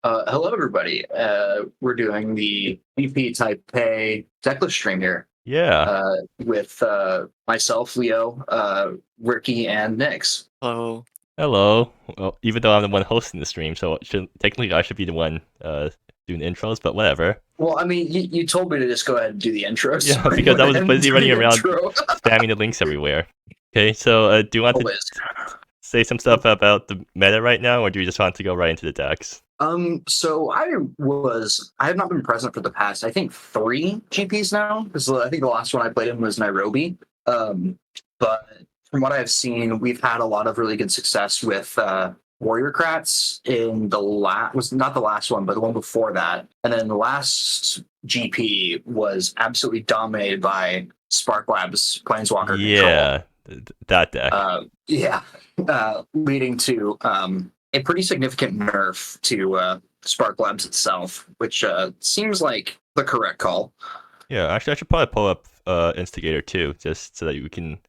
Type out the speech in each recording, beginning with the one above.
Hello, everybody. We're doing the BP Type Pay Decklist stream here Yeah. with myself, Leo, Ricky, and Nix. Hello. Hello. Well, even though I'm the one hosting the stream, so technically I should be the one doing intros, but whatever. Well, I mean, you told me to just go ahead and do the intro. So Yeah, because I was went busy and running did the around intro. spamming the links everywhere. Okay, so do you want to Always. say some stuff about the meta right now, or do you just want to go right into the decks? So I have not been present for the past, I think, 3 GPs now, because I think the last one I played in was Nairobi. But from what I've seen, we've had a lot of really good success with Warriorcrats in was not the last one, but the one before that. And then the last GP was absolutely dominated by Spark Labs Planeswalker Yeah, that deck. Leading to a pretty significant nerf to Spark Labs itself, which seems like the correct call. Yeah, actually, I should probably pull up Instigator too, just so that we can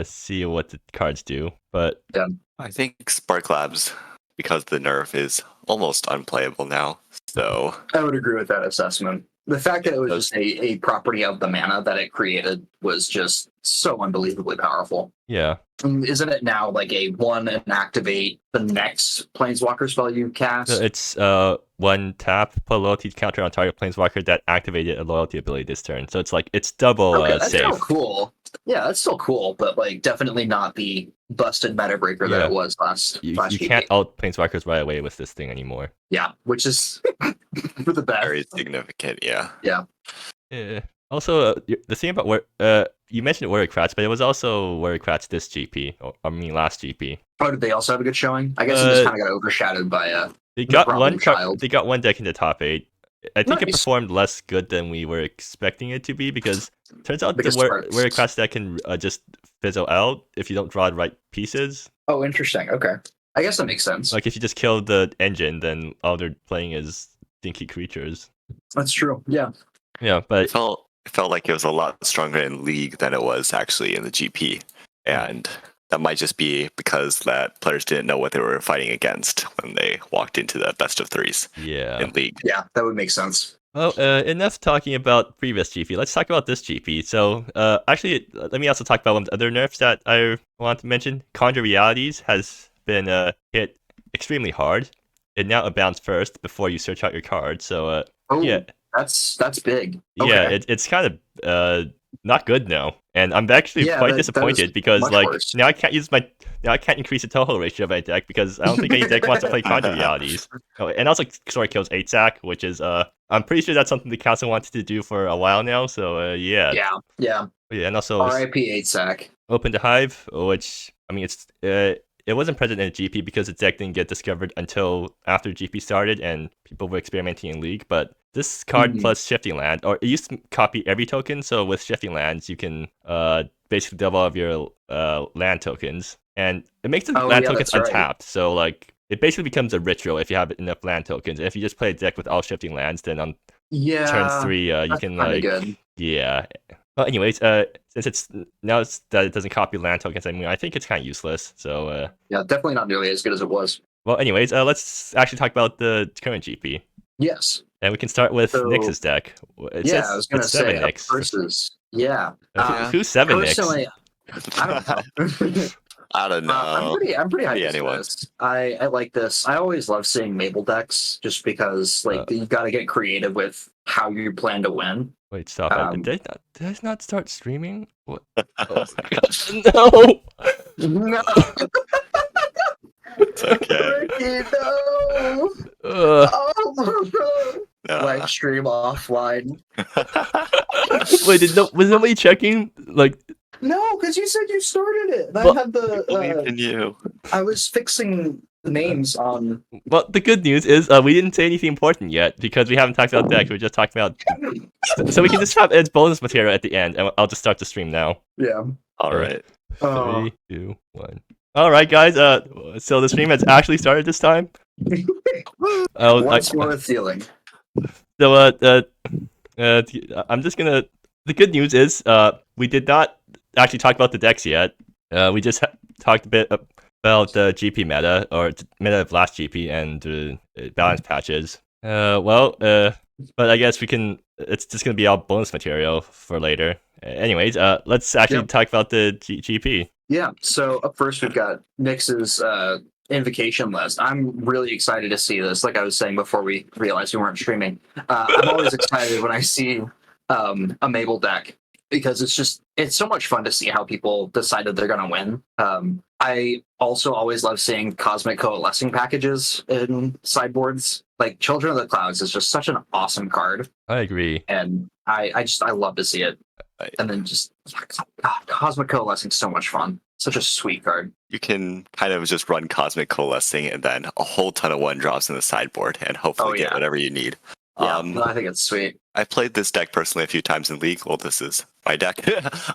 see what the cards do. But yeah. I think Spark Labs, because the nerf is almost unplayable now. So I would agree with that assessment. The fact that it was just a property of the mana that it created was just so unbelievably powerful. Yeah. Isn't it now like a 1 and activate the next Planeswalker spell you cast? So it's 1 tap, put a loyalty counter on target Planeswalker that activated a loyalty ability this turn. So it's double that's safe. still cool. Yeah, that's still cool, but like definitely not the busted meta breaker that it was last. You GP. can't ult Planeswalkers right away with this thing anymore. Yeah, which is for the best. Very significant, yeah. Yeah. Yeah. Also, the thing about where you mentioned Warriorcrats, but it was also Warriorcrats this GP, last GP. Oh, did they also have a good showing? I guess it just kind of got overshadowed by they got one child. They got one deck in the top 8. I think it Nice. performed less good than we were expecting it to be because it turns out the Warriorcrats deck can just fizzle out if you don't draw the right pieces. Oh, interesting. Okay. I guess that makes sense. Like if you just kill the engine, then all they're playing is stinky creatures. That's true. Yeah. Yeah, but it felt like it was a lot stronger in League than it was actually in the GP. And that might just be because that players didn't know what they were fighting against when they walked into the best of 3s in League. Yeah, that would make sense. Well, enough talking about previous GP. Let's talk about this GP. So, actually, let me also talk about one of the other nerfs that I want to mention. Conjure Realities has been hit extremely hard. It now abounds first before you search out your card. So, yeah, that's big. Okay. Yeah, it's kind of not good now, and I'm actually quite disappointed because like worse. now I can't increase the Toho ratio of my deck because I don't think any deck wants to play Conjure Realities. Oh, and also Sword kills 8-sack, which is I'm pretty sure that's something the council wanted to do for a while now. So yeah. Yeah, and also RIP 8-sack. Open to Hive, which I mean it wasn't present in GP because the deck didn't get discovered until after GP started and people were experimenting in League. But this card plus Shifting Land, or it used to copy every token. So with Shifting Lands, you can basically double all of your land tokens, and it makes the land tokens untapped. So like it basically becomes a ritual if you have enough land tokens. And if you just play a deck with all Shifting Lands, then on turn 3, you can like good. Well, anyways, since that it doesn't copy land tokens anymore, I think it's kind of useless. So yeah, definitely not nearly as good as it was. Well, anyways, let's actually talk about the current GP. Yes. And we can start with Nyx's deck. I was going to say Nyx versus who's 7 Nyx? I don't know. I'm pretty hyped for this. I like this. I always love seeing Mabel decks just because like you've got to get creative with how you plan to win. Wait, stop. Did I not start streaming? What? Oh my gosh. No! No! It's okay. Ricky, no! Oh, live stream offline. Wait, was nobody checking? Like, no, because you said you started it. And I had the. Believed in you. I was fixing the names on. Well, the good news is we didn't say anything important yet because we haven't talked about decks. We're just talking about. So we can just have its bonus material at the end, and I'll just start the stream now. Yeah. All right. 3, 2, 1. All right, guys. So the stream has actually started this time. What's more with feeling? So I'm just gonna. The good news is we did not actually talk about the decks yet. We just talked a bit about the GP meta or meta of last GP and the balance patches. But I guess we can. It's just gonna be all bonus material for later. Anyways, let's actually talk about the GP. Yeah. So up first we've got Nyx's invocation list. I'm really excited to see this. Like I was saying before we realized we weren't streaming, I'm always excited when I see a Mabel deck because it's so much fun to see how people decide that they're gonna win. I also always love seeing cosmic coalescing packages in sideboards. Like Children of the Clouds is just such an awesome card, I agree. and I love to see it. And then just Cosmic Coalescing, so much fun. Such a sweet card. You can kind of just run Cosmic Coalescing and then a whole ton of 1-drops in the sideboard and hopefully get whatever you need. Yeah, no, I think it's sweet. I played this deck personally a few times in League. Well, this is my deck.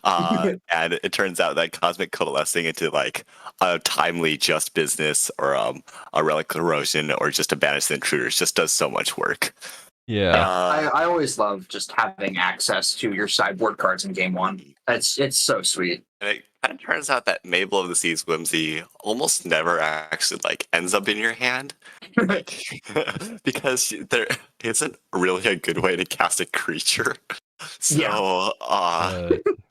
And it turns out that Cosmic Coalescing into like a timely Just Business or a Relic Corrosion or just a Banish the Intruders just does so much work. Yeah. I always love just having access to your sideboard cards in game one. It's so sweet. And it kind of turns out that Mabel of the Seas Whimsy almost never actually like ends up in your hand. Because there isn't really a good way to cast a creature. So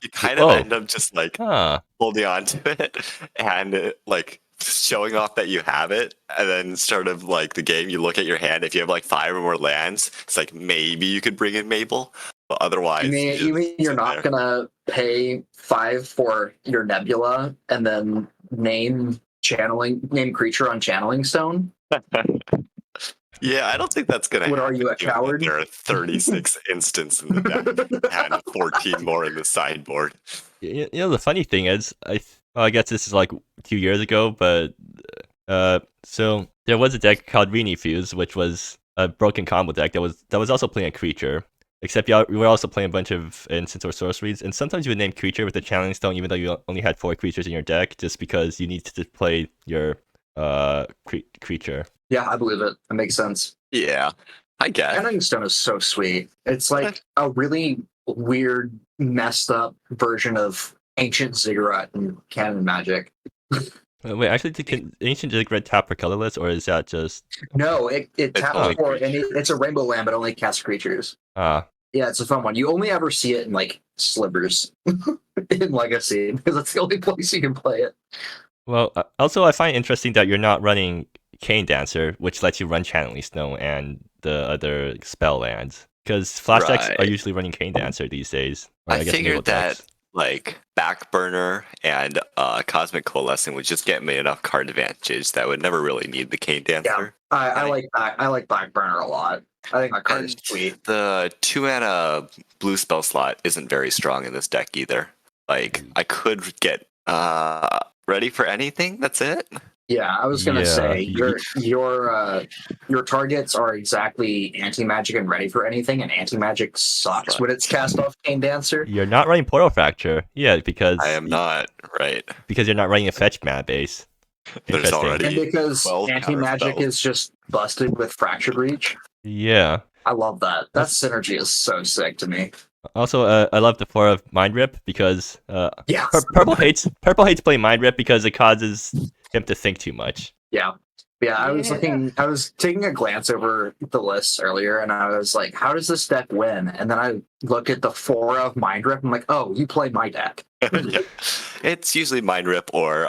you kind of end up just like holding on to it and like showing off that you have it, and then sort of like the game, you look at your hand. If you have like 5 or more lands, it's like maybe you could bring in Mabel, but otherwise, you mean you're not gonna pay 5 for your Nebula and then name creature on Channeling Stone? Yeah, I don't think that's gonna happen. What are you, a coward? There are 36 instances in the deck and 14 more in the sideboard. You know, the funny thing is, I guess this is like 2 years ago, but so there was a deck called Renefuse, which was a broken combo deck that was also playing a creature. Except we were also playing a bunch of instants or sorceries, and sometimes you would name creature with a channeling stone, even though you only had 4 creatures in your deck, just because you need to play your creature. Yeah, I believe it. That makes sense. Yeah, I guess. Channeling Stone is so sweet. It's like a really weird, messed up version of Ancient Ziggurat and Canon Magic. Wait, actually, can Ancient Ziggurat tap for colorless, or is that just... No, it taps for, and it's a rainbow land, but only casts creatures. Yeah, it's a fun one. You only ever see it in like slivers in Legacy, because that's the only place you can play it. Well, also I find it interesting that you're not running Cane Dancer, which lets you run Channeling Stone and the other spell lands. Because Flash decks are usually running Cane Dancer these days. I figured that like Backburner and Cosmic Coalescing would just get me enough card advantage that would never really need the Cane Dancer. Yeah, I like Backburner a lot. I think that card is sweet. The 2-mana blue spell slot isn't very strong in this deck either. Like I could get Ready for Anything. That's it. Yeah, I was gonna say your targets are exactly Anti-Magic and Ready for Anything, and Anti-Magic sucks when it's cast off Cane Dancer. You're not running Portal Fracture, because I am not right because you're not running a fetch mana base. There's already and because Anti-Magic is just busted with Fracture Breach. Yeah, I love that. That synergy is so sick to me. Also, I love the 4 of Mind Rip because Purple hates playing Mind Rip because it causes him to think too much. Yeah. I was taking a glance over the list earlier, and I was like, how does this deck win? And then I look at the 4 of Mind Rip, I'm like, oh, you play my deck. Yeah. It's usually Mind Rip or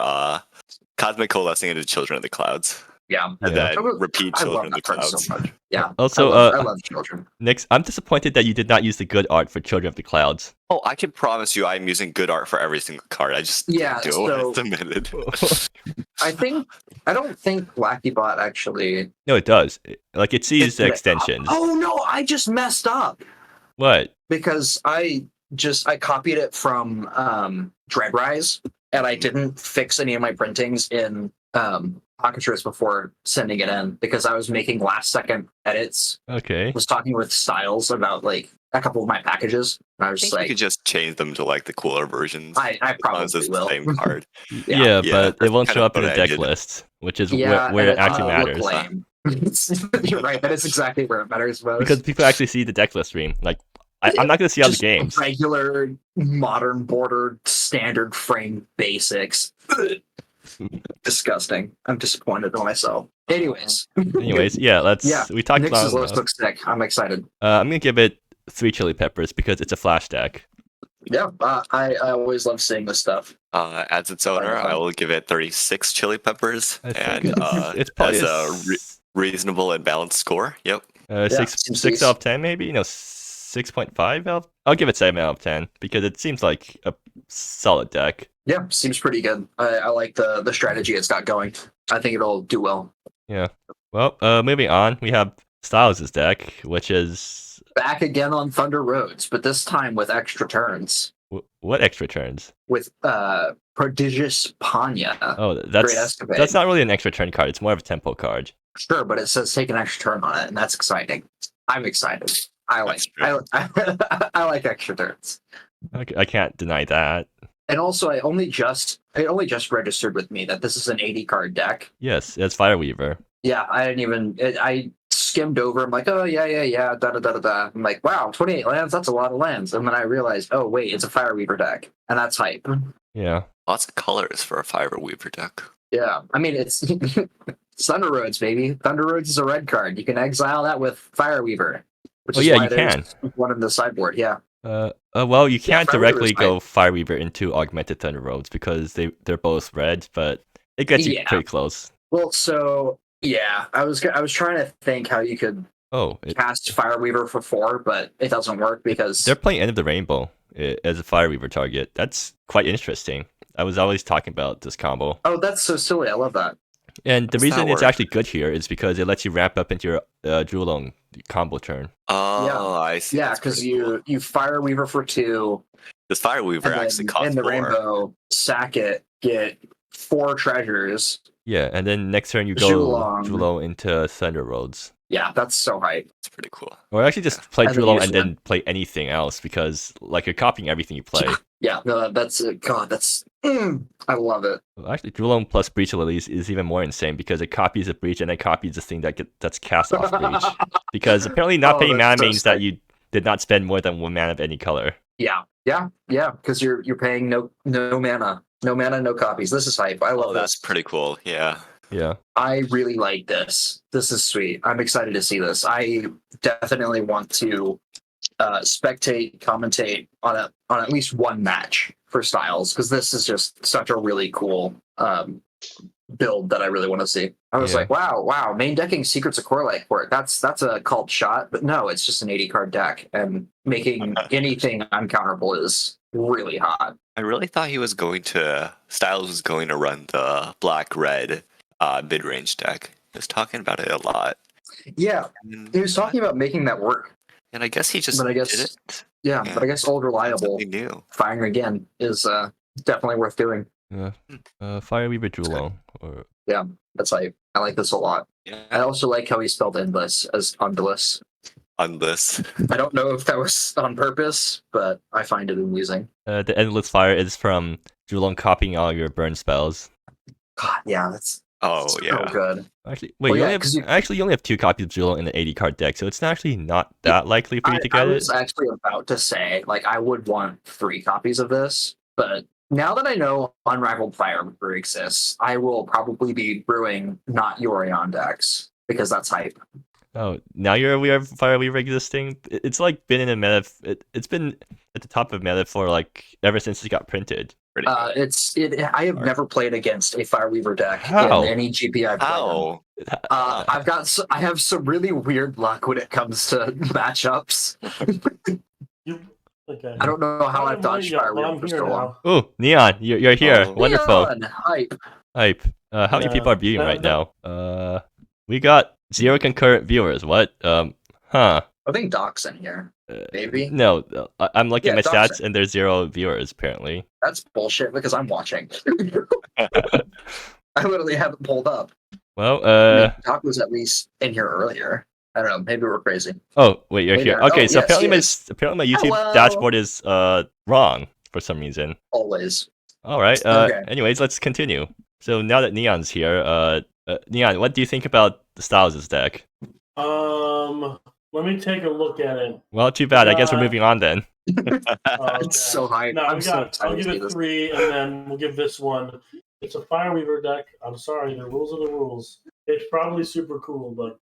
Cosmic Coalescing into Children of the Clouds. Yeah. And then repeat Children of the Clouds. So much. Yeah. Also, I love Children. Nyx, I'm disappointed that you did not use the good art for Children of the Clouds. Oh, I can promise you I'm using good art for every single card. I just do it submitted. I don't think Lackybot actually... No, it does. It sees the extensions. Oh, no, I just messed up. What? Because I copied it from Dreadrise, and I didn't fix any of my printings in Cockatrice before sending it in because I was making last-second edits. Okay. I was talking with Styles about like a couple of my packages, and I was just like, you could just change them to like the cooler versions. I probably will. The same card. yeah, but it won't show up in the deck list, which is where it actually matters. You're right. That is exactly where it matters most. Because people actually see the deck list stream. Like, I'm not going to see all the games. Regular, modern border, standard frame basics. Disgusting. I'm disappointed in myself. Anyways, yeah, yeah, we talked Nyx's about list looks sick. I'm excited. I'm gonna give it 3 chili peppers because it's a flash deck. Yeah, I always love seeing this stuff. As its owner, I will give it 36 chili peppers, I think and it's probably as a reasonable and balanced score. Yep. six seems out of 10 maybe. 6.5 out. I'll give it 7 out of 10 because it seems like a solid deck. Yeah, seems pretty good. I like the strategy it's got going. I think it'll do well. Yeah. Well, moving on, we have Styles' deck, which is Back again on Thunder Roads, but this time with extra turns. What extra turns? With Prodigious Panya. Oh, Great that's Escapade. not really an extra turn card. It's more of a tempo card. Sure, but it says take an extra turn on it, and that's exciting. I'm excited. I like extra turns. I can't deny that. And also, it only just registered with me that this is an 80 card deck. Yes, it's Fireweaver. Yeah, I didn't even. I skimmed over. I'm like, oh yeah, da da da da da. I'm like, wow, 28 lands. That's a lot of lands. And then I realized, oh wait, it's a Fireweaver deck, and that's hype. Yeah. Lots of colors for a Fireweaver deck. Yeah, I mean it's Thunder Roads, baby. Thunder Roads is a red card. You can exile that with Fireweaver. Which is why you can. One in the sideboard. Yeah. Well, you can't directly Fireweaver's go Fireweaver into Augmented Thunder Roads because they're both red, but it gets you pretty close. Well, so yeah, I was trying to think how you could cast Fireweaver for 4, but it doesn't work because they're playing End of the Rainbow as a Fireweaver target. That's quite interesting. I was always talking about this combo. Oh, that's so silly. I love that. And the reason it's actually good here is because it lets you ramp up into your Jewel combo turn. Oh, yeah. I see. Yeah, because you Fireweaver for 2. This Fireweaver actually costs in the 4. Rainbow, sack it, get 4 treasures. Yeah, and then next turn you go Jewel into Thunder Roads. Yeah, that's so hype. It's pretty cool. Or actually just play Jewel and then play anything else because like you're copying everything you play. Yeah, no, that's God, that's I love it. Well, actually, Jewel plus Breach of Lilies is even more insane because it copies a Breach and then copies the thing that's cast off Breach. Because apparently not paying mana means that you did not spend more than 1 mana of any color. Yeah, because you're paying no mana, no copies. This is hype. I love that's pretty cool. Yeah. I really like this. This is sweet. I'm excited to see this. I definitely want to spectate, commentate on at least one match for Styles because this is just such a really cool build that I really want to see. I was like, wow, main decking Secrets of Corelight Court. That's a called shot, but no, it's just an 80 card deck, and making anything uncounterable is really hot. I really thought Styles was going to run the black-red mid-range deck. He was talking about it a lot. Yeah, he was talking about making that work. And I guess he just did it. Yeah, but I guess Old Reliable firing again is definitely worth doing. Yeah. Fireweaver Jewel. Yeah, that's hype. I like this a lot. Yeah. I also like how he spelled endless as undless. Endless. I don't know if that was on purpose, but I find it amusing. The Endless Fire is from Jewel copying all your burn spells. God, yeah, that's so good. Actually, wait, you only have 2 copies of Jewel in the 80 card deck, so it's actually not that likely for you to get it. I was actually about to say, like, I would want 3 copies of this, but now that I know Unrivaled Fireweaver exists, I will probably be brewing not Yorion decks because that's hype. Oh, now you're aware of Fireweaver existing? It's like been in a meta. It's been at the top of meta for like ever since it got printed. I have never played against a Fireweaver deck in any GP I've played. I have some really weird luck when it comes to matchups. I don't know how I've dodged Fireweaver for so long. Oh, Neon, you're here. Wonderful. Neon, hype. How many people are viewing right now? We got 0 concurrent viewers. What? I think Doc's in here. Maybe. No, I'm looking at my stats and there's 0 viewers apparently. That's bullshit because I'm watching. I literally have it pulled up. Well, Doc was at least in here earlier. I don't know. Maybe we're crazy. Oh, wait, you're here. Okay, so apparently my YouTube dashboard is wrong for some reason. Always. All right. Anyways, let's continue. So now that Neon's here, Neon, what do you think about the Styles' deck? Let me take a look at it. Well, too bad. I guess we're moving on then. It's so hype. No, I'll give it 3, and then we'll give this one It's a Fireweaver deck. I'm sorry, the rules are the rules. It's probably super cool, but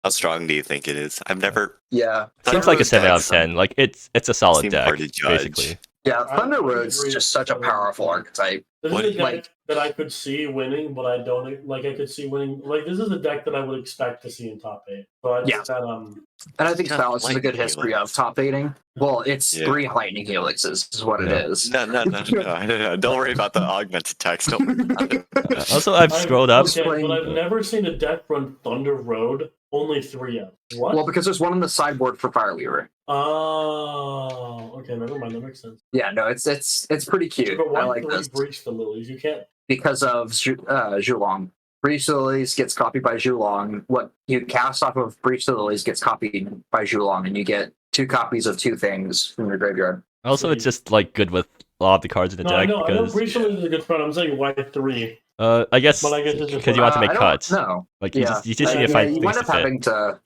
How strong do you think it is? I've never. Yeah. Seems like a Thunder 7 out of decks 10. Like it's a solid seem deck, hard to judge. basically. Yeah, I Thunder would Road's agree just with such a Thunder. powerful archetype. this What is do a you- deck that I could see winning, but I don't like. I could see winning. Like this is a deck that I would expect to see in top 8. So I Yeah. think that And I think Just Phallus has a good lightning history helix. of top 8ing. Well, it's Yeah. 3 lightning helixes is what Yeah. it is. No. Don't worry about the augmented text. Don't worry about it. Also, I've scrolled up. Okay, Spring- but I've never seen a deck run Thunder Road. Only 3 of. What? Well, because there's one on the sideboard for Fireweaver. Oh, okay, never mind. That makes sense. Yeah, no, it's pretty cute. But why I like 3 this Breach the Lilies? You can't. because of Zhulong. Breach the Lilies gets copied by Zhulong. What you cast off of Breach the Lilies gets copied by Zhulong, and you get 2 copies of 2 things from your graveyard. Also, it's just like good with a lot of the cards in the No, I deck know. I know because Breach the Lilies is a good friend. I'm saying why 3. I guess But I guess it's just because you want to make cuts. No, Like you yeah, just need to find you things wind to up fit. having to.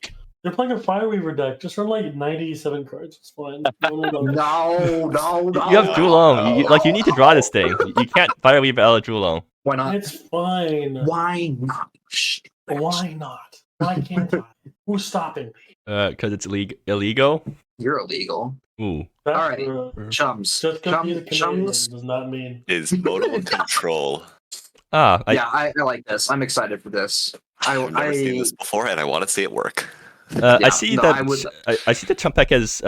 They're playing a Fireweaver deck. Just run like 97 cards. It's fine. No. You have Drulong. You need to draw this thing. You can't Fireweave out of Drulong. Why not? It's fine. Why not? Shh. Why not? Why can't I? Who's stopping me? Because it's illegal. You're illegal. Ooh. That's, All right. Chums. Just because he's a Canadian Chums. does not mean. Is modal control. Ah, Yeah, I like this. I'm excited for this. I've never seen this before, and I want to see it work. I Yeah, see no, that. I would- I see that Trumpek has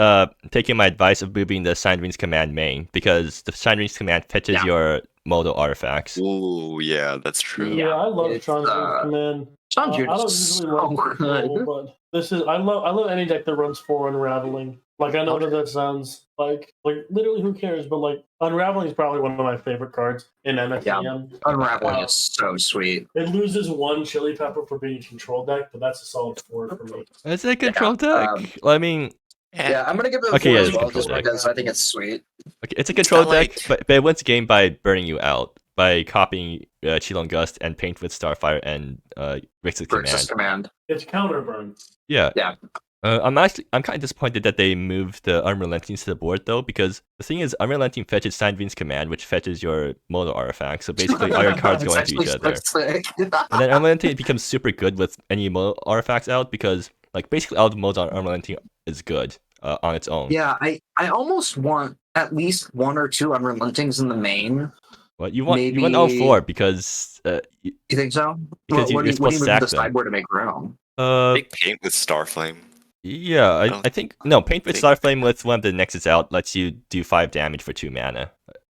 taken my advice of moving the Sign Rings command main because the Sign Rings command fetches Yeah. your modal artifacts. Ooh, yeah, that's true. Yeah, I love it's, Sean's command. John I Jr. don't is usually so love control, good. but this is I love any deck that runs 4 Unraveling. Like I know that sounds like literally who cares, but like Unraveling is probably one of my favorite cards in MSEM. Unraveling is so sweet. It loses 1 Chili Pepper for being a control deck, but that's a solid 4 for me. It's a control deck. Well, I mean, Yeah, I'm gonna give it a Okay, 4 yeah, as it's a well, control just deck. because I think it's sweet. okay, it's a control not deck, like- but it wins the game by burning you out by copying Chilon Gust and Paint with Starfire and Grixis Grixis command. command. It's counter burn. Yeah. Yeah. I'm kind of disappointed that they moved the Unrelenting to the board though, because the thing is, Unrelenting fetches Sandvine's command, which fetches your modal artifacts. So basically, all your cards It's go into each actually other. so sick. And then Unrelenting becomes super good with any modal artifacts out because, like, basically all the modes on Unrelenting is good on its own. Yeah, I almost want at least 1 or 2 Unrelentings in the main. Well, you want all Maybe- 4 because You think so? Because what you're do you supposed to move stack the them. sideboard to make room? Big paint with Starflame. Yeah, don't I think no Paint with think- Starflame with one of the Nexus out lets you do 5 damage for 2 mana.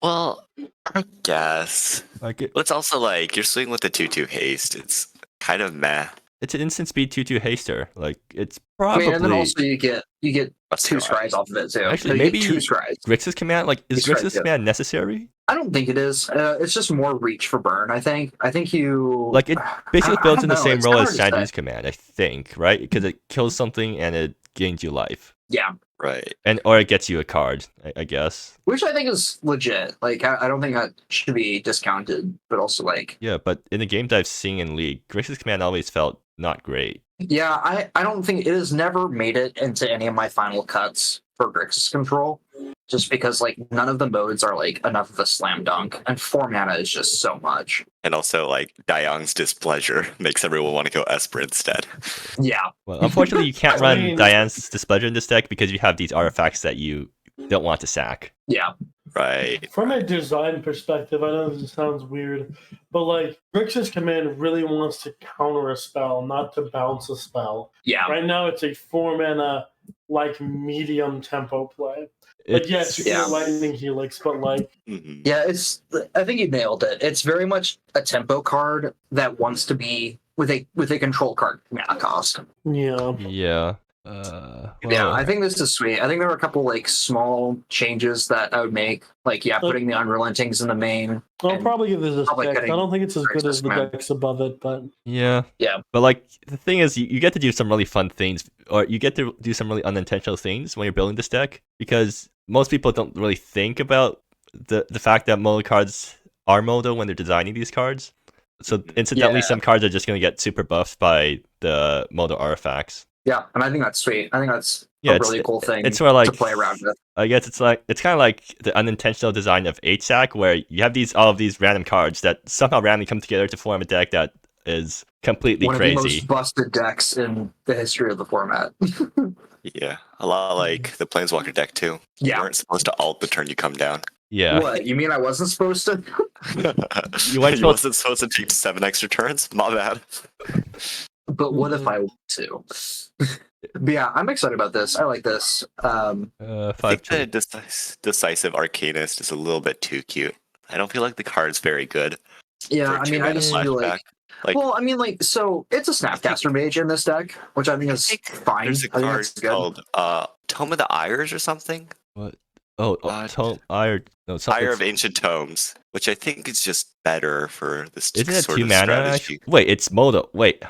Well, I guess. Like But it's also like you're swinging with the 2/2 haste. It's kind of meh. it's an instant speed 2/2 haster. Like it's I probably mean, and then also you get 2 Buster scries Eyes. off of it too. Actually, So you maybe- get 2 scries. Grixis command. Like is He's right, Grixis yeah. command necessary? I don't think it is. It's just more reach for burn. I think you Like it basically I builds don't in the know, same it's role hard as to say. Sandry's command, I think, right? Because it kills something and it gains you life, Yeah, Right. or it gets you a card, I guess. which I think is legit. Like I don't think that should be discounted, but also like Yeah, but in the games I've seen in League, Grixis command always felt not great. yeah, I don't think it has never made it into any of my final cuts for Grixis control. Just because like none of the modes are like enough of a slam dunk, and 4 mana is just so much. And also, like, Diang's displeasure makes everyone want to go Esper instead. Yeah, Well, unfortunately, you can't I run mean- Diane's Displeasure in this deck because you have these artifacts that you don't want to sack. yeah, Right. From a design perspective, I know this sounds weird, but like Grixis command really wants to counter a spell, not to bounce a spell. yeah. Right now, it's a 4 mana like medium tempo play. Like It's, yes, you Yeah. get Lightning Helix, but like Mhm. Yeah, I think you nailed it. It's very much a tempo card that wants to be with a control card mana cost. yeah. yeah. Yeah, well, I think this is sweet. I think there were a couple like small changes that I would make, like putting the Unrelentings in the main. I'll And probably give this a probably 6. I cutting don't think it's as good as the Grixis command. decks above it, but yeah. Yeah. But like the thing is, you get to do some really fun things, or you get to do some really unintentional things when you're building this deck, because most people don't really think about the fact that mono cards are mono when they're designing these cards. So incidentally, Yeah. some cards are just going to get super buffed by the mono artifacts. Yeah, and I think that's sweet. I think that's Yeah, a really cool thing it's more like, to play around with. I guess it's kind of like the unintentional design of 8-sack, where you have all of these random cards that somehow randomly come together to form a deck that is completely One of the crazy. most busted decks in the history of the format. Yeah, a lot like the Planeswalker deck too. Yeah. You weren't supposed to alt the turn you come down. Yeah. What? You mean I wasn't supposed to? You weren't You wasn't supposed to take 7 extra turns? My bad. But what if I want to? But yeah, I'm excited about this. I like this. I 5 think turn. the decisive Arcanist is a little bit too cute. I don't feel like the card's very good. Yeah, for I mean, I 2-mana just feel like. flashback. Well, I mean, like, so it's a Snapcaster Mage in this deck, which I think is fine. There's a I think card that's good. called Tome of the Ires or something. What? Oh, Ire. No, Ire of Ancient Tomes, which I think is just better for this isn't it sort 2 of mana? strategy. Wait, it's modal. Wait.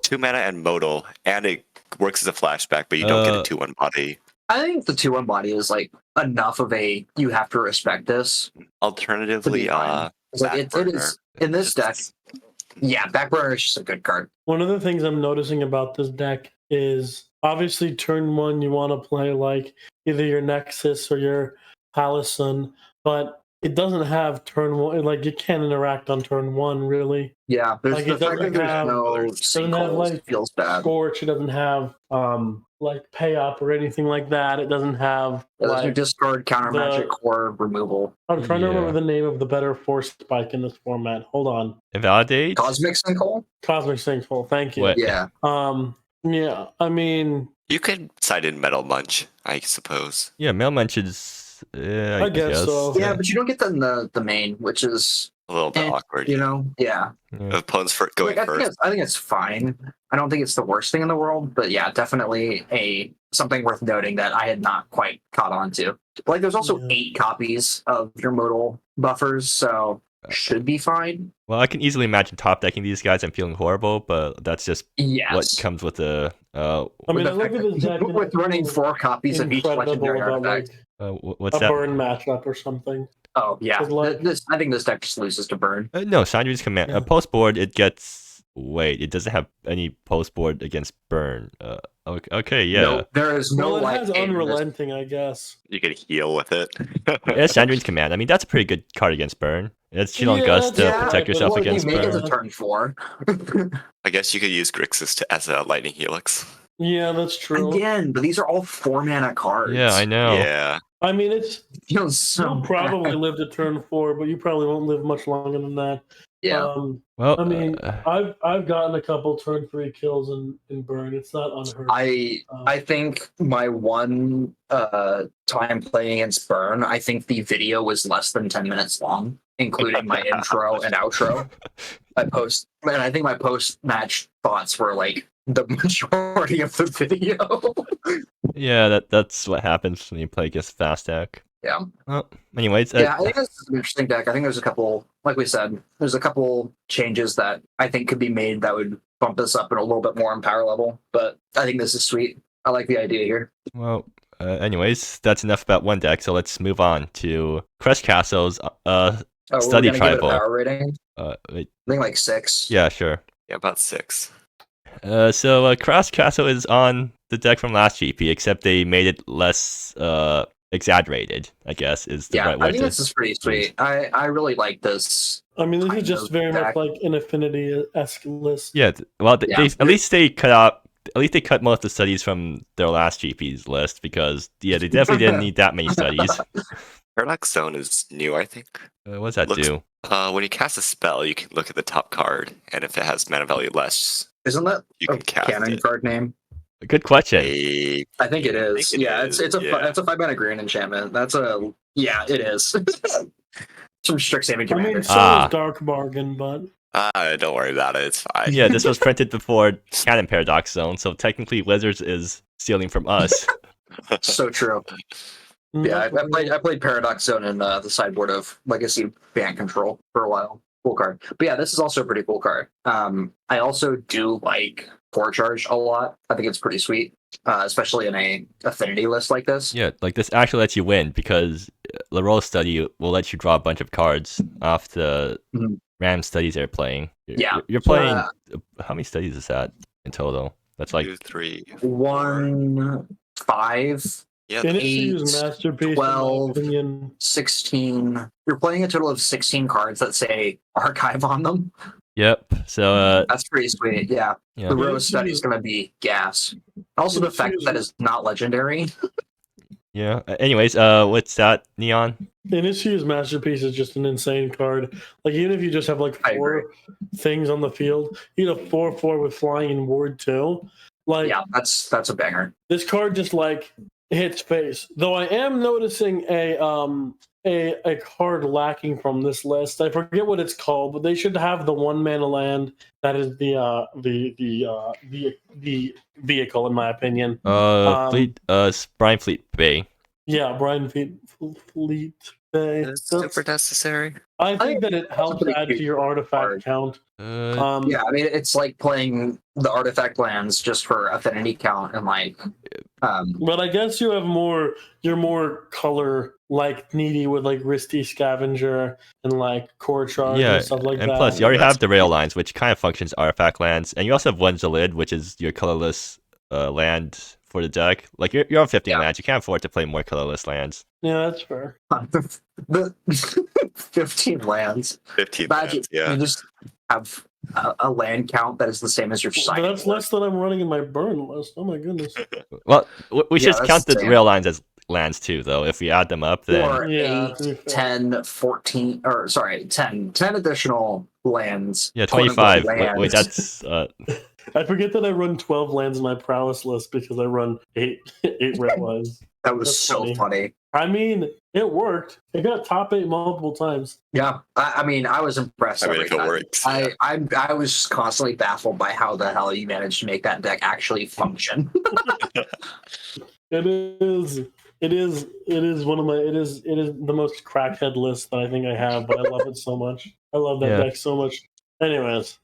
2 mana and modal, and it works as a flashback, but you don't get a 2/1 body. I think the 2-1 body is like enough of a you have to respect this. Alternatively, fine. Like it is in this deck. Yeah, Backburner is just a good card. One of the things I'm noticing about this deck is obviously turn 1 you want to play like either your Nexus or your Palisson, but it doesn't have turn 1. Like you can't interact on turn 1 really. Yeah, there's Like, the it fact that doesn't there's have- no doesn't have, sinkholes like, feels bad. Scorch. It doesn't have like pay up or anything like that. It doesn't have There's no like discard, counter the- magic, core removal. I'm trying to Yeah. remember the name of the better force spike in this format. Hold on. Invalidate? Cosmic sinkhole? Cosmic Sinkhole. Thank you. What? Yeah. Yeah. I mean, You could side in Metal Munch, I suppose. Yeah, Mail Munches. I guess so. Yeah, but you don't get that in the main, which is A little bit Eh, awkward. you know, yeah. Yeah. Opponents for going Like, first. I think it's fine. I don't think it's the worst thing in the world, but yeah, definitely something worth noting that I had not quite caught on to. Like, there's also Yeah. 8 copies of your modal buffers, so should be fine. Well, I can easily imagine top decking these guys and feeling horrible, but that's just Yes. what comes with the. I mean, With I the look at this deck and with I running feel 4 copies of each incredible legendary about artifact. like What's a that? burn matchup or something. Oh yeah, 'Cause, like- I think this deck just loses to burn. No, Chandri's command. Yeah. Post board, it gets. Wait, it doesn't have any post board against burn. Okay, yeah. No, there is no Well, it light has in this. unrelenting, I guess. You could heal with it. It's Chandri's command. I mean, that's a pretty good card against burn. It's Shield on Yeah, Gust to yeah, protect but yourself what do you against make it burn. a turn 4. I guess you could use Grixis as a lightning helix. Yeah, that's true. Again, but these are all 4 mana cards. Yeah, I know. Yeah. I mean, it's Feels so you'll probably live to turn 4, but you probably won't live much longer than that. yeah. Well, I mean, I've gotten a couple turn 3 kills in burn. It's not unheard. I think my one time playing against Burn, I think the video was less than 10 minutes long, including my intro and outro. I think my post match thoughts were like the majority of the video. yeah, that's what happens when you play against fast deck. Yeah. Well, anyways, Yeah, I think this is an interesting deck. I think there's a couple, like we said, there's a couple changes that I think could be made that would bump this up in a little bit more in power level. But I think this is sweet. I like the idea here. well, anyways, that's enough about one deck. So let's move on to Crush Castle's Oh, Study we're gonna give it a Tribal. power rating. Wait, I think like 6. yeah, sure. Yeah, about 6. So Crush Castle is on the deck from last GP, except they made it less exaggerated, I guess, is the Yeah, right I word think to. this is pretty sweet. I really like this. I mean, this kind is just of very much deck. like an Affinity-esque list. Yeah, well, Yeah. at least they cut out. At least they cut most of the studies from their last GP's list because they definitely didn't need that many studies. Parallax Zone is new, I think. What does that Looks- do? When you cast a spell, you can look at the top card, and if it has mana value less, Isn't that you a can cast canon it. card name? Good question. I think it is. think it Yeah, is, it's a yeah. it's a 5 mana green enchantment. It is. It's from Strixhaven I Commander. mean, so Ah. is Dark Bargain, but Don't worry about it. It's fine. Yeah, this was printed before Canon Paradox Zone, so technically Wizards is stealing from us. So true. Yeah, I played Paradox Zone in the sideboard of Legacy Band Control for a while. Cool card. But yeah, this is also a pretty cool card. I also do like Core Charge a lot. I think it's pretty sweet, especially in a affinity list like this. Yeah, like this actually lets you win because Leroy's study will let you draw a bunch of cards off the Mhm. random studies they're playing. Yeah. You're playing. Uh, How many studies is that in total? That's like 2, 3, 4. 1, 5, Yep. Innishu's 8, masterpiece, 12, in my opinion. 16. You're playing a total of 16 cards that say archive on them. yep. So That's pretty sweet. Yeah. yeah. The Rose Study is going to be gas. Also, the fact that it's not legendary. Yeah. Anyways, what's that, Neon? Innishu's masterpiece is just an insane card. Like, even if you just have like I agree. 4 things on the field, you know, 4/4 with flying and ward too. Like, Yeah, that's a banger. this card just like hits face. Though I am noticing a card lacking from this list. I forget what it's called, but they should have the 1-mana land that is the vehicle, in my opinion. Brian Fleet Bay. Yeah, Brian Fleet Bay. It's super necessary. I think that it helps pretty add to cute your artifact card. count. Yeah, I mean, it's like playing the artifact lands just for affinity count and like. But I guess you're more color like needy with like Risty Scavenger and like Core Charge Yeah, and stuff like and that. plus you already have the rail lines, which kind of functions artifact lands, and you also have one Zalid, which is your colorless land for the deck. Like you're on 15 lands, you can't afford to play more colorless lands. Yeah, that's fair. The 15 lands. 15 Magic. lands, yeah. You just have a land count that is the same as your side. That's less than I'm running in my burn list. Oh my goodness. Well, we should that's count the the same. rail lines as lands too, though. If we add them up, then Or Yeah, to be 8, fair. 10, 14, or sorry, 10 additional lands. yeah, quote-unquote 25. lands. Wait, that's I forget that I run 12 lands in my prowess list because I run 8 red lines. That was That's so funny. I mean, it worked. It got top 8 multiple times. Yeah, I mean, I was impressed. I mean, every if it time. works, I was constantly baffled by how the hell you managed to make that deck actually function. It is one of my it is the most crackhead list that I think I have, but I love it so much. I love that Yeah. deck so much. Anyways,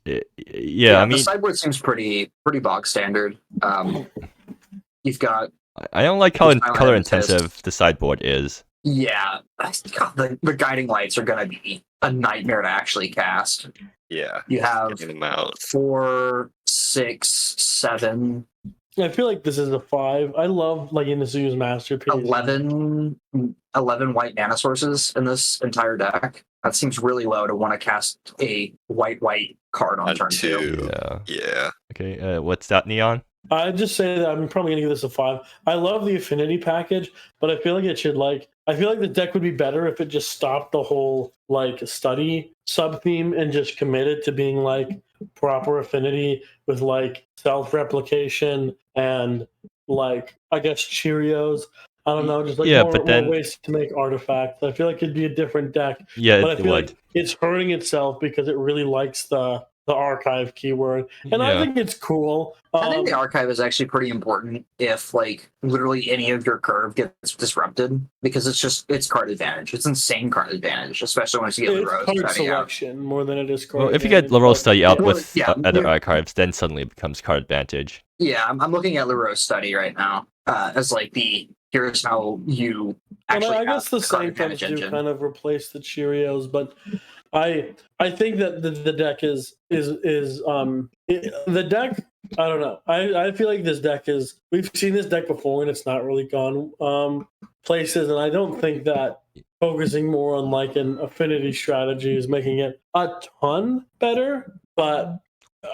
yeah. I mean, the sideboard seems pretty bog standard. You've got I don't like how It's not color like this. intensive the sideboard is. God, the guiding lights are gonna be a nightmare to actually cast. yeah. You have Getting them out. 4, 6, 7, I feel like this is a 5. I love like Inisu's masterpiece. 11 white mana sources in this entire deck. That seems really low to want to cast a white card on On turn 2. Yeah. Yeah. Okay. What's that, Neon? I'd just say that I'm probably gonna give this a 5. I love the affinity package, but I feel like it should I feel like the deck would be better if it just stopped the whole like study sub theme and just committed to being like proper affinity with like self-replication and like I guess Cheerios. I don't know, just like Yeah, more, but then- more ways to make artifacts. I feel like it'd be a different deck. Yeah, But I it feel would. like it's hurting itself because it really likes the archive keyword. And I Yeah. think it's cool. I think the archive is actually pretty important if like literally any of your curve gets disrupted because it's card advantage. It's insane card advantage, especially once you get the it's Rose card Study out. selection more than it is card Well, if you get advantage, Laurel but- Study out Well, with yeah, other yeah. archives, then suddenly it becomes card advantage. Yeah, I'm looking at the Rose Study right now as like here's how you And actually I guess have the card same things advantage do engine. kind of replace the Cheerios, but I think that the deck is the deck. I don't know. I feel like this deck is. We've seen this deck before, and it's not really gone places. And I don't think that focusing more on like an affinity strategy is making it a ton better. But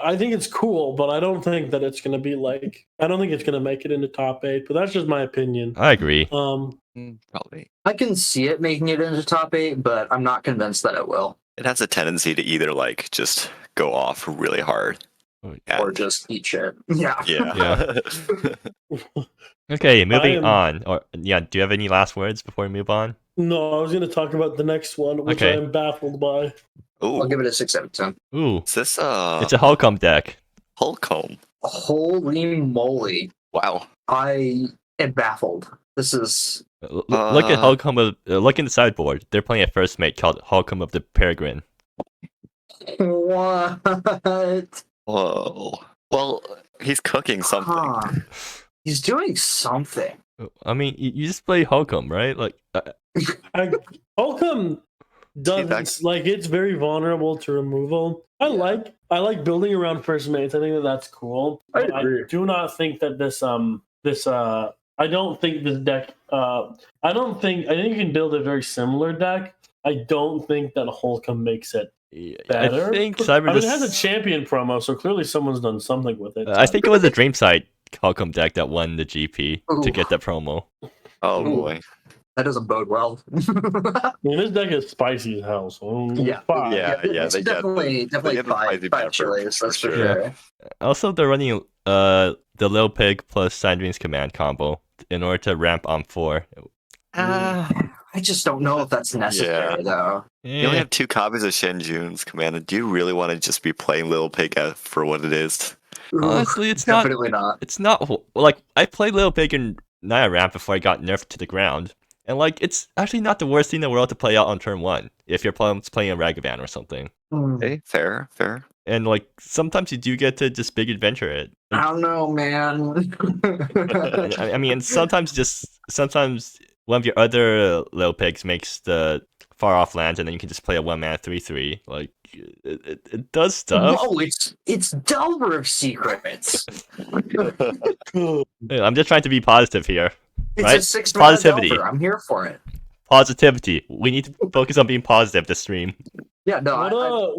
I think it's cool. But I don't think that it's going to be like. I don't think it's going to make it into top 8. But that's just my opinion. I agree. Probably. I can see it making it into top 8, but I'm not convinced that it will, It has a tendency to either like just go off really hard. or and- just eat shit. Yeah. yeah. Okay, moving am- on. Or yeah, do you have any last words before we move on? No, I was going to talk about the next one, which Okay. I'm baffled by. I'll Ooh, give it a 6 out of 10. Ooh, is this it's a Holcomb deck. Holcomb? Holy moly. Wow. I am baffled. This is Look at Holcomb. Look in the sideboard. They're playing a first mate called Holcomb of the Peregrine. what? Whoa. Well, he's cooking something. Huh. He's doing something. I mean, you just play Holcomb, right? Like, Holcomb doesn't like it's very vulnerable to removal. I like building around first mates. I think that's cool. I But agree. I do not think that I don't think this deck I think you can build a very similar deck. I don't think that Holcomb makes it better. I think Cyber it has a champion promo, so clearly someone's done something with it. I think it was a Dreamside Holcomb deck that won the GP to Ooh. get that promo. Oh Ooh. boy. That doesn't bode well. I mean, this deck is spicy as hell. So Yeah. Yeah, it's they definitely get the spicy five pepper, chilies. That's for for sure. Also, they're running the Lil Pig plus Sandrine's command combo in order to ramp on 4. I just don't know if that's necessary though. You only have 2 copies of Shenjun's command. Do you really want to just be playing Little Pig for what it is? Honestly, it's Definitely not. It's not like I played Lil Pig in Naya Ramp before I got nerfed to the ground, and like it's actually not the worst thing in the world to play out on turn 1 if you're playing a Ragavan or something. Okay, fair. And like sometimes you do get to just big adventure it. I don't know, man. I mean, sometimes one of your other Lil Pigs makes the far off lands, and then you can just play a 1-mana 3/3. Like it does stuff. Whoa, it's Delver of Secrets. I'm just trying to be positive here. It's Right? a 6 Positivity. Delver. I'm here for it. Positivity. We need to focus on being positive this stream. Yeah, no.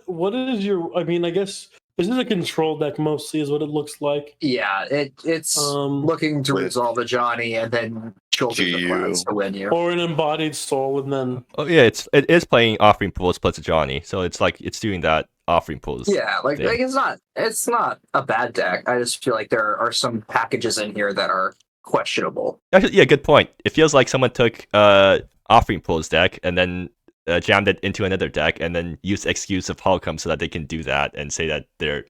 What is your? I mean, I guess this is a control deck mostly, is what it looks like. Yeah, it's looking to resolve a Johnny and then children the plans to win you. Or an embodied soul, and then Oh yeah, it is playing offering pools plus a Johnny, so it's like it's doing that offering pools. Yeah, like thing. it's not a bad deck. I just feel like there are some packages in here that are questionable. Actually, yeah, good point. It feels like someone took offering pools deck and then jammed it into another deck and then used excuse of Holcomb so that they can do that and say that they're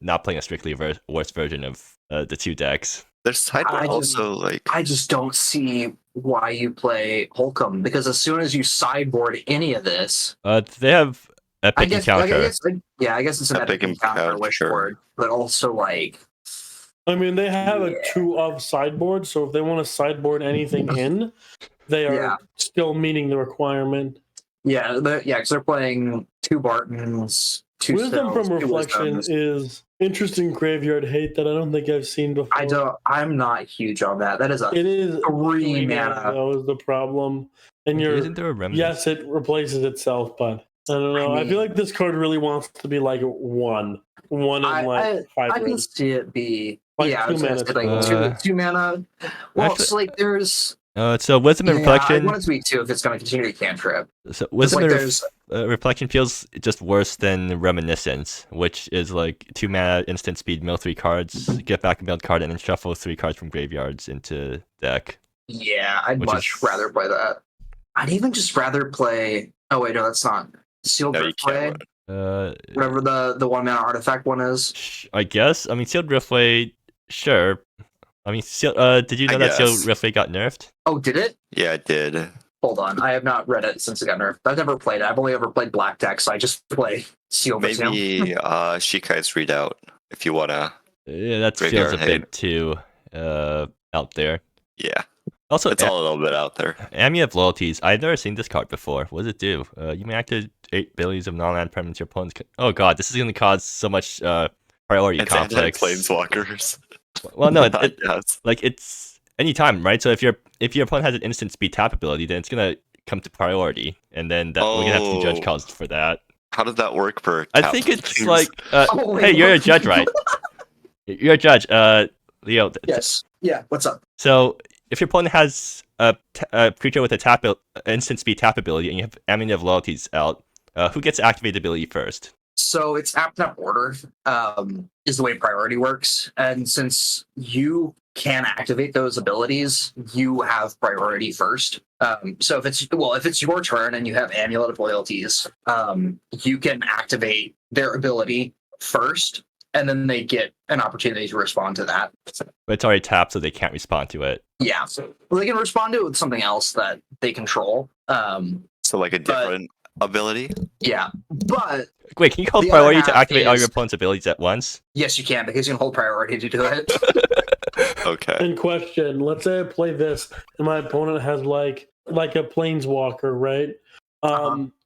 not playing a strictly worse version of the 2 decks. Their sideboard also like I just don't see why you play Holcomb, because as soon as you sideboard any of this, they have epic encounter. I guess it's an epic encounter wish board, but also like. I mean, they have a 2 of sideboard, so if they want to sideboard anything in, they are still meeting the requirement. Yeah, because they're playing 2 Bartons, 2 Wisdom Stills, from 2 Reflection Wisdoms. is interesting graveyard hate that I don't think I've seen before. I'm not huge on that. That is It is 3 mana. though, is the problem. And Isn't there a remnant? yes, it replaces itself, but I don't know. I feel like this card really wants to be like 1 and like 5. I can see it be Like 2 2 mana. mana. Like 2 mana. Well, Actually- it's like there's. So Wisdom and I Reflection. want it to be 2 if it's going to continue to cantrip. So Wisdom like and Reflection feels just worse than Reminiscence, which is like 2 mana instant speed, mill 3 cards, get back a milled card, and then shuffle 3 cards from graveyards into deck. Yeah, I'd much rather play that. I'd even just rather play. Oh wait, no, that's not Sealed Riftway. Whatever the 1 mana artifact one is. I guess. I mean, Sealed Riftway, sure. I mean, did you know that Sealed Riftway got nerfed? Oh, did it? Yeah, it did. Hold on, I have not read it since it got nerfed. I've never played it. I've only ever played Black deck, so I just play Sealed. Maybe Shikai's readout if you wanna. Yeah, that feels a bit too out there. Yeah. Also, it's all a little bit out there. Amulet of Loyalties. I've never seen this card before. What does it do? You may activate 8 abilities of non-land permanents your opponents can... Oh god, this is going to cause so much priority conflicts. Planeswalkers. Well, no, like it's anytime, right? So if your opponent has an instant speed tap ability, then it's going to come to priority, and then we're going to have to judge calls for that. How does that work for tap I think it's things? like, hey, you're a judge, right? You're a judge, Leo. Yes. Yeah. What's up? So if your opponent has a creature with a instant speed tap ability, and you have Amulet of Loyalties out, who gets to activate the ability first? So it's apt up order is the way priority works, and since you can activate those abilities, you have priority first. So if it's your turn and you have Amulet of Loyalties, you can activate their ability first, and then they get an opportunity to respond to that. But it's already tapped, so they can't respond to it. Yeah, so they can respond to it with something else that they control. So like a different ability? Yeah, but... Wait, can you hold priority to activate all your opponent's abilities at once? Yes, you can, because you can hold priority to do it. Okay. In question, let's say I play this, and my opponent has like a planeswalker, right?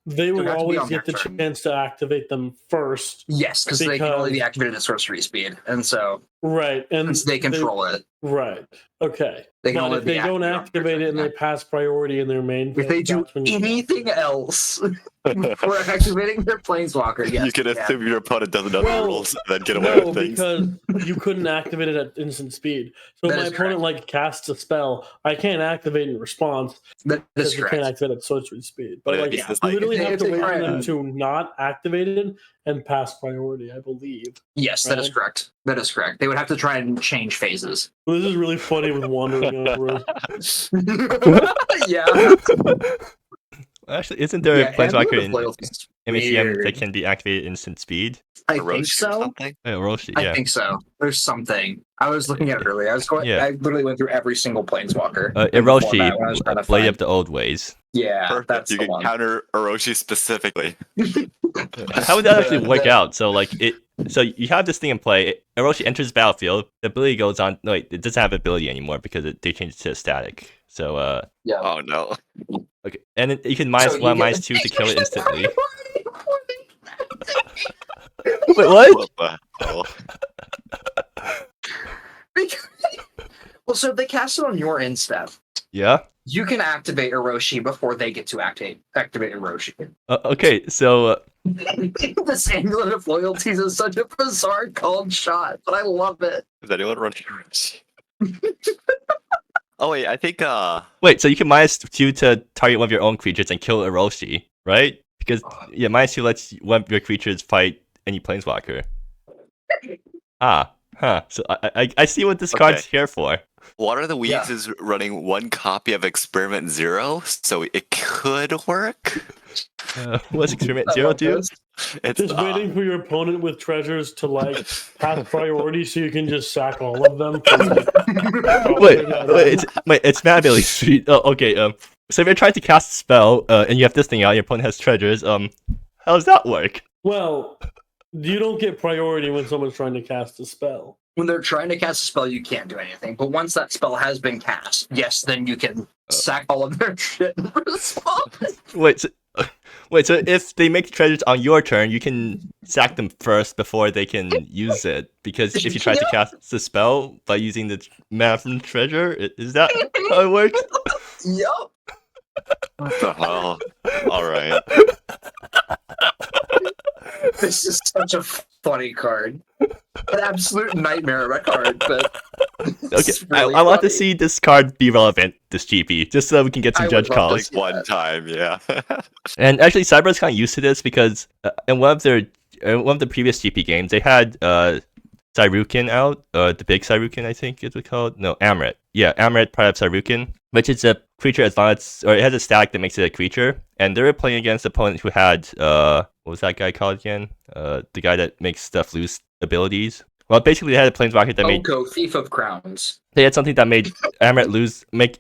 they will have to be always on get the their turn. chance to activate them first. Yes, because they can only be Because- activated at sorcery speed, and so Right. And since they control it, Right. Okay. they can But only if they be don't activated on their activate turn, it and yeah. they pass priority in their main If phase, they do that's when you anything else before activating their planeswalker, yes, you can assume your opponent doesn't know the Well, rules and then get away No, with things. because you couldn't activate it at instant speed. So if That my is opponent like casts a spell, I can't activate in response that because is you can't correct. activate at sorcery speed. But But it like, is you like- literally if they- have if to they wait try for them and- to not activate it and pass priority, I believe. Yes, that is Right. correct. That is correct. They would have to try and change phases. Well, this is really funny with wandering over. Yeah. Actually, isn't there Yeah, a planeswalker Amulet in of Loyalty is MSEM that weird. can be activated instant speed? I Orochi think or so. something? Roshi, I yeah. think so. There's something. I was looking at it earlier. I was going. Yeah. I literally went through every single planeswalker. in the Orochi, format when I was trying to Blade find- of the Old Ways. Yeah, Perfect. that's You the can one. counter Orochi specifically. How would that actually work The- out? So like it, so you have this thing in play. Orochi enters the battlefield. The ability goes on. No, wait, it doesn't have ability anymore because they changed it to static. So Yeah. Oh no. okay, and then you can minus So you one, get- minus two to kill it instantly. Wait, what? What the hell? Well, so if they cast it on your end step, Yeah. you can activate Orochi before they get to activate Orochi. Okay, so This Amulet of Loyalties is such a bizarre called shot, but I love it. Is anyone running Orochi? Oh wait, I think wait, so you can minus two to target one of your own creatures and kill Orochi, right? Because yeah, minus two lets one of your creatures fight any planeswalker. So I see what this card's here for. Water the Weeds Yeah. is running one copy of Experiment Zero, so it could work. What's Experiment I Zero love do? this. It's Just waiting for your opponent with treasures to like pass priority so you can just sack all of them. For, like, It's Mad Ability Street. Oh, okay. So if you're trying to cast a spell, and you have this thing out, your opponent has treasures. How does that work? Well, you don't get priority when someone's trying to cast a spell. When they're trying to cast a spell, you can't do anything. But once that spell has been cast, yes, then you can sack all of their shit in response. Wait, so if they make treasures on your turn, you can sack them first before they can use it. Because if you try to cast the spell by using the mana from the treasure, is that how it works? Yup. what the hell? All right. This is such a funny card. An absolute nightmare of a card, but Okay, it's really I want to funny. see this card be relevant this GP, just so we can get some I would judge love calls. to. One time, yeah. And actually, Cyber's kind of used to this because in one of the previous GP games, they had Cyrukin out, the big Cyrukin, I think it was called. No, Amaret. Yeah, Amaret, part of Cyrukin, which is a creature as long as, or it has a stack that makes it a creature. And they were playing against an opponent who had, what was that guy called again? The guy that makes stuff lose abilities. Well, basically, they had a planeswalker that made. Oko, Thief of Crowns. They had something that made Amaret make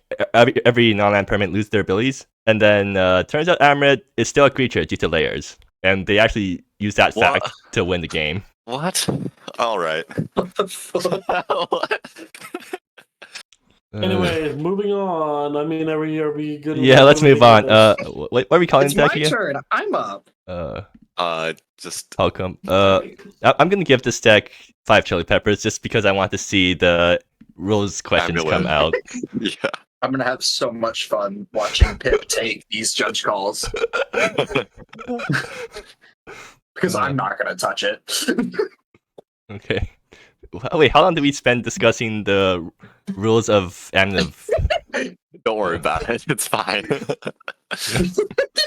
every non-land permanent lose their abilities. And then turns out Amaret is still a creature due to layers. And they actually used that What? fact to win the game. What? All right. What the fuck? Anyways, moving on. I mean, are we good? Yeah, let's move on. Uh, What are we calling It's this my deck again? turn. I'm up. Just How come? I'm gonna give this deck 5 chili peppers just because I want to see the rules questions Amulet. come out. yeah. I'm gonna have so much fun watching Pip take these judge calls because I'm not gonna touch it. Okay. Wait, how long did we spend discussing the rules of Amulet? Don't worry about it. It's fine.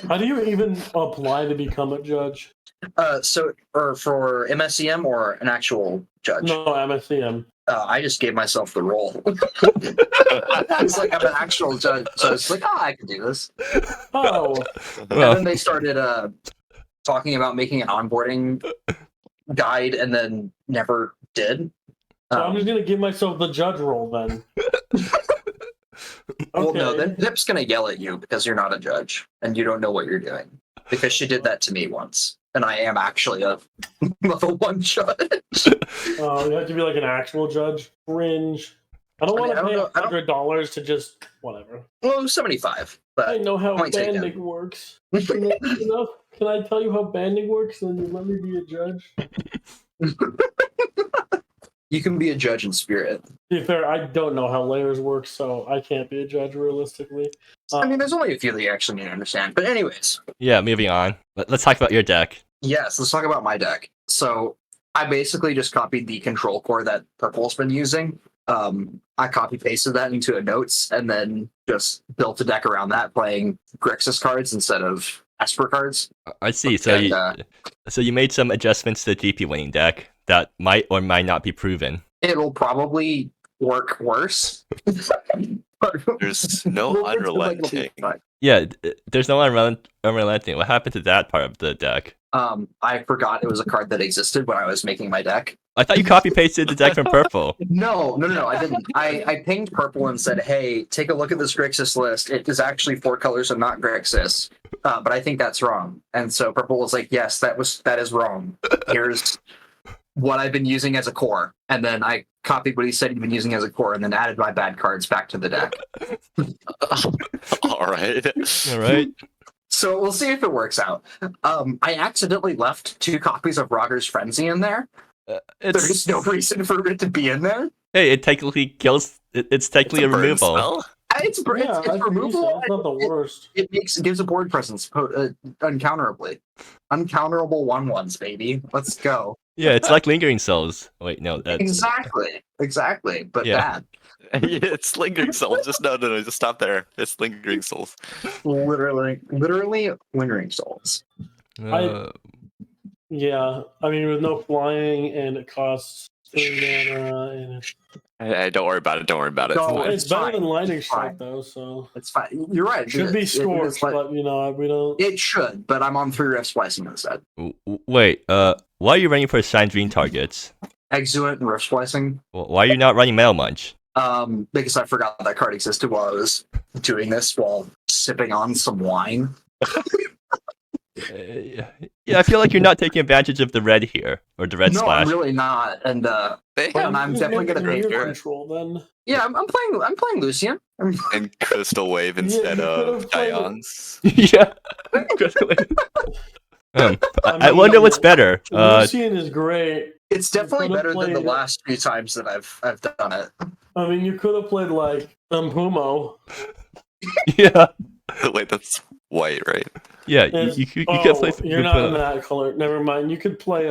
how do you even apply to become a judge? Or for MSEM or an actual judge? No, MSEM. I just gave myself the role. It's like I'm an actual judge, so it's like, I can do this. Oh, And Well, then they started talking about making an onboarding guide, and then never did. so I'm just gonna give myself the judge role then. Well, no, Okay. then Pip's gonna yell at you because you're not a judge and you don't know what you're doing. Because she did that to me once, and I am actually a level 1 judge. You have to be like an actual judge. Cringe. I don't I mean, want I to don't pay know- I don't- $100 to just whatever. Well, 75. I but know how point taken. banding works. Can I tell you how banding works and you let me be a judge? You can be a judge in spirit. To be fair, I don't know how layers work, so I can't be a judge realistically. I mean, there's only a few that you actually need to understand. But anyways, Yeah, moving on. Let's talk about your deck. yes, let's talk about my deck. So I basically just copied the control core that Purple's been using. I copy pasted that into a notes and then just built a deck around that, playing Grixis cards instead of Esper cards. I see. So you made some adjustments to the GP winning deck that might or might not be proven. It'll probably work worse. But There's no unrelenting. Yeah, there's no unrelenting. What happened to that part of the deck? I forgot it was a card that existed when I was making my deck. I thought you copy pasted the deck from Purple. No, I didn't. I pinged Purple and said, "Hey, take a look at this Grixis list. It is actually 4 colors and not Grixis, but I think that's wrong." And so Purple was like, "Yes, that is wrong. Here's what I've been using as a core." And then I copied what he said he'd been using as a core, and then added my bad cards back to the deck. All right. So we'll see if it works out. I accidentally left 2 copies of Roger's Frenzy in there. There's no reason for it to be in there. Hey, it technically kills. It's technically a removal. It's removal. It's not the worst. It gives a board presence uncounterably. Uncounterable 1/1s, baby. Let's go. Yeah, it's like Lingering Souls. Wait, no. Exactly. But Yeah. It's Lingering Souls. Just just stop there. It's Lingering Souls. literally Lingering Souls. Yeah, I mean, with no flying and it costs 3 mana and Don't worry about it. No, it's better than Lightning It's fine. Strike though. So It's fine. You're right. it should be Scorched, but we don't. It should, but I'm on 3 Rift Splicing instead. Wait, why are you running for Shine Dream targets? Exuent and Rift Splicing. Why are you not running Metal Munch? Because I forgot that card existed while I was doing this while sipping on some wine. Yeah, I feel like you're not taking advantage of the red here, or the red No, splash. I'm really not, and I'm definitely gonna pay for it. Control then. Yeah, I'm playing Lucian. And Crystal Wave instead of Gions. Yeah. I wonder what's better. Lucian is great. It's definitely could've better than the played- last few times that I've done it. I mean, you could have played like Pumo. Yeah. Wait, that's white, right? Yeah, you could play. You're not in that color. Never mind. You could play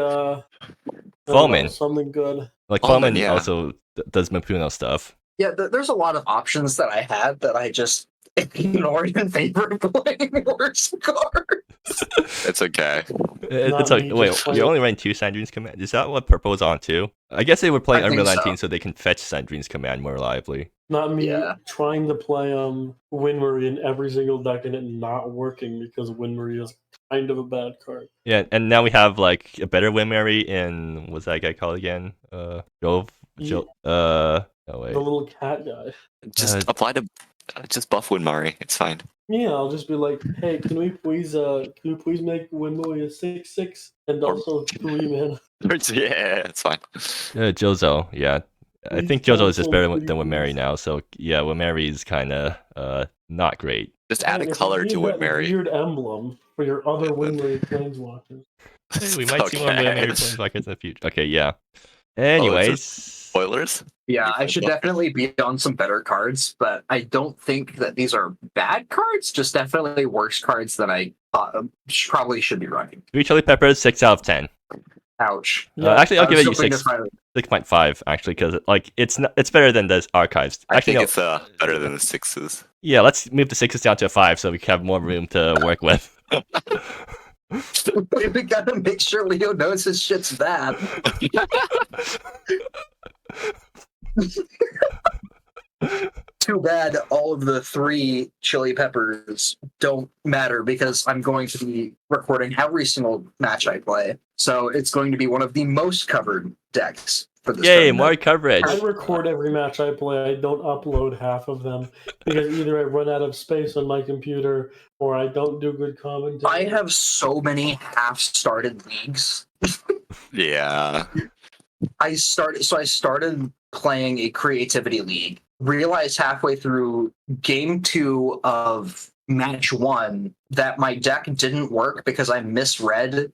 Foeman. something good. Like Foeman, Foeman also does Mapuno stuff. Yeah, there's a lot of options that I had that I just ignored in favor of playing worse cards. It's okay. It's like, me wait, just you're playing- only running 2 Sandrine's command. Is that what Purple is on too? I guess they were playing I think Unrelenting so. so they can fetch Sandrine's command more reliably. Not me Yeah. trying to play Winmarie in every single deck and it not working because Winmarie is kind of a bad card. Yeah, and now we have like a better Winmary in what's that guy called again? No wait. The little cat guy. Just apply to just buff Winmari. It's fine. Yeah, I'll just be like, hey, can we please make Winmarie a 6/6 and also 3 mana? Yeah, it's fine. Jozo, yeah. I Please think Jozo is just better cancel, than Winmary please. now, so yeah, Winmary is kinda not great. Just add a And if color you to need that Winmari. Weird emblem for your other Winmarie planeswalkers. Hey, we might see more Okay. Winmary Planeswalkers in the future. Okay, yeah. Anyways. Spoilers? Yeah, I should definitely be on some better cards, but I don't think that these are bad cards, just definitely worse cards than I thought probably should be running. 3 Chili Peppers, 6 out of 10. Ouch. Actually, I'll I give was it you hoping to 6. finally- 6.5 actually, because like it's better than the archives. I Actually, think no. it's better than the 6s. Yeah, let's move the 6s down to a 5 so we can have more room to work with. We gotta make sure Leo knows his shit's bad. Too bad all of the 3 Chili Peppers don't matter because I'm going to be recording every single match I play. So it's going to be one of the most covered decks for this Yay, tournament. more coverage. I record every match I play. I don't upload half of them because either I run out of space on my computer or I don't do good commentary. I have so many half-started leagues. Yeah. I started playing a creativity league. Realized halfway through game 2 of match 1 that my deck didn't work because I misread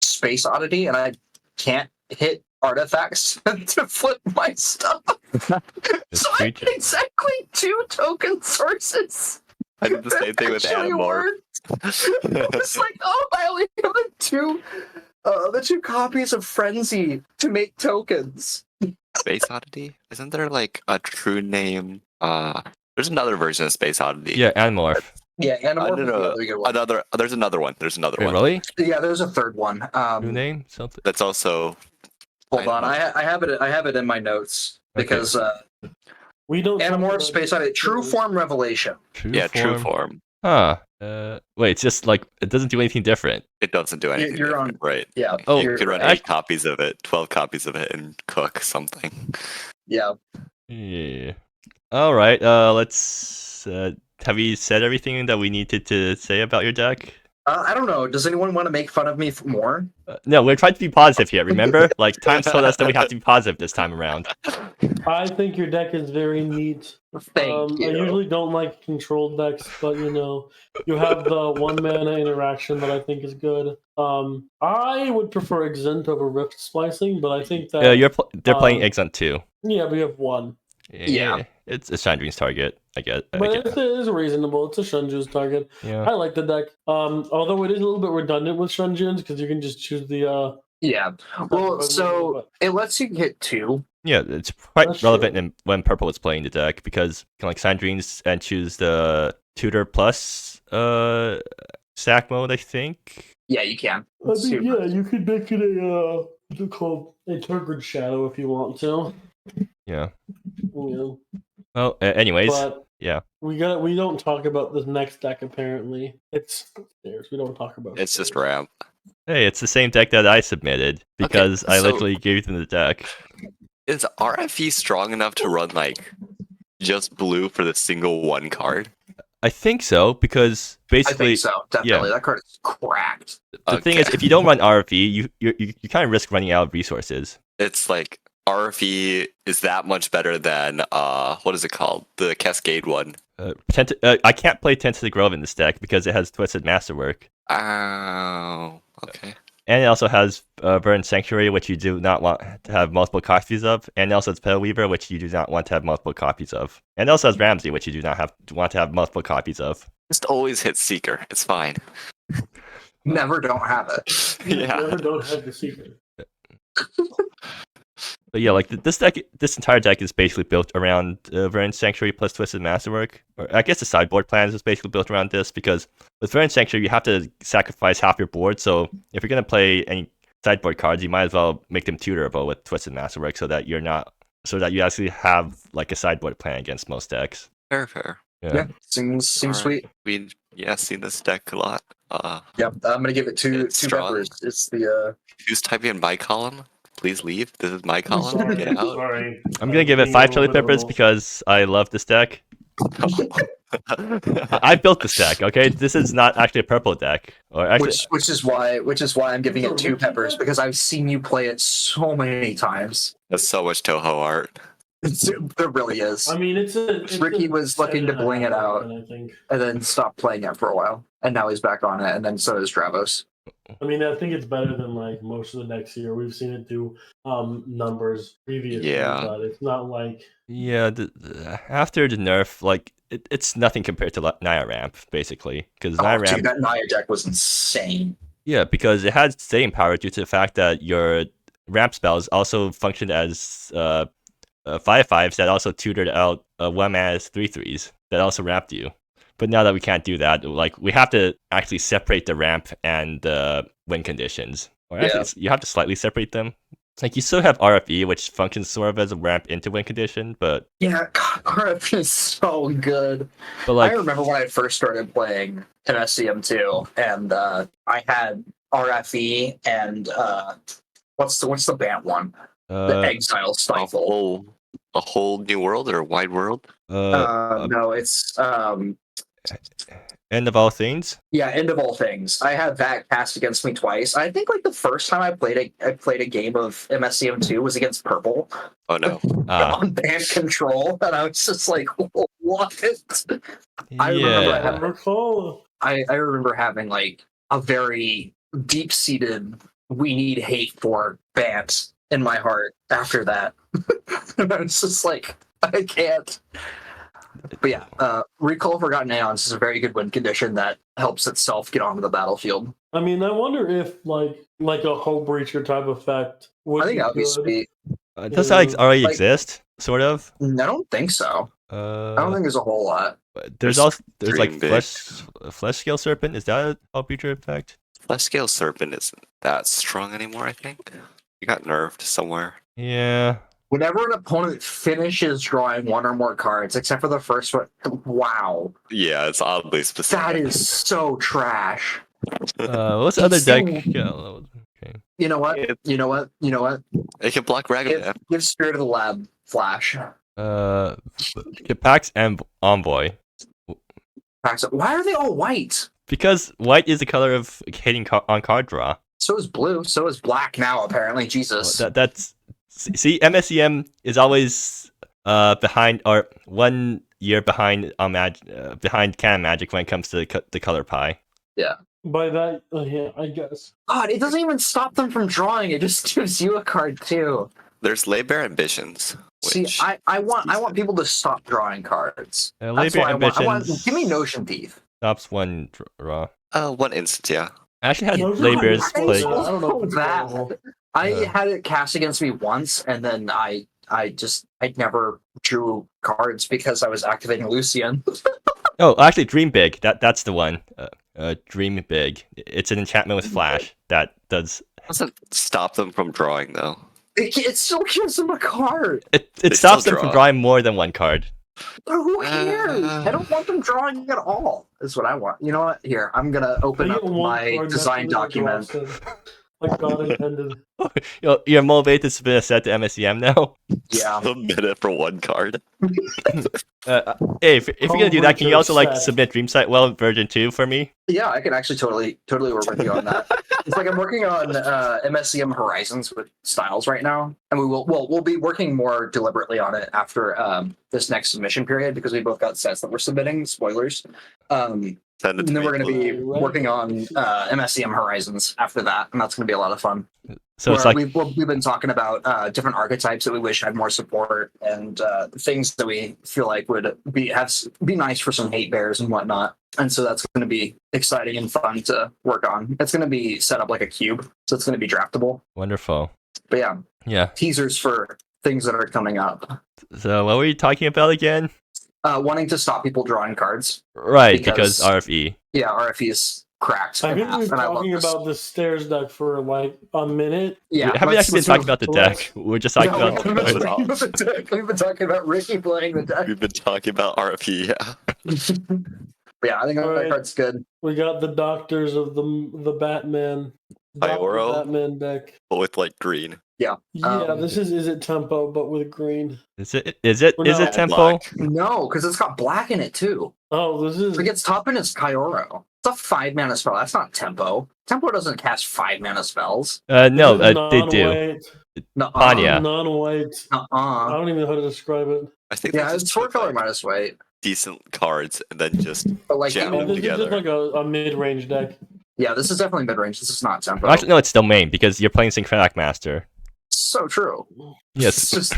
Space Oddity and I can't hit artifacts to flip my stuff. It's So I had creature. exactly 2 token sources. I did the same thing with Actually Animorph. worked. It's like, oh, I only have the 2 copies of Frenzy to make tokens. Space Oddity? Isn't there like a true name? There's another version of Space Oddity. Yeah, Animorph. Yeah, Animorph is the no. other good one. There's another one. There's another Wait, one. really? Yeah, there's a third one. True name? Something. That's also. Hold on, I have it in my notes because We don't. talk Animorph about Space it. Oddity True Form Revelation. True form. Huh. Wait, it's just like it doesn't do anything different. It doesn't do anything. You're different, right? Yeah. Oh, You could run I- 8 copies of it, 12 copies of it, and cook something. Yeah. Yeah. All right. Let's. Have you said everything that we needed to say about your deck? I don't know. Does anyone want to make fun of me for more? No, we're trying to be positive here. Remember, like Times told us that we have to be positive this time around. I think your deck is very neat. Thank you. I usually don't like controlled decks, but you have the 1 mana interaction that I think is good. I would prefer Exent over Rift Splicing, but I think that They're playing um, Exant too. yeah, we have 1. Yeah. It's a Chandrine's target. I get. But it is reasonable. It's a Shunju's target. Yeah. I like the deck. Although it is a little bit redundant with Shunjuns because you can just choose the. Yeah. Well, so it lets you hit 2. Yeah, it's quite That's relevant when Purple is playing the deck because you can like Chandrine's and choose the Tutor plus sack mode, I think. Yeah, you can. I think, yeah, you could make it a what's it called? A Turgid Shadow if you want to. Yeah. Yeah. Well, anyways, But yeah. we don't talk about this next deck apparently. It's upstairs. We don't talk about It's just stairs. ramp. Hey, it's the same deck that I submitted because I so- literally gave them the deck. Is RFE strong enough to run like just blue for the single 1 card? I think so because I basically think so. Definitely. That card is cracked. the thing is, if you don't run RFE, you kind of risk running out of resources. It's like RFE is that much better than what is it called? The Cascade one. I can't play Tentative Grove in this deck because it has Twisted Masterwork. Oh, okay. And it also has Burn Sanctuary, which you do not want to have multiple copies of. And also has Paleweaver, which you do not want to have multiple copies of. And it also has Ramsey, which you do not want to have multiple copies of. Just always hit Seeker. It's fine. Never don't have it. Yeah. Never don't have the secret. But yeah, like this entire deck is basically built around Burn Sanctuary plus Twisted Masterwork. Or I guess the sideboard plans is basically built around this because with Burn Sanctuary, you have to sacrifice half your board. So if you're going to play any sideboard cards, you might as well make them tutorable with Twisted Masterwork so that you actually have like a sideboard plan against most decks. Fair. Yeah. Seems Alright. sweet. We've seen this deck a lot. Yep. I'm gonna give it two It's strong. peppers. It's the Who's typing in my column? Please leave. This is my I'm column. sorry. Get out. Sorry. I'm going to give it 5 chili peppers because I love this deck. I built this deck, okay? This is not actually a purple deck. Or actually, which is why I'm giving it 2 peppers because I've seen you play it so many times. That's so much Toho art. There really is. I mean, it's Ricky was looking to bling it out. I think. And then stopped playing it for a while. And now he's back on it, and then so is Dravos. I mean, I think it's better than like most of the decks here. We've seen it do numbers previously, Yeah. but it's not like yeah, after the nerf, like it's nothing compared to Naya Ramp, basically, because Naya Ramp. Dude, that Naya deck was insane. Yeah, because it had staying power due to the fact that your ramp spells also functioned as 5/5s that also tutored out 1-mana 3/3s that also ramped you. But now that we can't do that, like we have to actually separate the ramp and the win conditions. Or actually, you have to slightly separate them. Like you still have RFE, which functions sort of as a ramp into win condition, but Yeah, God, RF is so good. but like I remember when I first started playing MSEM2, and I had RFE and what's the band one? The Exile Stifle. A whole new world or a wide world? No, it's End of All Things. yeah, End of All Things. I had that cast against me twice. I think like the first time I played a game of MSEM2 was against Purple Oh no. on band control, and I was just like, what? I remember Yeah. having- recall. I remember having like a very deep-seated "we need hate for" bant in my heart after that. And I was just like, I can't. But yeah, Recall of Forgotten Aeons is a very good win condition that helps itself get onto the battlefield. I mean, I wonder if like a hull breacher type effect would I think be that would be good. sweet. Does that already Like- exist? Sort of. I don't think so. I don't think there's a whole lot. There's There's also like Dream Big. flesh scale serpent. Is that a hull breacher effect? Flesh Scale Serpent isn't that strong anymore, I think. It got nerfed somewhere. Yeah. Whenever an opponent finishes drawing one or more cards, except for the first one, wow, Yeah, it's oddly specific. that is so trash. What's the other It's deck? so- Yeah, okay. You know what? It- You know what? You know what? It can block Ragavan. Give Spirit of the Lab Flash. Pax and Envoy. Why are they all white? Because white is the color of hitting on card draw. So is blue. So is black now. Apparently, Jesus. That's see, MSEM is always behind or 1 year behind on behind Canon Magic when it comes to the color pie. By that, yeah, I guess. God, it doesn't even stop them from drawing. It just gives you a card too. There's Laybear Ambitions. See, Which I want people to stop drawing cards. That's Labor what I want. Ambitions Give me Notion Thief. stops one draw. one instant, yeah. I actually had No, Labor's I play. don't I don't know if it's that. available. I had it cast against me once, and then I never drew cards because I was activating Lucian. Oh, actually, Dream Big. That's the one. Dream Big. It's an enchantment with flash that does. Doesn't stop them from drawing though. It still gives them a card. It They stops still them from draw. drawing more than one card. But who cares? I don't want them drawing at all. Is what I want. You know what? Here, I'm gonna open I up get one my card design that's really document. exhausted. Like God intended. You're motivated to submit a set to MSEM now. Yeah. Submit it for one card. Hey, if you're gonna do that, can you Homebrew also like set. submit Dreamsight Well version 2 for me? Yeah, I can actually totally work with you on that. It's like I'm working on MSEM Horizons with Styles right now, and we'll be working more deliberately on it after this next submission period because we both got sets that we're submitting. Spoilers. Send it And to then me. we're going to be working on MSEM Horizons after that, and that's going to be a lot of fun. So it's Where like we've been talking about different archetypes that we wish had more support, and things that we feel like would be nice for some hate bears and whatnot. And so that's going to be exciting and fun to work on. It's going to be set up like a cube, so it's going to be draftable. wonderful. But yeah, Yeah. teasers for things that are coming up. So what were you talking about again? Wanting to stop people drawing cards. Right, because Because- RFE. Yeah, RFE is cracked. I in think half, we've been and I love talking this. about the stairs deck for like a minute. Yeah, We haven't actually been talking about the deck. We're just talking No, about. we've been cards. talking about the deck. We've been talking about Ricky playing the deck. We've been talking about RFP, yeah. But yeah, I think that Alright. card's good. We got the doctors of the Batman. Dr. Ioro? Batman deck. But with like green. Yeah, Um, this is it tempo, but with green. Is it Well, no, tempo? Black. No, because it's got black in it too. Oh, this is If it gets top in, it's Kyoro. It's a 5-mana spell. That's not tempo. Tempo doesn't cast 5-mana spells. No, this is they do. non-white. Nuh-uh. Panya. Non-white. I Uh-uh. don't even know how to describe it. I think Yeah, they just it's 4 took, color like, minus white. decent cards and then just But like, Jam Yeah, them this is just together. like a mid-range deck. yeah, this is definitely mid range. This is not tempo. Actually, no, it's domain because you're playing Synchronic Master. So true. It's Yes. just,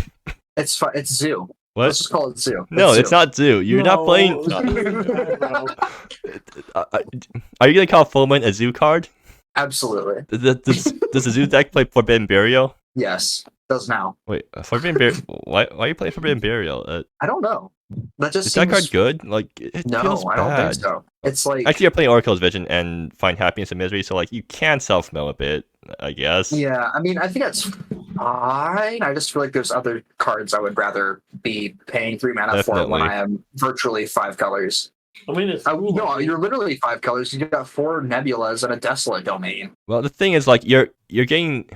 it's Zoo. What? Let's just call it Zoo. No, it's not Zoo. You're not No, playing. it's really bad, bro. Are you gonna call Foreman a Zoo card? Absolutely. Does the Zoo deck play Forbidden Burial? Yes. Does now. Wait, Forbidden Burial? Why are you playing Forbidden Burial? I don't know. That just Is that card seems... good? Like it No, feels I don't bad. think so. It's like... Actually, you're playing Oracle's Vision and find happiness and misery, so like you can self-mill a bit, I guess. Yeah, I mean, I think that's fine. I just feel like there's other cards I would rather be paying 3 mana for when Definitely. I am virtually 5 colors. I mean, it's No, cool. you're literally 5 colors. You got 4 nebulas and a desolate domain. Well, the thing is, like you're getting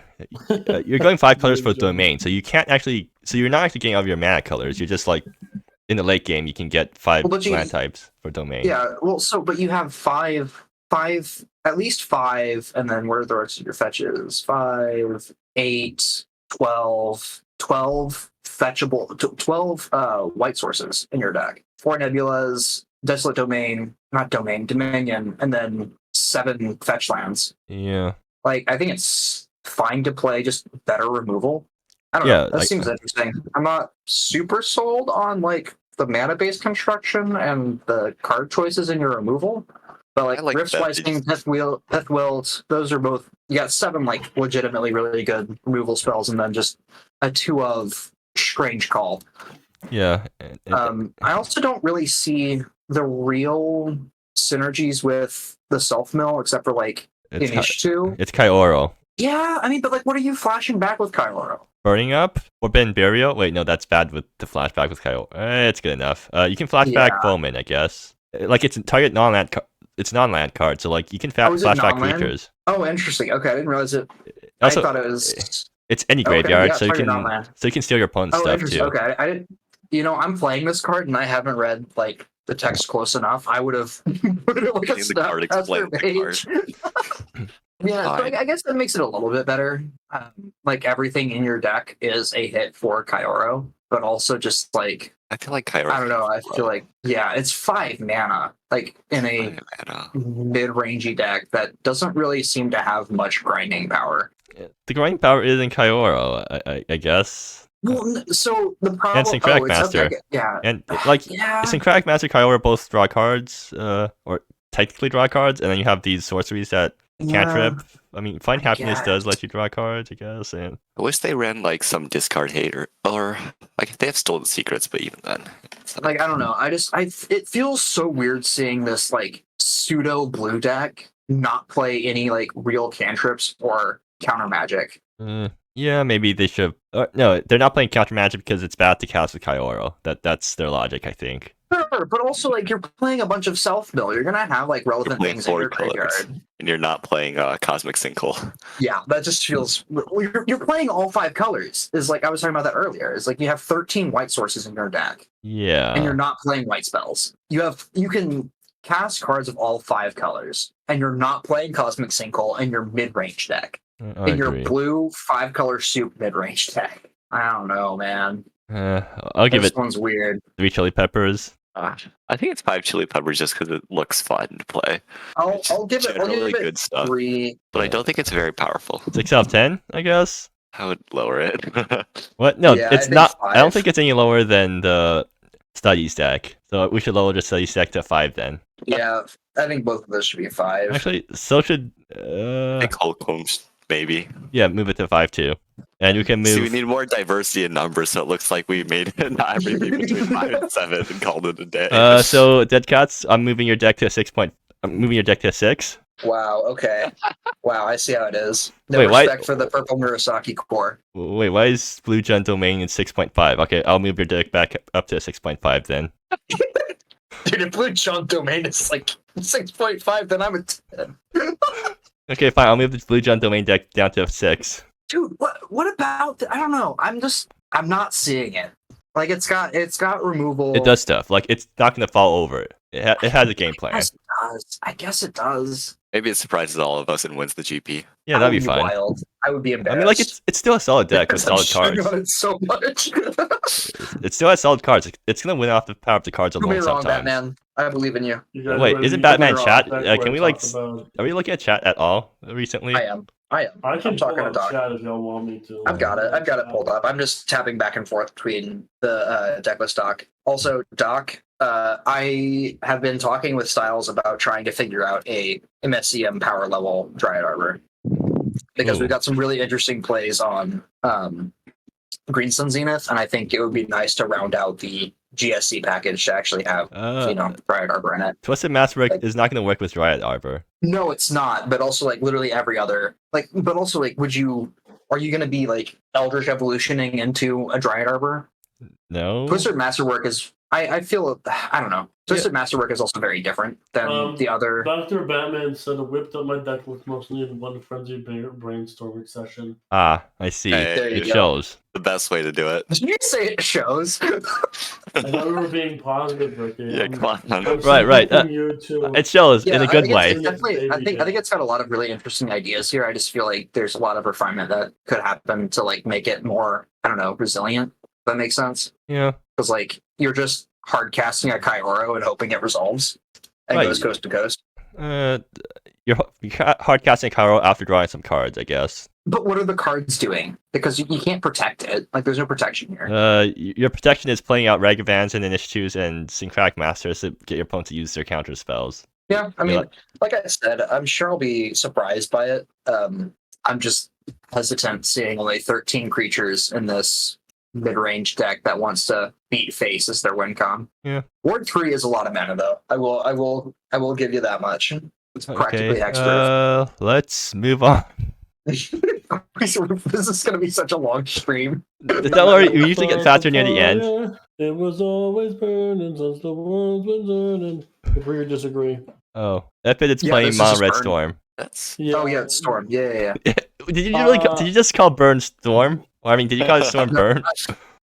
you're going 5 colors for the domain, so you can't actually, so you're not actually getting all of your mana colors. You're just like in the late game, you can get 5 Well, but you- land types for domain. Yeah, well, but you have 5, at least 5, and then where are the rest of your fetches? 5, 8, 12 fetchable, 12 white sources in your deck, 4 nebulas, desolate domain, not domain, dominion, and then 7 fetch lands. Yeah. Like, I think it's fine to play, just better removal. I don't Yeah, know. That seems interesting. I'm not super sold on like the mana based construction and the card choices in your removal. But like, I like Rift that. Slicing, Pith Wilt, those are both. You got 7 like legitimately really good removal spells, and then just a 2 of Strange Call. Yeah. I also don't really see the real synergies with the self mill, except for like Inish 2. It's Kaioro. Yeah, I mean, but like, what are you flashing back with Kaioro? Burning Up or Ben Burial? Wait, no, that's bad with the flashback with Kaioro. It's good enough. You can flashback Bowman, I guess. Like, it's a target non-land it's non-land card, so like you can flashback creatures. Oh, interesting. Okay, I didn't realize it. Also, I thought it was. It's any graveyard, yeah, so you can steal your opponent's stuff too. Okay, I didn't. I'm playing this card and I haven't read like the text close enough. I would have put it like a snapcaster page. Yeah, so I guess that makes it a little bit better. Like everything in your deck is a hit for Kaioro, but also just like I feel like Kaioro. I don't know. I feel like it's 5 mana, like in a mid-rangey deck that doesn't really seem to have much grinding power. The grinding power is in Kaioro, I guess. Well, so the problem. And Syncratic Master. And like Syncratic Master, Kaioro both draw cards, or technically draw cards, and then you have these sorceries that cantrip. I mean, Find Happiness does let you draw cards, I guess. And I wish they ran like some discard hater, or like they have Stolen Secrets, but even then, like I don't know. It feels so weird seeing this like pseudo blue deck not play any like real cantrips or counter magic. Yeah, maybe they should. No, they're not playing counter magic because it's bad to cast with Kaioro. That's their logic, I think. Sure, but also like you're playing a bunch of self mill. You're gonna have like relevant things in your graveyard, and you're not playing Cosmic Sinkhole. Yeah, that just feels. You're playing all 5 colors. Is like I was talking about that earlier. Is like you have 13 white sources in your deck. Yeah, and you're not playing white spells. You can cast cards of all 5 colors, and you're not playing Cosmic Sinkhole in your mid-range deck. In your blue 5-color soup mid-range deck. I don't know, man. I'll give it. This one's weird. 3 chili peppers. I think it's 5 chili peppers just because it looks fun to play. I'll give it. Good stuff. 3. But I don't think it's very powerful. 6 out of 10, I guess. I would lower it. What? No, it's not. 5. I don't think it's any lower than the Studies deck. So we should lower the Studies deck to 5 then. Yeah, I think both of those should be 5. Actually, so should. I think Holcombs, maybe. Yeah, move it to 5 too. And you can move. See, we need more diversity in numbers, so it looks like we made not everything between 5 and 7 and called it a day. So Dead Cats, I'm moving your deck to a 6 point. I'm moving your deck to a 6. Wow. Okay. Wow. I see how it is. No respect for the purple Murasaki core. Wait, why is Blue Gen Domain in 6.5? Okay, I'll move your deck back up to a 6.5 then. Dude, if Blue Gen Domain is like 6.5, then I'm a 10. Okay, fine. I'll move the Blue Gen Domain deck down to a 6. Dude, what about? I don't know. I'm not seeing it. Like it's got removal. It does stuff. Like it's not gonna fall over. It has a game plan. I guess it does. Maybe it surprises all of us and wins the GP. Yeah, that'd be fun. Wild. I would be embarrassed. I mean, like it's still a solid deck with solid cards. On it so much. It still has solid cards. It's gonna win off the power of the cards alone sometimes. Batman. I believe in you. Wait, isn't Batman chat? Can we like? Are we looking at chat at all recently? I am. I can talking to Doc. chat if y'all want me to. I've got it pulled up. I'm just tapping back and forth between the Decklist Doc. Also, Doc, I have been talking with Styles about trying to figure out a MSEM power level Dryad Arbor. Because we've got some really interesting plays on Green Sun Zenith, and I think it would be nice to round out the GSC package to actually have Dryad Arbor in it. Twisted Masterwork is not going to work with Dryad Arbor. No, it's not. But also, like literally every other, but also, like, are you going to be like Eldritch Evolutioning into a Dryad Arbor? No. Twisted Masterwork is. I feel. I don't know. Twisted Masterwork is also very different than the other. Dr. Batman said I whipped up my deck with mostly in one frenzy brainstorming session. Ah, I see. It shows. The best way to do it. Did you say it shows? I thought we were being positive, Ricky. Yeah, come on. Right. It shows in a good way. I think it's got a lot of really interesting ideas here. I just feel like there's a lot of refinement that could happen to like make it more, I don't know, resilient. That makes sense. Yeah. Because like you're just hard casting a Kyoro and hoping it resolves and Right. goes coast to coast. You're hard casting Karo after drawing some cards, I guess. But what are the cards doing? Because you can't protect it. Like there's no protection here. Your protection is playing out Ragavans and Initiatus and Syncratic Masters to get your opponent to use their counter spells. Yeah, I mean, like I said, I'm sure I'll be surprised by it. I'm just hesitant seeing only 13 creatures in this mid-range deck that wants to beat face as their win con. Yeah. Ward 3 is a lot of mana though. I will give you that much. It's practically hexproof. Let's move on. This is gonna be such a long stream. Don't worry, we usually get faster near the end. It was always burning since the world's been turning. Agree or disagree? Oh, Epid, it's Yeah, playing this is Mono just Red burn. Storm. Oh yeah, it's Storm. Yeah. Did you just call Burn Storm? Or, I mean, did you call it Storm Burn?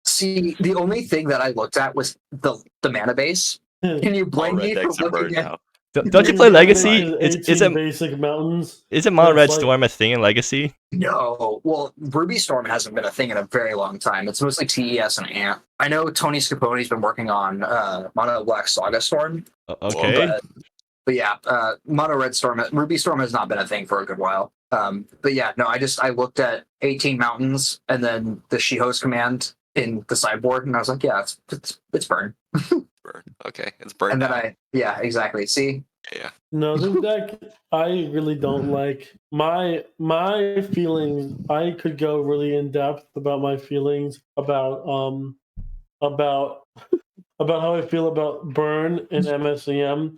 See, the only thing that I looked at was the mana base. Can you blame me for looking at? Don't you play Legacy? Is it basic mountains? Isn't Mono Red Storm a thing in Legacy? No. Well, Ruby Storm hasn't been a thing in a very long time. It's mostly TES and Ant. I know Tony Scapone's been working on Mono Black Saga Storm. Okay. But yeah, Mono Red Storm, Ruby Storm has not been a thing for a good while. But yeah, no, I looked at 18 mountains and then the She-Host command in the sideboard, and I was like, yeah, it's burn. Burn. Okay, it's burn. And then exactly. See? Yeah. No, this deck I really don't like. My feelings. I could go really in depth about my feelings about how I feel about burn and MSEM,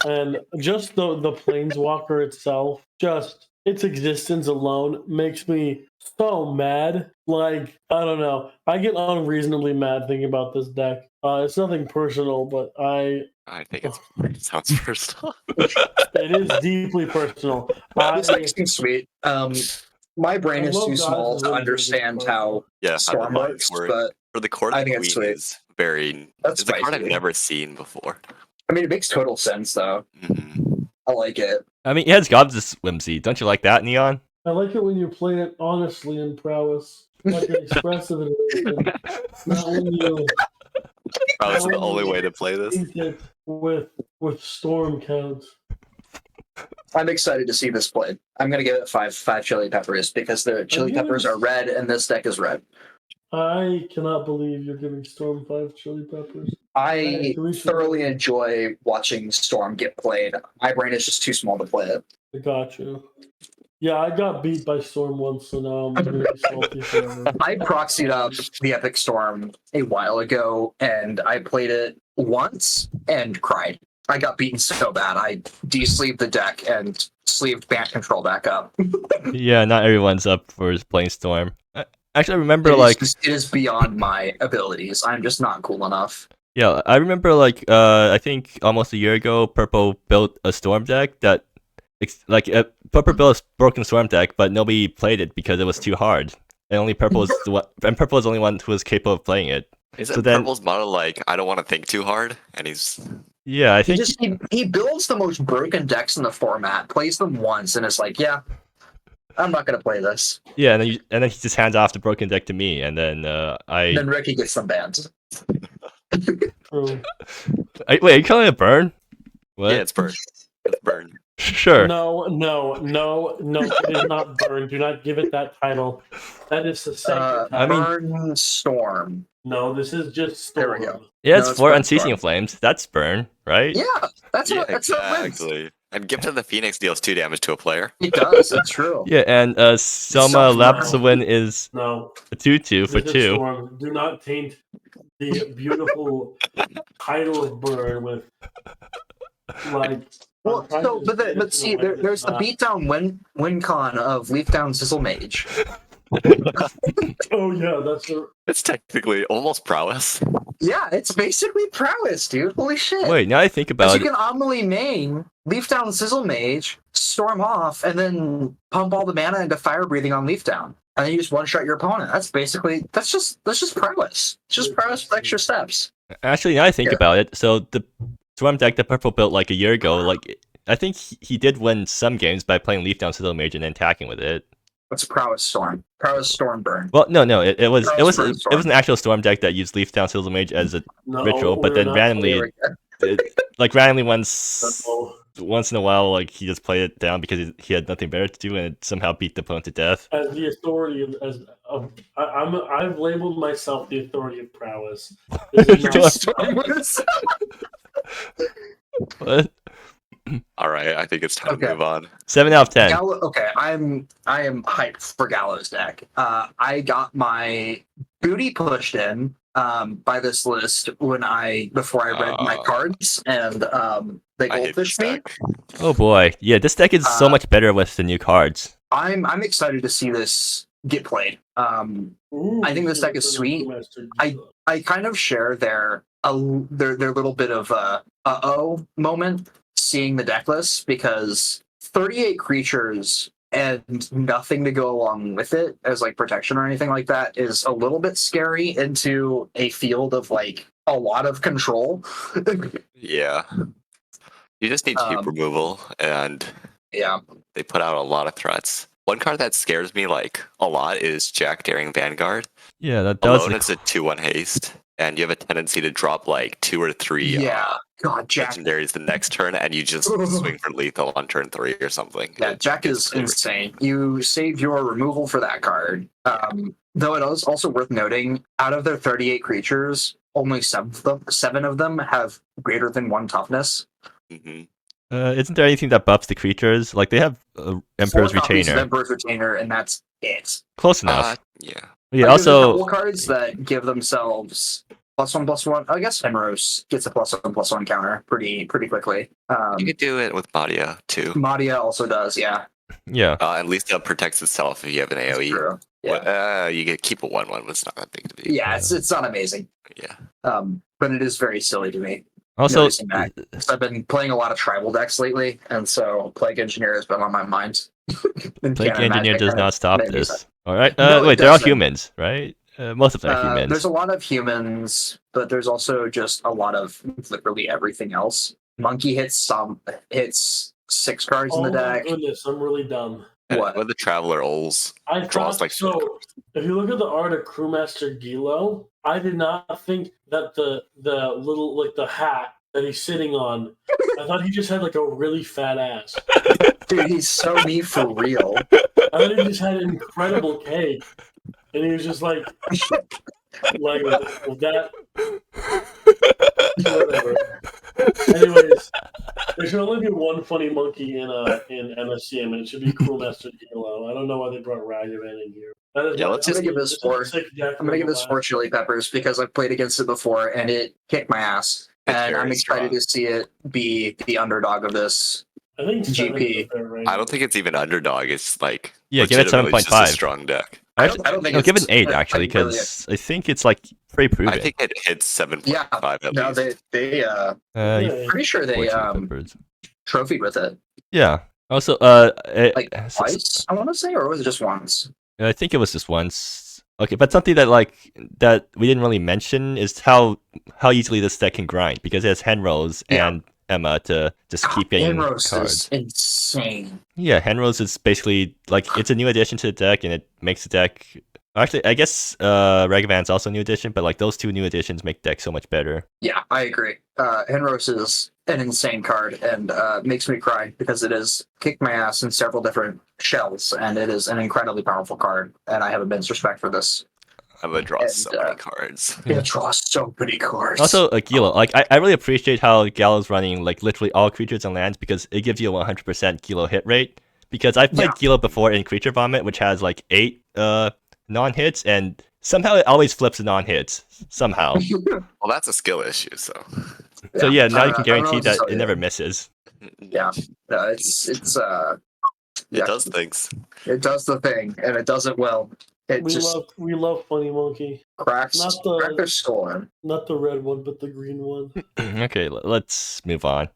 and just the Planeswalker itself, just its existence alone makes me so mad. Like, I don't know. I get unreasonably mad thinking about this deck. It's nothing personal, but I think it sounds personal. it is deeply personal. This deck seems sweet. My brain is too small to understand how Storm works, but for the Court of I think Queen it's sweet. is very. It's a card I've never seen before. I mean, it makes total sense though. Mm-hmm. I like it. I mean, it has Gobs' whimsy. Don't you like that, Neon? I like it when you play it honestly in prowess, like an expressive invasion. Not when you. That's the only way to play this. With storm counts. I'm excited to see this played. I'm gonna give it five chili peppers because the chili peppers are red and this deck is red. I cannot believe you're giving Storm 5 chili peppers. I thoroughly enjoy watching Storm get played. My brain is just too small to play it. I got you. Yeah, I got beat by Storm once, so now I'm going to be salty forever. I proxied up the Epic Storm a while ago, and I played it once and cried. I got beaten so bad, I de-sleeved the deck and sleeved Band Control back up. Yeah, not everyone's up for playing Storm. Actually, I remember it is beyond my abilities. I'm just not cool enough. Yeah, I remember I think almost a year ago, Purple built a Storm deck that Purple built a broken Storm deck, but nobody played it because it was too hard. And only Purple was Purple was the only one who was capable of playing it. Isn't Purple's model I don't want to think too hard, and he's. Yeah, I think he builds the most broken decks in the format, plays them once, and it's like, yeah, I'm not gonna play this. Yeah, and then he just hands off the broken deck to me, and then Then Ricky gets some bans. True. Wait, are you calling it burn? What? Yeah, it's burn. It's burn. Sure. No, it is not burn. Do not give it that title. That is the second Burn Storm. No, this is just Storm. There we go. Yeah, it's for Burn Unceasing Storm. Flames. That's burn, right? Yeah, that's exactly. And Gift of the Phoenix deals 2 damage to a player. It does. That's true. Yeah, and Selma Lapsawin is a 2/2 for 2. Storm. Do not taint the beautiful title of burn with Well, but see, there's the beatdown win con of Leaf Down Sizzle Mage. Oh yeah, It's technically almost prowess. Yeah, it's basically prowess, dude. Holy shit. Wait, now I think about it. You can Amelie main, Leaf Down Sizzle Mage, storm off, and then pump all the mana into fire breathing on Leaf Down. And then you just one-shot your opponent. That's just prowess. It's just prowess with extra steps. Actually, now I think about it, so the Storm deck that Purple built a year ago, I think he did win some games by playing Leaf Down Sizzle Mage and then attacking with it. What's Prowess Storm? Prowess Storm Burn. Well, no, it was Burn Storm. an actual storm deck that used Leaf Down Sizzle Mage as a No, ritual, but we're then not- randomly, randomly once in a while, like he just played it down because he had nothing better to do, and it somehow beat the opponent to death. As the authority I've labeled myself the authority of prowess. This is not- Stormers. What? All right, I think it's time Okay. to move on. 7 out of 10. Okay, I am hyped for Gallows deck. I got my booty pushed in by this list before I read my cards, and they I hate this goldfished me. deck. Oh boy, yeah, this deck is so much better with the new cards. I'm excited to see this get played. I think this deck is sweet. I kind of share their little bit of uh-oh moment seeing the deck list, because 38 creatures and nothing to go along with it as like protection or anything like that is a little bit scary into a field of like a lot of control. Yeah. You just need cheap removal, and Yeah. they put out a lot of threats. One card that scares me like a lot is Jack Daring Vanguard. Yeah, that was Alone, it's a 2/1 haste, and you have a tendency to drop like 2 or 3 Yeah. God, Jack. legendaries the next turn, and you just swing for lethal on turn 3 or something. Yeah, Jack is crazy. insane. You save your removal for that card. Though it is also worth noting, out of their 38 creatures, only 7 of them have greater than 1 toughness. Mhm. Isn't there anything that buffs the creatures? Like they have Emperor's 4 copies of Retainer. Emperor's Retainer, and that's it. Close enough. Yeah. Yeah. There's a Also, couple cards that give themselves +1/+1. I guess Hemorrhoes gets a +1/+1 counter pretty quickly. You could do it with Madia too. Madia also does, yeah. yeah. At least it protects itself if you have an That's AoE. true. Yeah, You get keep a 1/1, but it's not that big to be. yeah, it's not amazing. Yeah. But it is very silly to me. Also, noticing that. So I've been playing a lot of tribal decks lately, and so Plague Engineer has been on my mind. And Plague Cannon Engineer Magic does kind of not stop made me this. sad. All right. No, it Wait, they're all doesn't. humans, right? Most of them are humans. There's a lot of humans, but there's also just a lot of literally everything else. Monkey hits 6 cards in the Oh my deck. goodness, I'm really dumb. And What? when the Traveler Ols I draws thought like so. If you look at the art of Crewmaster Gilo, I did not think that the little like the hat that he's sitting on. I thought he just had like a really fat ass. Dude, he's so me for real. I thought he just had an incredible cake, and he was just like with that. Whatever. Anyways, there should only be one funny monkey in MSEM, and it should be Crewmaster Gilo. I don't know why they brought Ragavan in here. Yeah, let's I'm gonna give this 4. I'm gonna give this 4 Chili Peppers because I've played against it before and it kicked my ass. It's And I'm very excited strong. to see it be the underdog of this. I think GP. I don't think it's even underdog. It's like Yeah, give it legitimately just 7.5. a strong deck. I don't think No, it's give it an 8 like, actually, really because I think it's like pretty proven. I think it hits 7.5 Yeah, at no, least. they Yeah, pretty sure they trophied with it yeah. Also, like twice, I want to say, or was it just once? I think it was just once. Okay, but something that we didn't really mention is how easily this deck can grind, because it has Henrose Yeah. and Emma to just keep getting Inros cards. is insane. Yeah, Henrose is basically like it's a new addition to the deck, and it makes the deck. Actually, I guess Ragavan's also a new addition, but like those 2 new additions make the deck so much better. Yeah, I agree. Henros is an insane card and makes me cry because it has kicked my ass in several different shells, and it is an incredibly powerful card, and I have immense respect for this. I'm gonna draw And, so many cards. Yeah. It draws so many cards. Also, Gilo, like I really appreciate how Gallo's running like literally all creatures and lands, because it gives you a 100% Gilo hit rate. Because I've played Gilo before in Creature Vomit, which has like 8 non-hits, and somehow it always flips the non-hits somehow. Well, that's a skill issue, so. So yeah, now you can I don't know guarantee what to that tell it you. never misses. Yeah, no, it's It yeah. does things. It does the thing, and it does it well. It just We love Funny Monkey, cracks not their skull in. not the red one, but the green one. Okay, let's move on.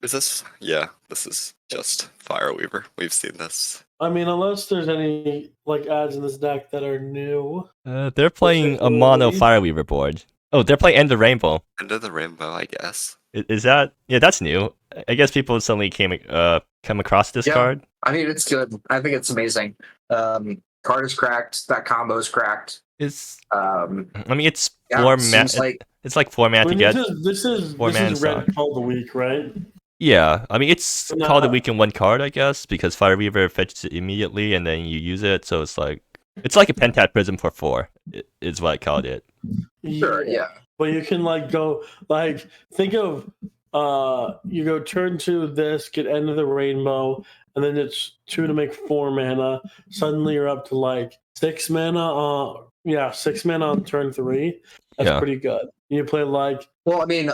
Is this? Yeah, this is just Fireweaver. We've seen this. I mean, unless there's any like ads in this deck that are new. They're playing a mono Fireweaver board. Oh, they're playing End of Rainbow. End of the Rainbow, I guess. Is that? Yeah, that's new. I guess people suddenly come across this Yeah. card. I mean, it's good. I think it's amazing. Card is cracked. That combo is cracked. It's Um, I mean it's yeah, four it seems like it's like 4 mana I to mean, get. this is Four man red call the week, right? Yeah, I mean it's No. called a week in one card, I guess, because Fire Weaver fetches it immediately and then you use it, so it's like a Pentat Prism for 4. Is what I called it. sure, yeah. But you can like go like think of you go turn 2 this, get End of the Rainbow, and then it's 2 to make 4 mana. Suddenly you're up to like 6 mana 6 mana on turn 3. That's pretty good. You play like Well, I mean,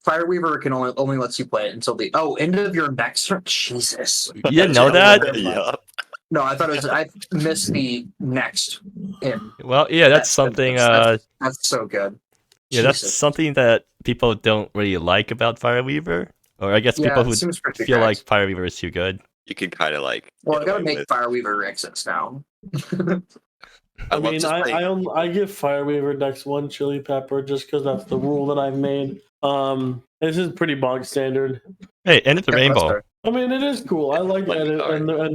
Fireweaver can only lets you play it until the end of your next turn. Jesus. You didn't know that? Yeah. No, I thought it was. I missed the next. Well, yeah, that's something. That's so good. Yeah, that's Jesus. something that people don't really like about Fire Weaver, or I guess people it who seems pretty feel like cracked. Fire Weaver is too good. You can kind of like. Well, I get gotta away make with- Fireweaver exits now. I I love mean, just playing- I give Fireweaver decks 1 chili pepper just because that's the rule that I've made. This is pretty bog standard. Hey, End of the Yeah, that's Rainbow. fair. I mean, it is cool. I like Like, End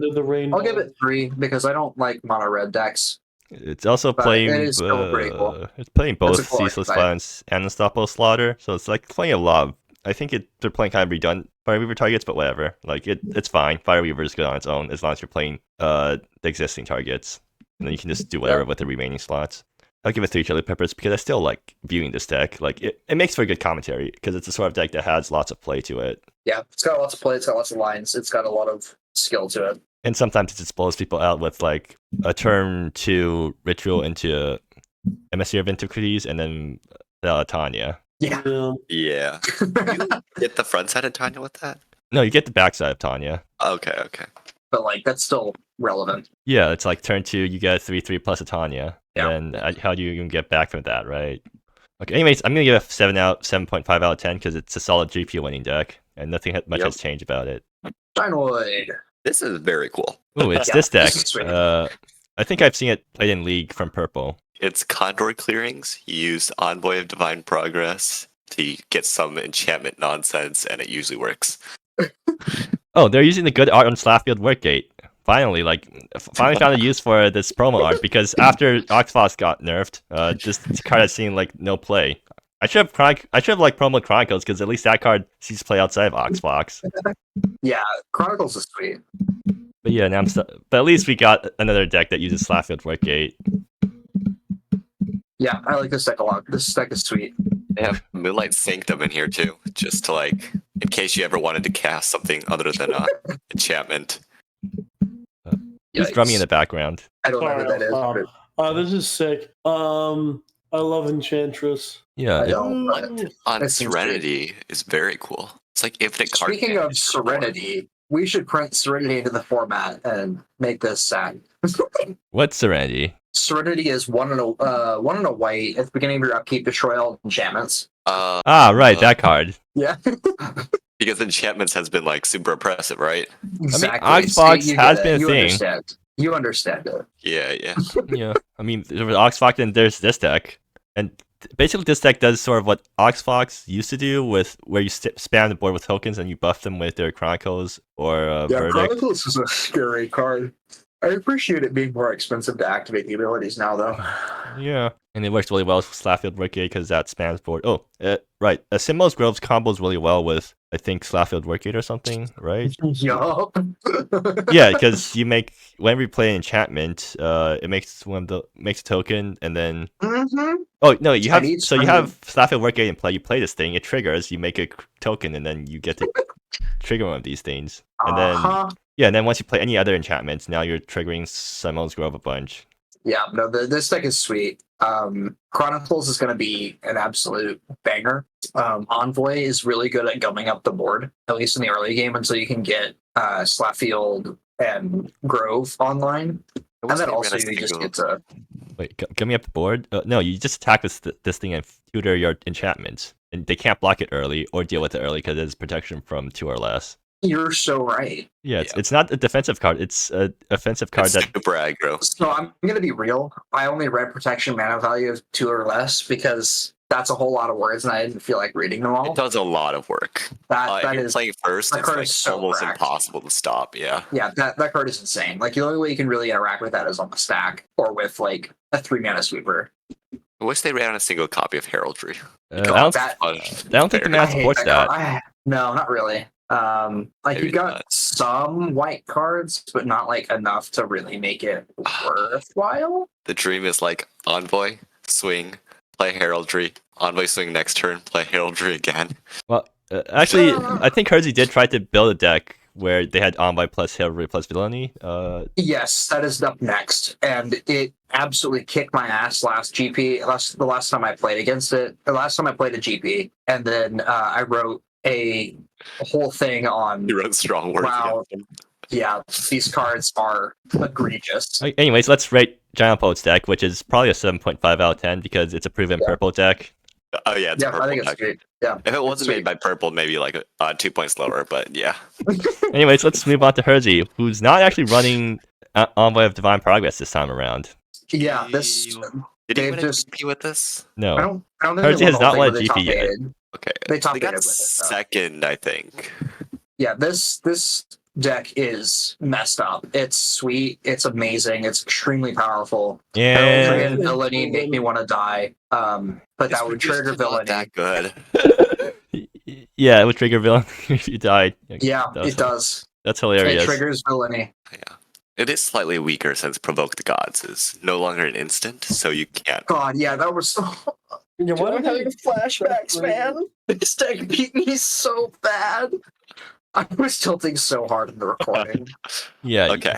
of the Rainbow. I'll give it 3 because I don't like mono red decks. It's also But playing. it is still pretty cool. It's playing both That's a cool Ceaseless archetype. Violence and Unstoppable Slaughter, so it's like playing a lot. I think they're playing kind of redundant Fire Weaver targets, but whatever. Like it's fine. Fire Weaver is good on its own as long as you're playing the existing targets, and then you can just do whatever with the remaining slots. I'll give it 3 chili peppers because I still like viewing this deck. Like it makes for good commentary because it's a sort of deck that has lots of play to it. Yeah, it's got lots of play. It's got lots of lines. It's got a lot of skill to it. And sometimes it just blows people out with like a turn 2 ritual into MSEM of Antiquities and then Tanya. Yeah. Yeah. Get the front side of Tanya with that? No, you get the backside of Tanya. Okay. But like that's still relevant. Yeah, it's like turn 2, you get 3/3 plus a Tanya. Yeah. And how do you even get back from that, right? Okay, anyways, I'm gonna give it 7.5 out of 10 because it's a solid GP winning deck, and nothing much Yep. has changed about it. Shinewood. This is very cool. Oh, it's Yeah, this deck. this is sweet. I think I've seen it played in League from Purple. It's Condor clearings. You use Envoy of Divine Progress to get some enchantment nonsense, and it usually works. Oh, they're using the good art on Slackfield Workgate. Finally, finally found a use for this promo art because after Oxfox got nerfed, this card has seen like no play. I should have promo Chronicles because at least that card sees play outside of Oxfox. Yeah, Chronicles is sweet. But yeah, now but at least we got another deck that uses Slackfield Workgate. Yeah, I like this deck a lot. This deck is sweet. They have Moonlight Sanctum in here too, just to like, in case you ever wanted to cast something other than enchantment. Who's drumming in the background? I don't know who that is. but This is sick. I love Enchantress. Yeah, I don't, but On That seems Serenity is very cool. It's like infinite card. Speaking of Serenity, we should print Serenity into the format and make this sad. what's Serenity? Serenity is one and a white. At the beginning of your upkeep, destroy all enchantments. Right, that card. Yeah, Because enchantments has been like super oppressive, right? exactly. Oxfox you has get been a it. You thing. Understand. You understand it. Yeah. Yeah, I mean, there was Oxfox and there's this deck, and basically this deck does sort of what Oxfox used to do, with where you spam the board with tokens and you buff them with their Chronicles or Verdict. Chronicles is a scary card. I appreciate it being more expensive to activate the abilities now, though. Yeah, and it works really well with Slackfield Workgate because that spams board. Oh, right. Simos Groves combos really well with, I think, Slackfield Workgate or something, right? Yup. Yeah, because whenever you play an enchantment, it makes a token, and then Mm-hmm. oh no, you have need Slackfield Workgate in play. You play this thing, it triggers. You make a token, and then you get to trigger one of these things, and then yeah, and then once you play any other enchantments, now you're triggering Simos Grove a bunch. Yeah, no, this deck is sweet. Chronicles is going to be an absolute banger. Envoy is really good at gumming up the board, at least in the early game, until you can get Slackfield and Grove online. And then also you just get to... Wait, gumming up the board? No, you just attack this thing and tutor your enchantments, and they can't block it early or deal with it early because it's protection from 2 or less. You're so right. Yeah, it's not a defensive card. It's an offensive card It's that. super aggro. So I'm going to be real. I only read protection mana value of 2 or less because that's a whole lot of words, and I didn't feel like reading them all. It does a lot of work. That If you're playing first, it's card like is so almost cracked. impossible to stop. Yeah. Yeah, that card is insane. Like the only way you can really interact with that is on the stack or with like a 3-mana sweeper. I wish they ran on a single copy of Heraldry. I don't think the meta supports that. No, not really. Like Maybe you got not. some white cards, but not like enough to really make it worthwhile. The dream is like Envoy, swing, play Heraldry, Envoy swing next turn, play Heraldry again. Well, actually, I think Hersey did try to build a deck where they had Envoy plus Heraldry plus Villainy. Yes, that is up next, and it absolutely kicked my ass last GP. The last time I played against it, the last time I played a GP, and then I wrote a whole thing on. You wrote strong words. Wow, yeah, these cards are egregious. Anyways, let's rate Giant Poet's deck, which is probably a 7.5 out of 10 because it's a proven purple deck. Oh yeah, it's purple. I think it's great. Yeah, if it wasn't made by purple, maybe like 2 points lower. But yeah. Anyways, let's move on to Hersey, who's not actually running Envoy of Divine Progress this time around. Yeah, this. Did he win a GP with this? No. I don't think Hersey has not won a they GP top yet. aided. Okay. They top got aided with it, though. second, I think. Yeah, this deck is messed up. It's sweet. It's amazing. It's extremely powerful. Yeah. Villainy make me want to die. But that would trigger Villainy. That good. Yeah, it would trigger Villainy if you died. Yeah, it does. That's hilarious. It triggers Villainy. Yeah. It is slightly weaker since Provoke the Gods is no longer an instant, so you can't. God, yeah, that was so. Yeah, why I'm having flashbacks, man. This deck beat me so bad. I was tilting so hard in the recording. Yeah. Okay.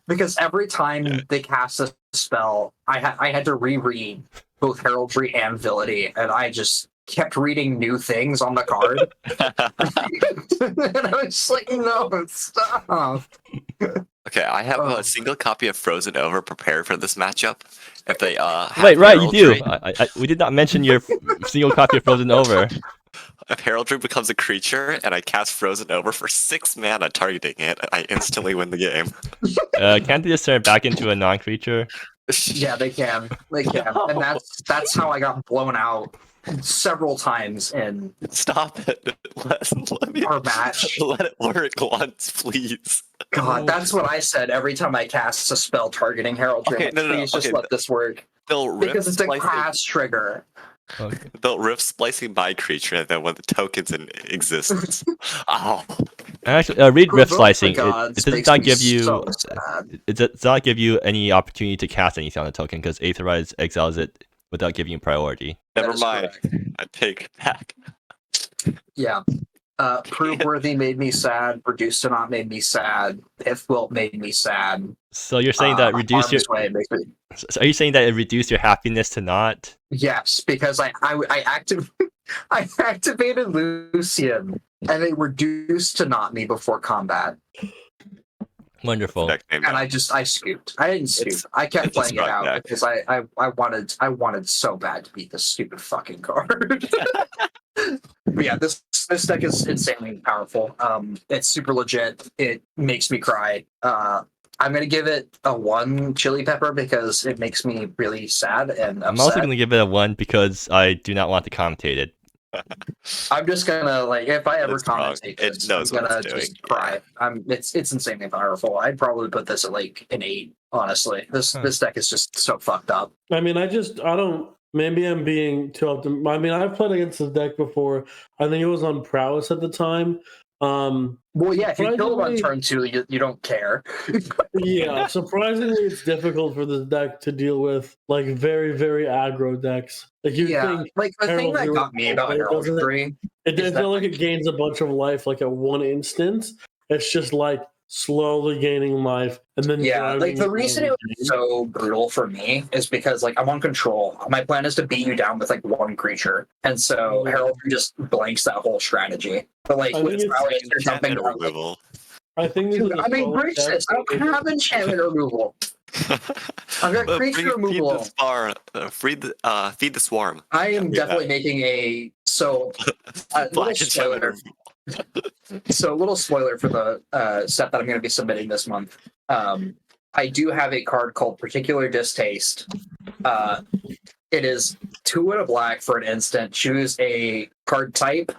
Because every time they cast a spell, I had to reread both Heraldry and Villainy, and I just kept reading new things on the card. And I was just like, no, stop. Okay, I have a single copy of Frozen Over prepared for this matchup. If they Wait, right, you do. Heraldry- We did not mention your single copy of Frozen Over. If Heraldry becomes a creature and I cast Frozen Over for 6 mana targeting it, I instantly win the game. Can't they just turn it back into a non-creature? Yeah, they can. They can. And that's how I got blown out several times in Stop it. Let me our match. let it work once, please. God, that's what I said every time I cast a spell targeting Heraldry. Okay, no, Please just let this work. They'll Because it's a splicing- cast trigger. Okay. They'll rift splicing my creature and then when the token's in existence. Oh. Actually, read Rift Provoke the Slicing. It Gods does makes not me give you. so sad. It does not give you any opportunity to cast anything on the token because Aetherize exiles it without giving you priority. Never is mind. correct. I take it back. Yeah. Prove Worthy made me sad. Produce to Not made me sad. If Wilt made me sad. So you're saying that reduce your. Harm's Way makes me. So are you saying that it reduced your happiness to not? Yes, because I activated Lucian and it reduced to not me before combat. Wonderful. Deck name And I scooped. I didn't scoop. I kept it's a playing it strong out deck. because I wanted so bad to beat this stupid fucking card. But yeah, this deck is insanely powerful. It's super legit. It makes me cry. I'm gonna give it a 1 chili pepper because it makes me really sad and upset. I'm also going to give it a 1 because I do not want to commentate it. I'm just gonna like if I ever It's wrong. commentate It this, knows I'm what gonna it's just doing. cry. It's insanely powerful. I'd probably put this at like an 8. Honestly, this deck is just so fucked up. I mean, I don't. Maybe I'm being too optimistic. I mean, I've played against this deck before. I think it was on prowess at the time. Well, yeah, if you kill him on surprisingly- turn 2, you don't care. Yeah, surprisingly, it's difficult for this deck to deal with like very, very aggro decks. Like you Yeah, think like the thing that Heraldry got me about it doesn't- Heraldry. it's Is that, not like like- it gains a bunch of life like at one instance. It's just like slowly gaining life and then Yeah, like driving the you reason down it the was game. so brutal for me is because like I'm on control. My plan is to beat you down with like 1 creature, and so Yeah. Heraldry just blanks that whole strategy. But like I with think it's prowess, you're jumping Enchantment around, like, removal. I think this dude, is a I mean, solid gracious, deck. I don't have enchantment removal. I've got creature removal. Feed the swarm. I am Yeah. definitely making a little Black enchantment spoiler. So a little spoiler for the set that I'm going to be submitting this month. I do have a card called Particular Distaste. It is 2 and a black for an instant. Choose a card type.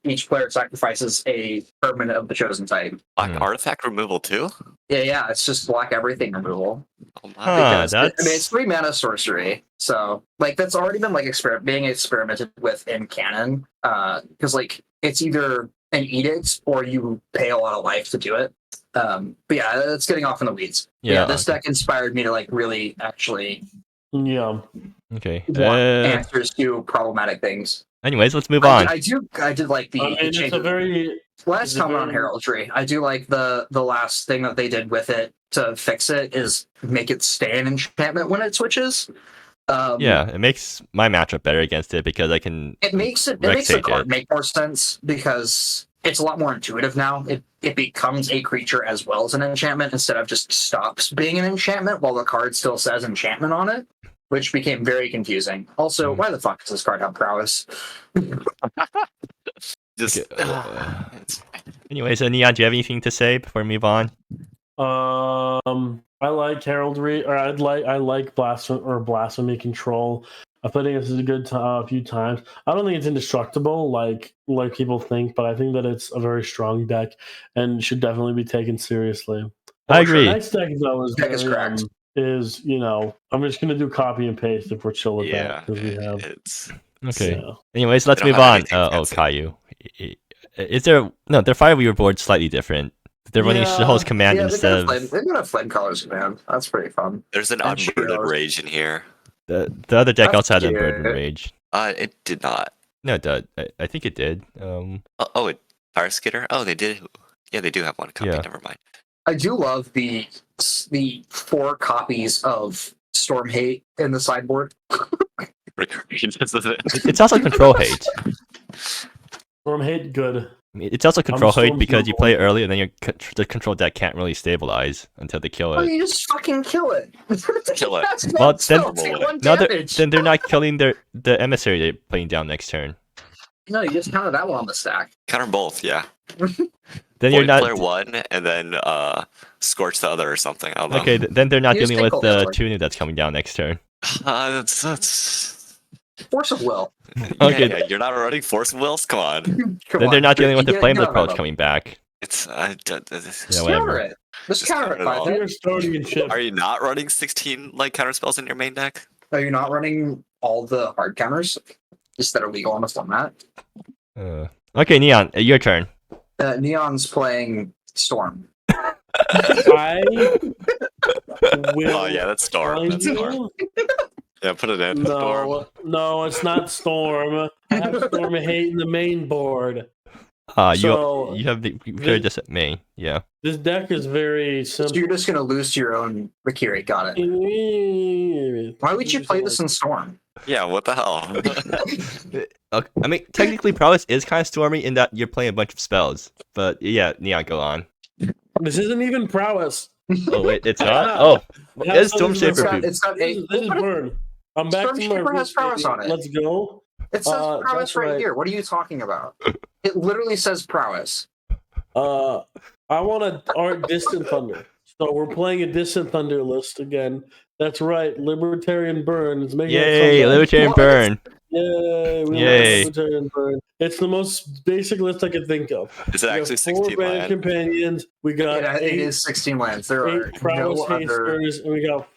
Each player sacrifices a permanent of the chosen type. Black artifact removal too? Yeah, it's just black everything removal. Oh my. Because that's... it's 3 mana sorcery, so like that's already been like being experimented with in canon. Because like it's either an edict or you pay a lot of life to do it. But yeah, it's getting off in the weeds. Yeah, this deck inspired me to like really actually okay want answers to problematic things. Anyways, let's move on. I did like the it's a very last comment on heraldry. I do like the last thing that they did with it to fix it is make it stay an enchantment when it switches. Yeah, it makes my matchup better against it because I can. It makes the card make more sense because it's a lot more intuitive now. It becomes a creature as well as an enchantment instead of just stops being an enchantment while the card still says enchantment on it, which became very confusing. Also, why the fuck does this card have prowess? Just. Anyways, Neon, do you have anything to say before we move on? I like heraldry, or I like blasphemy control. I played against it a few times. I don't think it's indestructible like people think, but I think that it's a very strong deck and should definitely be taken seriously. I agree. The next deck though is I'm just gonna do copy and paste if we're chill with that because we have. Okay. Yeah. Anyways, let's move on. Caillou. Is there their Fireweaver board's slightly different. They're running Shell's command instead of. They're gonna Flame Colors command. That's pretty fun. There's an Unburdened Rage in here. The other deck also had Unburdened Rage. It did not. No, it did. I think it did. Fire Skitter? Oh, they did. Yeah, they do have one copy. Yeah. Never mind. I do love the 4 copies of Storm Hate in the sideboard. It's also Control Hate. Storm Hate, good. It's also Control Hate because you play it early and then the control deck can't really stabilize until they kill it. Oh, you just fucking kill it. Kill it. Well, then they're not killing the emissary they're playing down next turn. No, you just counter that one on the stack. Counter both, yeah. Then you're not player one and then scorch the other or something. I don't know. Okay, then they're not dealing with the Tunu that's coming down next turn. That's Force of Will. Okay, yeah, you're not running Force of Wills. Come on. Then they're not dealing with the Flame Approach coming back. It's counter it. Just counter it. Are you not running 16 like counter spells in your main deck? Are you not running all the hard counters that are legal on the format? Okay, Neon, your turn. Neon's playing Storm. I will. Oh yeah, that's Storm. That's Storm. Yeah, put it in. Storm. No, it's not Storm. I have Storm Hate in the main board. You have the very just at main. Yeah. This deck is very simple. So you're just gonna lose to your own Valkyrie. Got it. Why would you play this in Storm? Yeah, what the hell? Okay. I mean, technically, Prowess is kind of stormy in that you're playing a bunch of spells. But yeah, Neon, go on. This isn't even Prowess. Oh wait, it's not. Oh, it's Storm Shaper. It's got this is burn. I'm back Storm to my Shaper has Prowess on it. Let's go. It says Prowess right here. What are you talking about? It literally says Prowess. I want to art Distant Thunder. So we're playing a Distant Thunder list again. That's right. Libertarian Burn is making Libertarian Burn. Yay! Libertarian Burn. It's the most basic list I could think of. Is it actually 16 4 land? Companions. We got it is 16 lands. There are 8 Prowess Hasters, and we got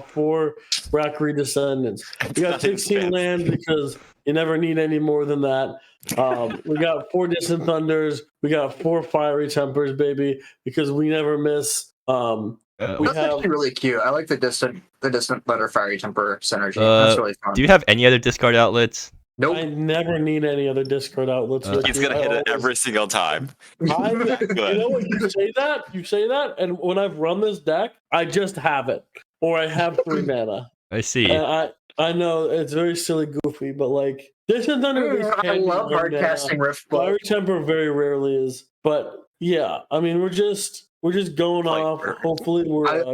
4 Rackery Descendants. We got 16 land because you never need any more than that. We got 4 Distant Thunders. We got 4 Fiery Tempers, baby, because we never miss. That's actually really cute. I like the distant Thunder Fiery Temper synergy. That's really fun. Do you have any other discard outlets? Nope. I never need any other discard outlets. He's gonna hit it every single time. You know what? You say that, and when I've run this deck, I just have it, or I have 3 mana. I see. I know it's very silly, goofy, but like Distant Thunder. I love hard casting Rift. Fiery Temper very rarely is, but yeah, I mean we're just going off. Hopefully,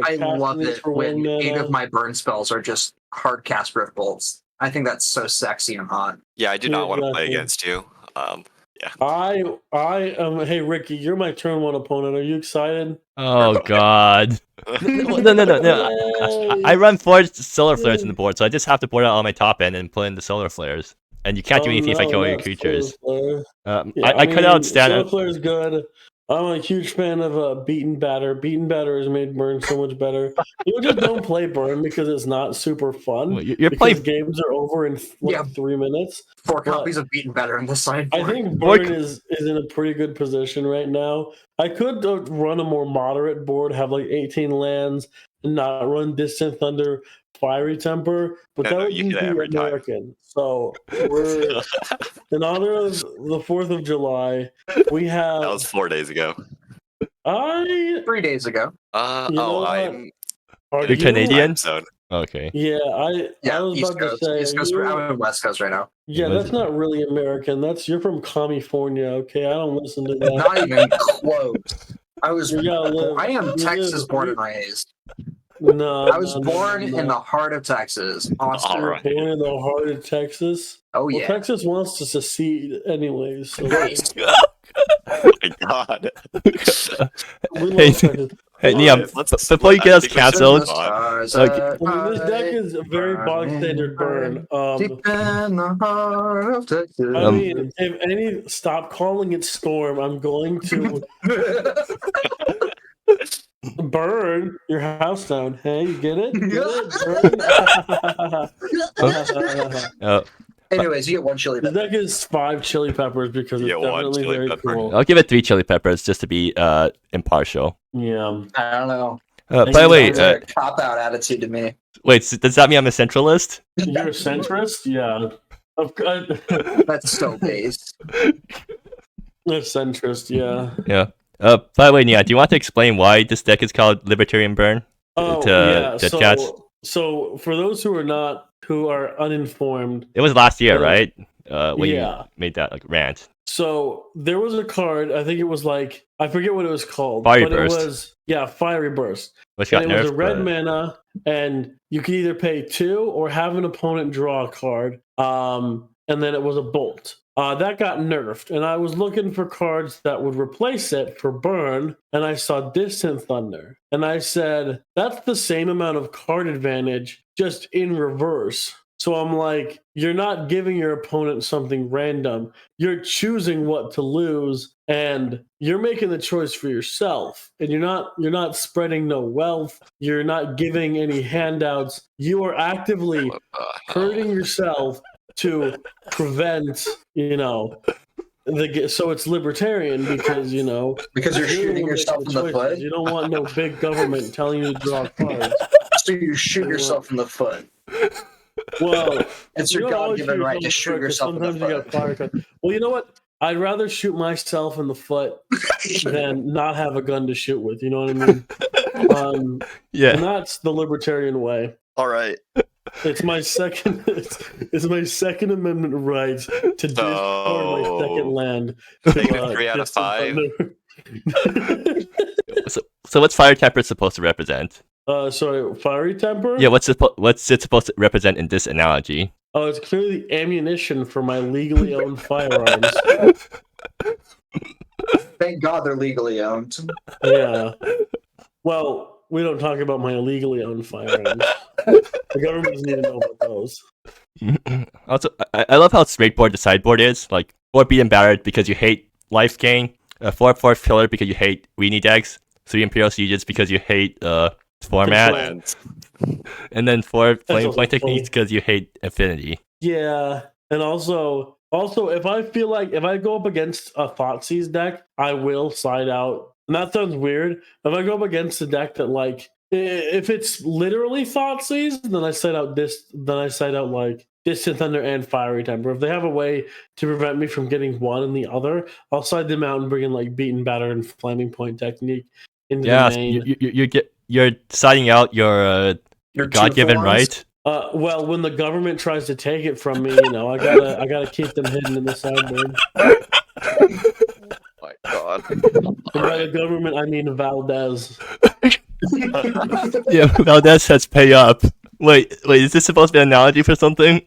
I love it when 8 of my burn spells are just hard cast Rift Bolts. I think that's so sexy and hot. Yeah, I do not want to play against you. I am. Hey Ricky, you're my turn one opponent. Are you excited? Oh God. No. I run 4 solar flares in the board, so I just have to board out all my top end and put in the solar flares. And you can't do anything if I kill all your creatures. Yeah, I cut out Solar stand. Flare is good. I'm a huge fan of Beaten Batter. Beaten Batter has made Burn so much better. People just don't play Burn because it's not super fun. Well, you're because playing. games are over in Yeah. 3 minutes. 4 copies of Beaten Better in the sideboard. I think Burn is in a pretty good position right now. I could run a more moderate board, have like 18 lands, and not run Distant Thunder, Fiery Temper, but that would be American. So we're in honor of the 4th of July. We have. That was 4 days ago. 3 days ago. I'm You're Canadian? zone. Okay. Yeah, I was East about Coast. to say. East Coast. I'm in West Coast right now. Yeah, that's not really American. You're from California, okay? I don't listen to that. Not even close. I am You Texas live- born and raised. No, I was born in the heart of Texas. Austin. All right. Born in the heart of Texas. Oh Well, yeah. Texas wants to secede anyways. So Nice. Oh my God. we love Hey, Texas. Hey, Liam, before you get us canceled, Stars Okay. This deck is a very bog standard burn. Deep in the heart of Texas. I mean, if stop calling it Storm. I'm going to burn your house down. Hey, you get it? Burn. Anyways, you get 1 chili The pepper. deck is 5 chili peppers because it's Yeah, 1 definitely chili very pepper. cool. I'll give it 3 chili peppers just to be impartial. Yeah. I don't know. By the way, Cop out attitude to me. wait, so does that mean I'm a centralist? You're a centrist? Yeah. That's so based. A centrist, yeah. Yeah. By the way, Nia, do you want to explain why this deck is called Libertarian Burn? Oh, To yeah. Cats? So for those who are uninformed, It was last year, right? When yeah. you made that rant. So there was a card, I think it was like, I forget what it was called. Fiery but Burst. It was, Fiery Burst. Which got And it was nerfed. a red but- mana, and you could either pay 2 or have an opponent draw a card. And then it was a bolt. That got nerfed, and I was looking for cards that would replace it for burn, and I saw Distant Thunder. And I said, that's the same amount of card advantage, just in reverse. So I'm like, you're not giving your opponent something random. You're choosing what to lose, and you're making the choice for yourself. And you're not spreading no wealth. You're not giving any handouts. You are actively hurting yourself to prevent, so it's libertarian because Because you're shooting yourself in the foot. You don't want no big government telling you to draw cards. So you shoot yourself in the foot. Well, It's your God-given right to shoot yourself in the foot. Fire card. Well, you know what? I'd rather shoot myself in the foot than not have a gun to shoot with. You know what I mean? Yeah. And that's the libertarian way. All right. It's my second. It's my Second Amendment right to discard my second land. Negative 3 out of 5. So what's Fire Temper supposed to represent? Sorry, Fiery Temper? Yeah, what's it supposed to represent in this analogy? Oh, it's clearly ammunition for my legally owned firearms. Thank God they're legally owned. Yeah. Well, we don't talk about my illegally owned firearms. The government doesn't need to know about those. Also, I love how straightforward the sideboard is. Like 4 beat and battered because you hate life gain, 4 filler because you hate weenie decks, 3 Imperial Sieges because you hate format, Lands. and then 4 flame also point techniques funny. because you hate affinity. Yeah, and also if I feel like if I go up against a Thoughtseize deck, I will side out. And that sounds weird. If I go up against a deck that if it's literally Thoughtseize, then I side out like Distant Thunder and Fiery Temper. If they have a way to prevent me from getting one and the other, I'll side them out and bring in like Beaten Batter and Flaming Point technique into Yeah, the main. you're siding out your Your God-given two-for-ones? right. Well, when the government tries to take it from me, I gotta keep them hidden in the sideboard. My God. And by the government, I mean Valdez. Yeah, Valdez says pay up. Wait, is this supposed to be an analogy for something?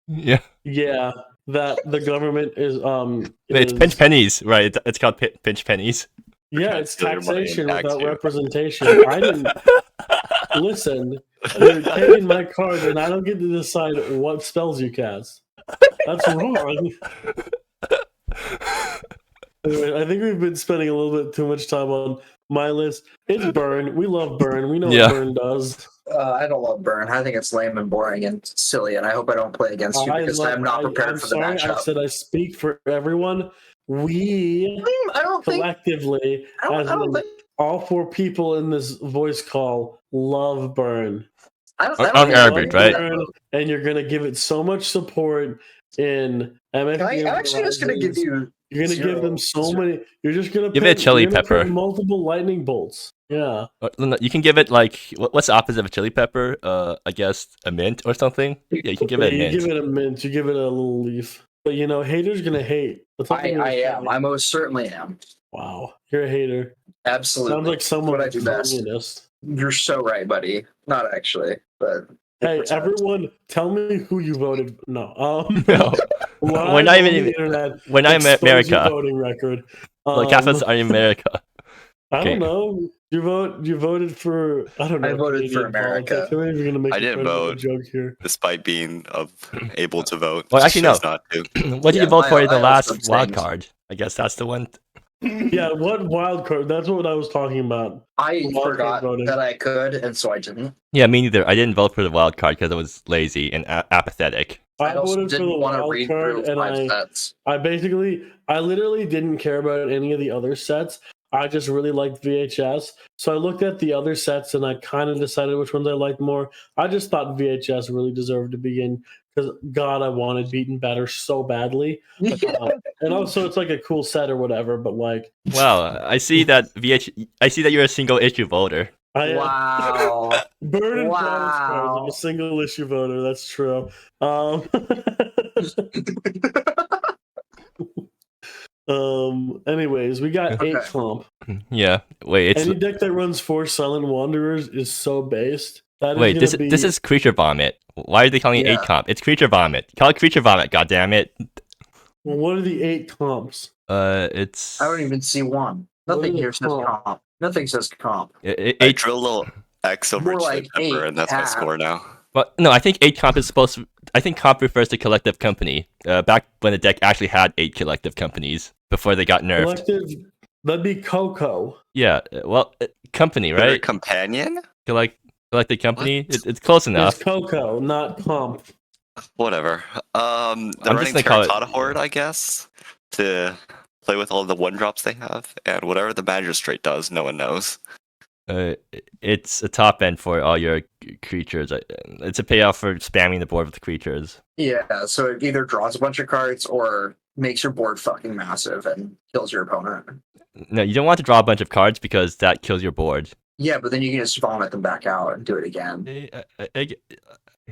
Yeah. Yeah, that the government is It's pinch pennies, right? It's called pinch pennies. Yeah, it's Steal your money and taxation tax without you. representation. I didn't listen. You're taking my card, and I don't get to decide what spells you cast. That's wrong. Anyway, I think we've been spending a little bit too much time on my list. It's Burn. We love Burn. We know Yeah. what Burn does. I don't love Burn. I think it's lame and boring and silly, and I hope I don't play against you because I'm not prepared for the matchup. I said I speak for everyone. We I don't think. collectively, I don't think. all 4 people in this voice call, love Burn. I On don't average, right? Burn, and you're going to give it so much support in MSEM. I'm actually just going to give you. You're going to give them so many. You're just going to Give it a chili pepper. Multiple lightning bolts. Yeah. You can give it like what's the opposite of a chili pepper? I guess a mint or something. Yeah, you can give it a mint. You give it a mint. You give it a little leaf. But haters gonna hate. I am. I most certainly am. Wow, you're a hater. Absolutely. Sounds like someone What I do best. communist. You're so right, buddy. Not actually, but. Hey, everyone, tell me who you voted. No. No. We're not even. Internet, we're not in America. Voting record. Like half of us are in America. I don't know. You voted for. I don't know. I voted for America. I didn't vote. Joke here. Despite being able to vote. Well, actually, no. Not to. What did you vote for in the last abstained. wild card? I guess that's the one. Yeah, what wild card? That's what I was talking about. I Wild forgot card voting. that I could, and so I didn't. Yeah, me neither. I didn't vote for the wild card because I was lazy and apathetic. I also voted for the didn't want to wild read card, through and 5 sets. I literally didn't care about any of the other sets. I just really liked VHS. So I looked at the other sets and I kind of decided which ones I liked more. I just thought VHS really deserved to be in because, God, I wanted Beaten Better so badly. And also, it's like a cool set or whatever, but like. Wow, I see that I see that you're a single issue voter. Wow. Bird and Promise cards. Wow. I'm a single issue voter. That's true. Anyways, we got 8 comp. Yeah. Wait, Any deck that runs 4 Silent Wanderers is so based. Wait, this is Creature Vomit. Why are they calling it 8 comp? It's Creature Vomit. Call it Creature Vomit, goddammit. Well, what are the 8 comps? It's. I don't even see one. Nothing here says comp. Nothing says comp. I drew a little X over More chili like pepper, 8 and that's my score now. But no, I think 8 comp is supposed to. I think comp refers to collective company. Back when the deck actually had 8 collective companies before they got nerfed. Collective, that'd be Coco. Yeah, well, company, right? Companion? Collective company. It's close enough. It's Coco, not comp. Whatever. They're running Terracotta Horde, I guess, to play with all the 1-drops they have, and whatever the Magistrate does, no one knows. It's a top end for all your creatures. It's a payoff for spamming the board with creatures. Yeah, so it either draws a bunch of cards or makes your board fucking massive and kills your opponent. No, you don't want to draw a bunch of cards because that kills your board. Yeah, but then you can just vomit them back out and do it again. I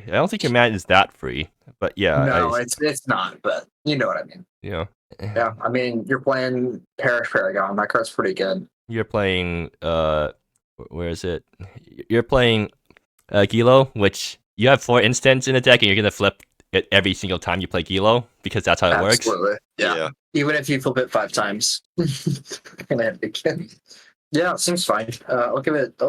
don't think your mana is that free, but yeah. No, it's not, but you know what I mean. Yeah. Yeah, I mean, you're playing Parish Paragon. That card's pretty good. You're playing, where is it? You're playing Gilo, which you have 4 instants in the deck, and you're going to flip it every single time you play Gilo, because that's how it works. Absolutely. Yeah. Even if you flip it 5 times. Gonna have to again. Yeah, it seems fine. I'll give it.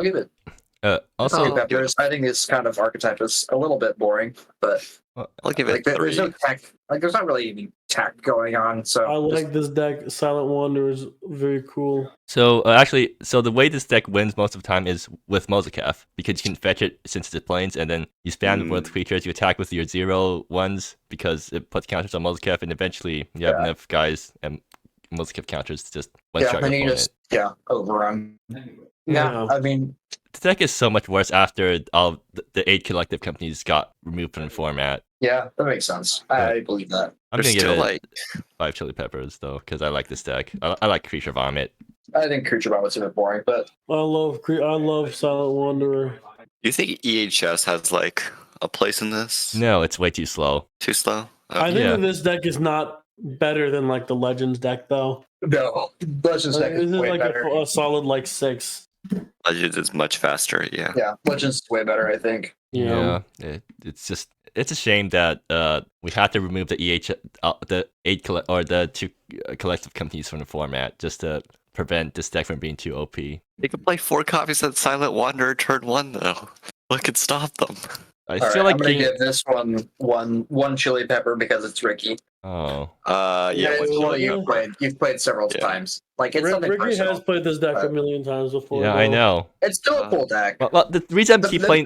Also, Peppers. I think this kind of archetype is a little bit boring, but I'll give it 3. There's no tech. There's not really any tech going on. So I like this deck. Silent Wanderers, very cool. So actually, the way this deck wins most of the time is with Mozakef, because you can fetch it since it's planes, and then you spam the board with creatures. You attack with your 0/1s because it puts counters on Mozakef, and eventually you have enough guys and Mozakef counters to just one-shot your opponent. Overrun. Yeah, I mean, the deck is so much worse after all the 8 collective companies got removed from the format. Yeah, that makes sense. I believe that. I'm gonna give it 5 chili peppers though, because I like this deck. I like Creature Vomit. I think Creature Vomit is a bit boring, but I love Silent Wanderer. Do you think EHS has like a place in this? No, it's way too slow. Too slow? I think that this deck is not better than like the Legends deck though. No, Legends deck is way like better. a solid like 6. Legends is much faster, yeah. Yeah, Legends is way better, I think. You know? It's a shame that we had to remove the the 2 collective companies from the format just to prevent this deck from being too OP. They could play 4 copies of Silent Wanderer turn 1 though. What could stop them? I All feel right, like I'm gonna give this one chili pepper because it's Ricky. Oh, Yeah. It's well, one you've played several times. Like it's nothing Ricky personal. has played this deck a million times before. yeah, I though. know. It's still a cool deck. Well, the reason I keep playing.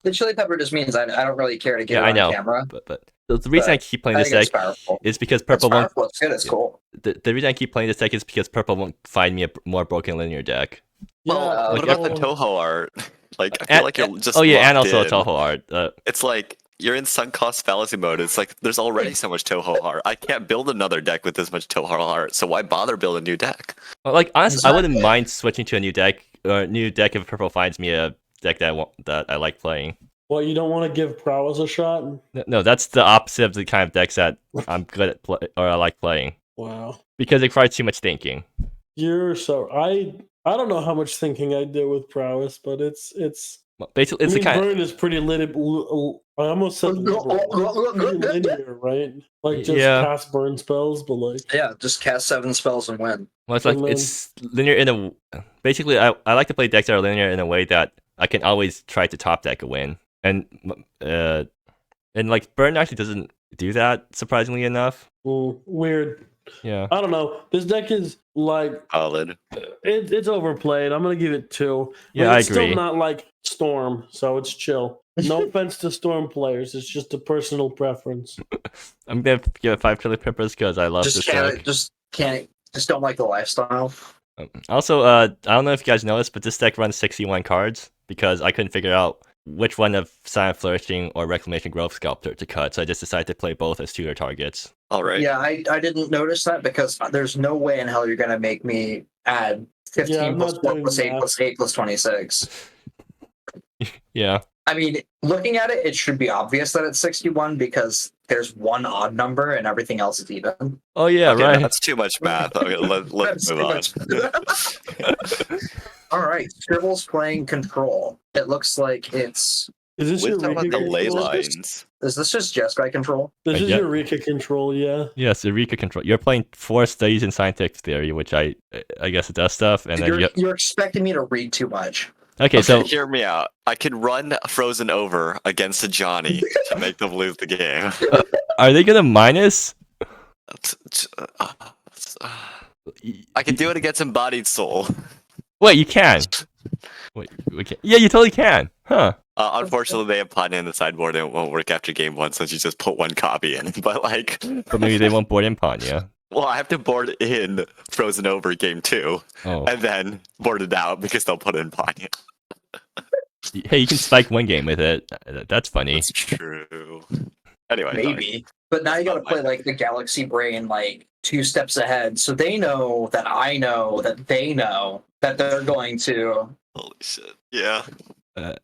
The chili pepper just means I don't really care to get Yeah, it I on know. camera. But the reason I keep playing I this think it's deck powerful. is because It's purple won't. powerful. It's good. It's cool. The reason I keep playing this deck is because purple won't find me a more broken linear deck. Well, what like, about the Toho art? Like, I feel And- like you're just oh yeah, and locked also in. Toho art. It's like you're in sunk cost fallacy mode. It's like there's already so much Toho art. I can't build another deck with this much Toho art, so why bother building a new deck? Well, like honestly, I wouldn't Exactly. mind switching to a new deck if purple finds me a deck that I like playing. Well, you don't want to give Prowess a shot? No, that's the opposite of the kind of decks that I'm good at or I like playing Wow. because it requires too much thinking. You're so I don't know how much thinking I did with Prowess, but it's Well, basically, it's I mean, the kind. Burn is pretty I almost said liberal. Pretty linear, right? Like just Yeah. cast burn spells, but like Yeah, just cast 7 spells and win. Well, it's like And then- it's linear in a. Basically, I like to play decks that are linear in a way that I can always try to top deck a win, and like Burn actually doesn't do that surprisingly enough. weird. Yeah. I don't know. This deck is like Solid. it's overplayed. I'm gonna give it 2. Yeah, But I it's agree. still not like Storm, so it's chill. No offense to Storm players, it's just a personal preference. I'm gonna give it 5 chili peppers because I love Just this can't. deck. Just don't like the lifestyle. Also, I don't know if you guys noticed, but this deck runs 61 cards because I couldn't figure out which one of Silent Flourishing or Reclamation Growth Sculptor to cut, so I just decided to play both as tutor targets. All right. Yeah, I didn't notice that because there's no way in hell you're gonna make me add 15 Yeah, I'm plus not 4 doing plus 8 math. plus 8 plus 26. Yeah. I mean, looking at it, it should be obvious that it's 61 because there's one odd number and everything else is even. Oh yeah, Okay, right. That's too much math. Okay, let's That's move too on. much. All right, Scribble's playing Control. It looks like it's. Is this your Wisdom Rika on the ley control? lines. Is this just Jeskai Control? This is Yeah. your Rika control, yeah. Yes, Eureka Control. You're playing 4 studies in scientific theory, which I guess it does stuff, and then You're expecting me to read too much. Okay, so Hear me out. I could run Frozen over against a Johnny to make them lose the game. are they gonna minus? I can do it against Embodied Soul. Wait, you can. Wait, we can. Yeah, you totally can. Huh? Unfortunately, they have Pawn in the sideboard and it won't work after game 1 since you just put 1 copy in. But like, But maybe they won't board in pawn, yeah. well, I have to board in Frozen over game 2 Oh, and then board it out because they'll put in Pawn. hey, you can spike one game with it. That's funny. That's true. Anyway, Maybe. But now you gotta play like the Galaxy Brain like 2 steps ahead. So they know that I know that they know that they're going to. holy shit. Yeah.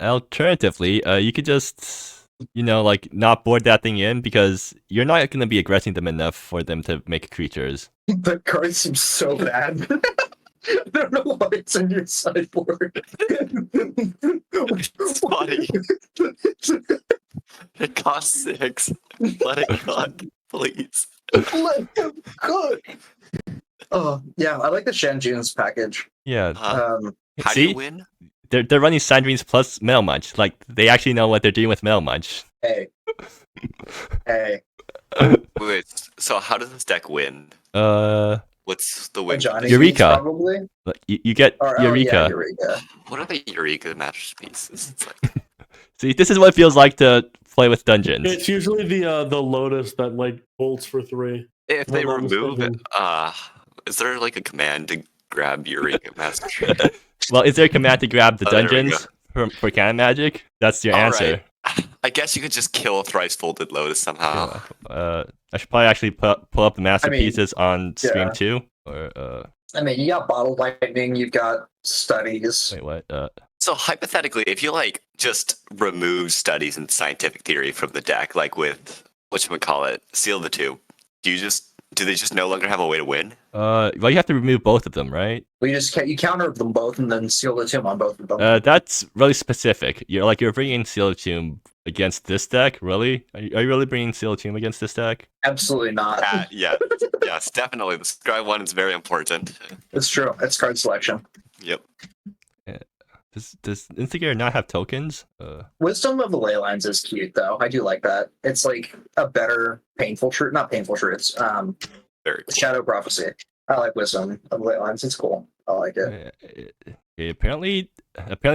Alternatively, you could just, like not board that thing in because you're not gonna be aggressing them enough for them to make creatures. The card seems so bad. I don't know why it's in your sideboard. It's funny. It costs 6. Let it cook, please. Let him cook. Oh yeah, I like the Shanjun's package. Yeah. How do See? you win? They're running Sandrines plus Metal Munch. Like they actually know what they're doing with Metal Munch. Hey. Wait, so how does this deck win? What's the win? Johnny Eureka. probably. You get Or, Eureka. Oh, yeah, Eureka. What are the Eureka masterpieces? It's like, See, this is what it feels like to play with dungeons. It's usually the Lotus that like bolts for 3. if they If I'm not remove it, mistaken. is there like a command to grab Eureka master? Well, is there a command to grab the Oh, there we dungeons for Cannon Magic? That's your All answer. right. I guess you could just kill a thrice folded Lotus somehow. I should probably actually pull up the masterpieces on stream yeah. too. Or I mean, you got Bottle Lightning, you've got Studies. wait, what? So hypothetically, if you like just remove studies in scientific theory from the deck, like with whatchamacallit, Seal the Two, do you just Do they just no longer have a way to win? Well, you have to remove both of them, right? We just you counter them both and then seal the tomb on both of them. That's really specific. You're bringing Seal Tomb against this deck, really? Are you really bringing Seal Tomb against this deck? Absolutely not. Yes, definitely. The scribe one is very important. It's true. It's card selection. Yep. Does Instigator not have tokens? Wisdom of the Ley Lines is cute, though. I do like that. It's like a better painful truth, not painful truths. Very cool. Shadow Prophecy. I like Wisdom of the Ley Lines. It's cool. I like it. Apparently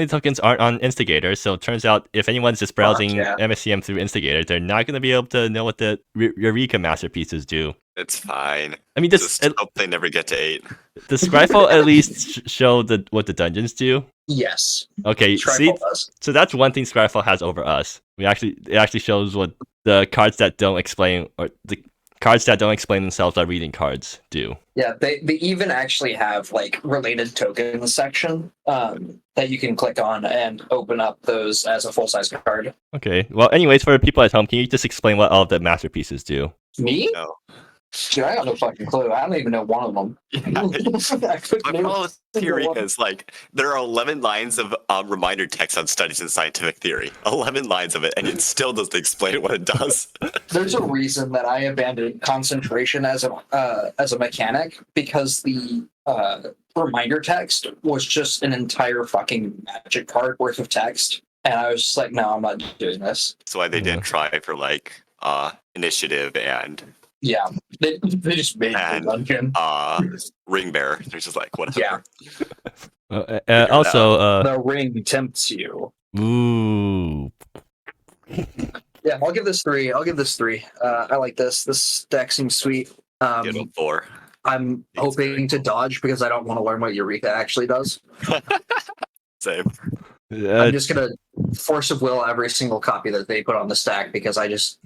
tokens aren't on Instigator, so it turns out if anyone's just browsing MSEM through Instigator, they're not going to be able to know what the Eureka masterpieces do. It's fine. I mean, Just hope they never get to 8. Does Scryfall at least show what the dungeons do? Yes. Okay, see, does. so that's one thing Scryfall has over us. It actually shows what the cards that don't explain, or the cards that don't explain themselves are reading cards do. Yeah, they even actually have like related tokens section that you can click on and open up those as a full-size card. Okay, well, anyways, for people at home, can you just explain what all of the masterpieces do? Me? No. Dude, I got no fucking clue. I don't even know one of them. My problem with theory is like there are 11 lines of reminder text on studies in scientific theory. 11 lines of it, and it still doesn't explain what it does. There's a reason that I abandoned concentration as a mechanic because the reminder text was just an entire fucking magic card worth of text, and I was just like, no, I'm not doing this. That's why they didn't try for like initiative and. Yeah, they just made the dungeon. Ring bearer. They're just like, whatever. Yeah. Also, the ring tempts you. Ooh. Yeah, I'll give this 3. I like this. This deck seems sweet. Give it a 4. I'm hoping to dodge because I don't want to learn what Eureka actually does. Same. I'm just gonna force of will every single copy that they put on the stack because I just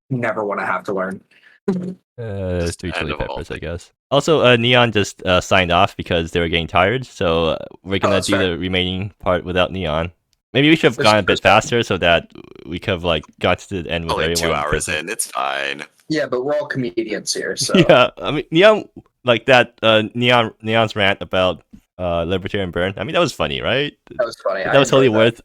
never want to have to learn. 3 chili peppers, I guess. Also, Neon just signed off because they were getting tired, so we're gonna do the remaining part without Neon. Maybe we should have gone a bit faster so that we could have like got to the end with only everyone. 2 hours in, it's fine. Yeah, but we're all comedians here, so yeah. I mean, Neon, like that. Neon's rant about Libertarian Burn. I mean, that was funny, right? That was funny. That was totally worth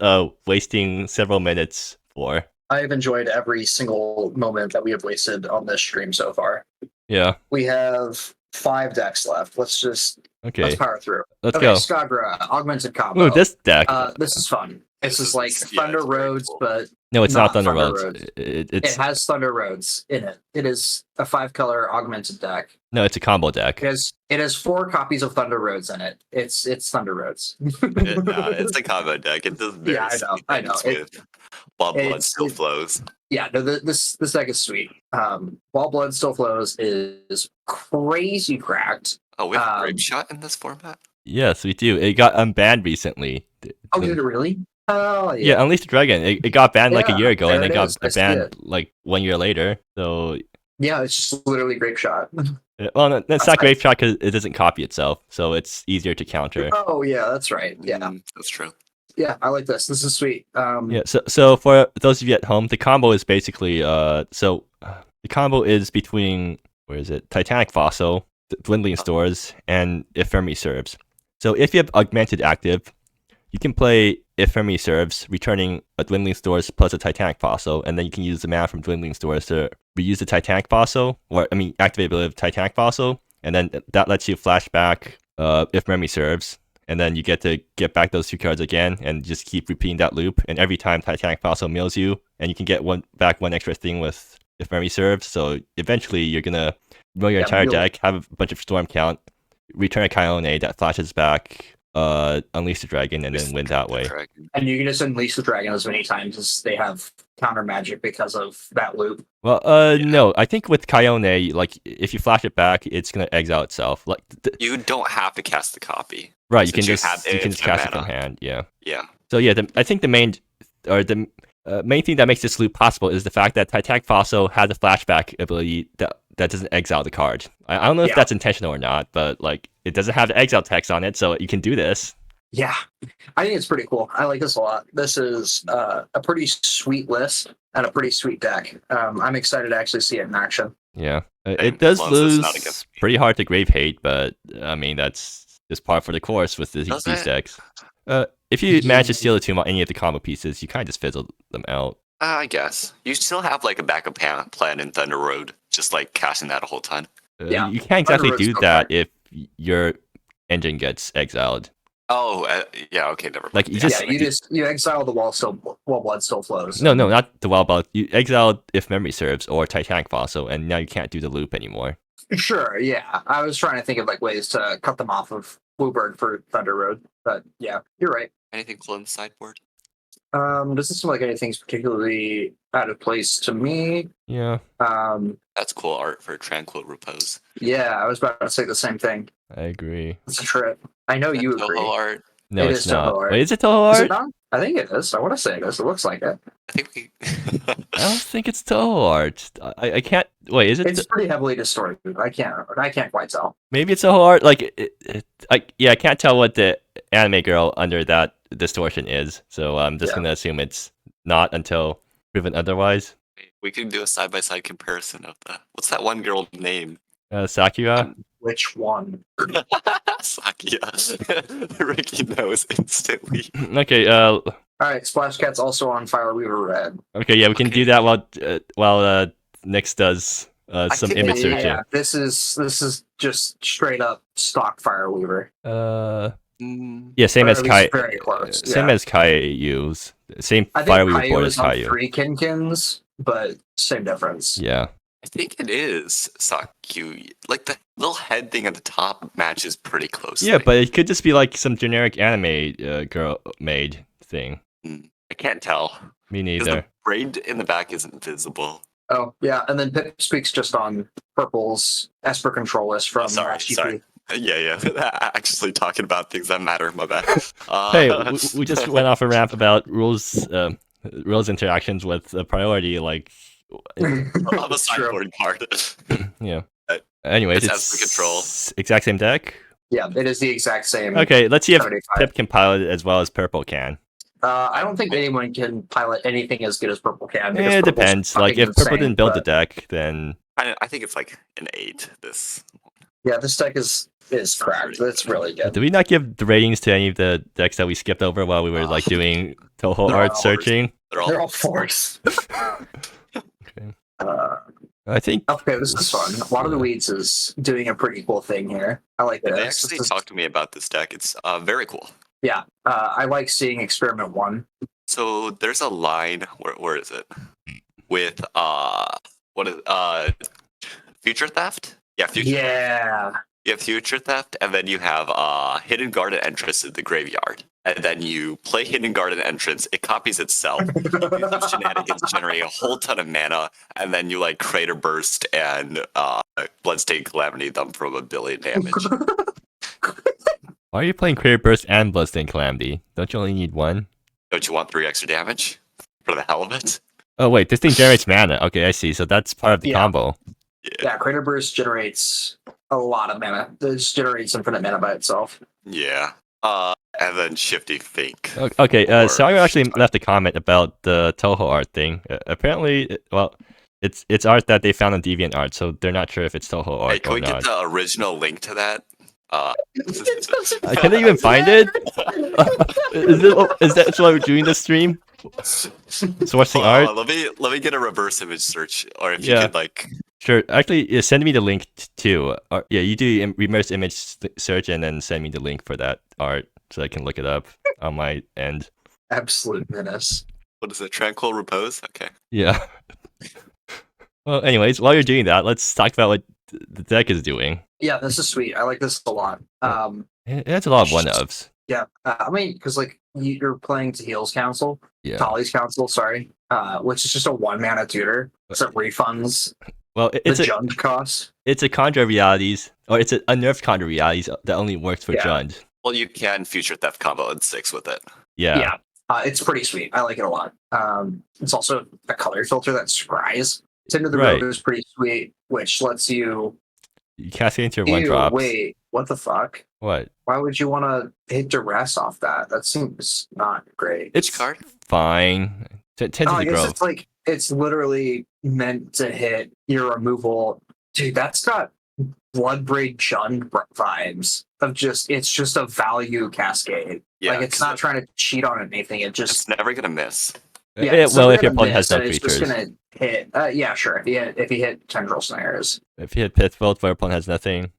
wasting several minutes for. I have enjoyed every single moment that we have wasted on this stream so far. Yeah. We have 5 decks left. Let's power through. Let's go. Skagra, augmented combo. Ooh, this deck. This is fun. This is like Thunder Roads, cool. But no, it's not Thunder Roads. Roads. It has Thunder Roads in it. It is a 5-color augmented deck. No, it's a combo deck. It has 4 copies of Thunder Roads in it. It's Thunder Roads. It's a combo deck. It does very I know. While blood still flows. Yeah, no, this deck is sweet. While blood still flows is crazy cracked. Oh, we have Grape Shot in this format? Yes, we do. It got unbanned recently. Oh, did it really? Oh, yeah. Unleash the Dragon. It got banned like a year ago, and then got banned like 1 year later. So yeah, it's just literally Grape Shot. Well, no, that's not Grape Shot because it doesn't copy itself, so it's easier to counter. Oh yeah, that's right. Yeah, that's true. Yeah, I like this. This is sweet. Yeah. So for those of you at home, the combo is basically the combo is between Titanic Fossil, Dwindling Stores, and Ephemery Serves. So if you have Augmented active, you can play Ephemery Serves, returning a Dwindling Stores plus a Titanic Fossil, and then you can use the mana from Dwindling Stores to reuse the Titanic Fossil, activate ability of Titanic Fossil, and then that lets you flash back Ephemery Serves, and then you get to get back those 2 cards again, and just keep repeating that loop. And every time Titanic Fossil mills you, and you can get one extra thing with Ephemery Serves. So eventually you're gonna mill your entire deck, have a bunch of Storm count, return a Kyone that flashes back, unleash the dragon, and then win that way. And you can just unleash the dragon as many times as they have counter magic because of that loop. Well, no, I think with Kyone, like if you flash it back, it's gonna exile itself. Like you don't have to cast the copy. Right, you can just cast it from hand. Yeah. Yeah. So yeah, I think the main thing that makes this loop possible is the fact that Titanic Fossil has a flashback ability that doesn't exile the card. I don't know if that's intentional or not, but like it doesn't have the exile text on it, so you can do this. Yeah, I think it's pretty cool. I like this a lot. This is a pretty sweet list and a pretty sweet deck. I'm excited to actually see it in action. Yeah. It as does long as it's lose not against me. pretty hard to grave hate, but I mean that's just par for the course with Does these it? decks. If you manage to steal any of the combo pieces, you kind of just fizzle them out. I guess you still have like a backup plan in Thunder Road, just like cashing that a whole ton. Yeah, You can't exactly Thunder Road's do so that fair. if your engine gets exiled. Oh, yeah. Okay, never mind. Like, you Yeah, just- Yeah, you exile the wall still while blood still flows. No, not the wild ball. You exiled if memory serves or Titanic Fossil, and now you can't do the loop anymore. Sure, yeah. I was trying to think of like ways to cut them off of Bluebird for Thunder Road, but yeah, you're right. anything cool on the sideboard? Doesn't seem like anything's particularly out of place to me. Yeah, That's cool art for Tranquil Repose. Yeah, I was about to say the same thing. I agree. It's a trip. I know you Toho agree. art. No, It it's is not. Toho art. Wait, is it Toho Is it art? not? I think it is. I want to say it is. It looks like it. I think we. I don't think it's Toho art. I can't. Wait, is it? It's pretty heavily distorted. I can't quite tell. Maybe it's Toho art. Like, I can't tell what the anime girl under that distortion is. So I'm just Yeah. gonna assume it's not until proven otherwise. We could do a side by side comparison of the. What's that one girl name? Sakura. Which one? Sakia. Ricky knows instantly. Okay. All right, Splash Cat's also on Fireweaver Red. Okay. Yeah, we can Okay. do that while Nyx does some think- image Yeah, searching. yeah. This is just straight up stock Fireweaver. Yeah, same Or as at least Kai. very close, Same yeah. as Kaiu's. Same I think Fireweaver Caillou board is as on Kaiu. 3 Kinkins, but same difference. Yeah. I think it is Sakyu. Like the little head thing at the top matches pretty closely. Yeah, but it could just be like some generic anime girl made thing. I can't tell. Me 'Cause neither. the braid in the back isn't visible. Oh, yeah, and then Pip speaks just on Purple's Esper Control list from Sorry, GP. sorry. Yeah. Actually talking about things that matter. My bad. Hey, we just went off a rant about rules interactions with a priority. Like, on the True. sideboard part. yeah. Uh, Anyways, it's it's Esper Control. exact same deck. Yeah, it is the exact same. Okay, let's see if 75. Pip can pilot it as well as Purple can. I don't think anyone can pilot anything as good as Purple can. because It Purple's depends. Like, fucking if Purple insane, didn't build the but- deck, then I think it's like an 8. This. Yeah, this deck is cracked. It's really good. did we not give the ratings to any of the decks that we skipped over while we were like doing Toho They're art all searching? They're all force. Okay. I think Okay, this is fun. Water the Weeds is doing a pretty cool thing here. I like They this. actually This is- talked to me about this deck. It's very cool. yeah, I like seeing Experiment 1. So there's a line. Where is it? With what is Future Theft? Yeah, Future. Yeah. You have Future Theft, and then you have Hidden Garden Entrance to the graveyard. And then you play Hidden Garden Entrance, it copies itself, uses shenanigans, generating a whole ton of mana, and then you like Crater Burst and Bloodstained Calamity them from 1 billion damage. why are you playing Crater Burst and Bloodstained Calamity? Don't you only need one? Don't you want 3 extra damage? For the hell of it? Oh wait, this thing generates mana. Okay, I see. So that's part of the Yeah. combo. Yeah, Crater Burst generates a lot of mana. It just generates infinite mana by itself. Yeah. And then Shifty Think. Okay, Or- Sario actually left a comment about the Toho art thing. Apparently, well, it's art that they found on DeviantArt, so they're not sure if it's Toho art Hey, can or we get not. the original link to that? Can they even find it? Is that why we're doing this stream? Sourcing art? Let me get a reverse image search, or if Yeah. you could like. Sure. Actually, yeah, send me the link too. Yeah, you do reverse image search and then send me the link for that art so I can look it up on my end. Absolute menace. What is it? Tranquil Repose? Okay. Yeah. Well, anyways, while you're doing that, let's talk about what the deck is doing. Yeah, this is sweet. I like this a lot. It has a lot of one-ofs. Yeah, I mean, because like you're playing Tahil's Council, Yeah. Tali's Council, sorry, which is just a 1 mana tutor. So it refunds Well, the it's a Jund cost. Conjure Realities, or it's a unnerved Conjure Realities that only works for Yeah. Jund. Well, you can Future Theft combo in 6 with it. Yeah. It's pretty sweet. I like it a lot. It's also a color filter that scries. Tender the Right. Road is pretty sweet, which lets you. You cast it into your one Ew, drops. wait, what the fuck? What? Why would you want to hit duress off that? That seems not great. It's card? fine. Tends Oh, to I guess grow. it's like it's literally meant to hit your removal Dude, that's got Bloodbraid Jund vibes of it's just a value cascade. Yeah, Like it's 'cause not trying to cheat on anything. It just it's never gonna miss. it's well, never if your gonna opponent has miss, no and it's just creatures. gonna hit. Yeah, sure. If he hit Tendril Snares. If you hit Pithfold, your opponent has nothing.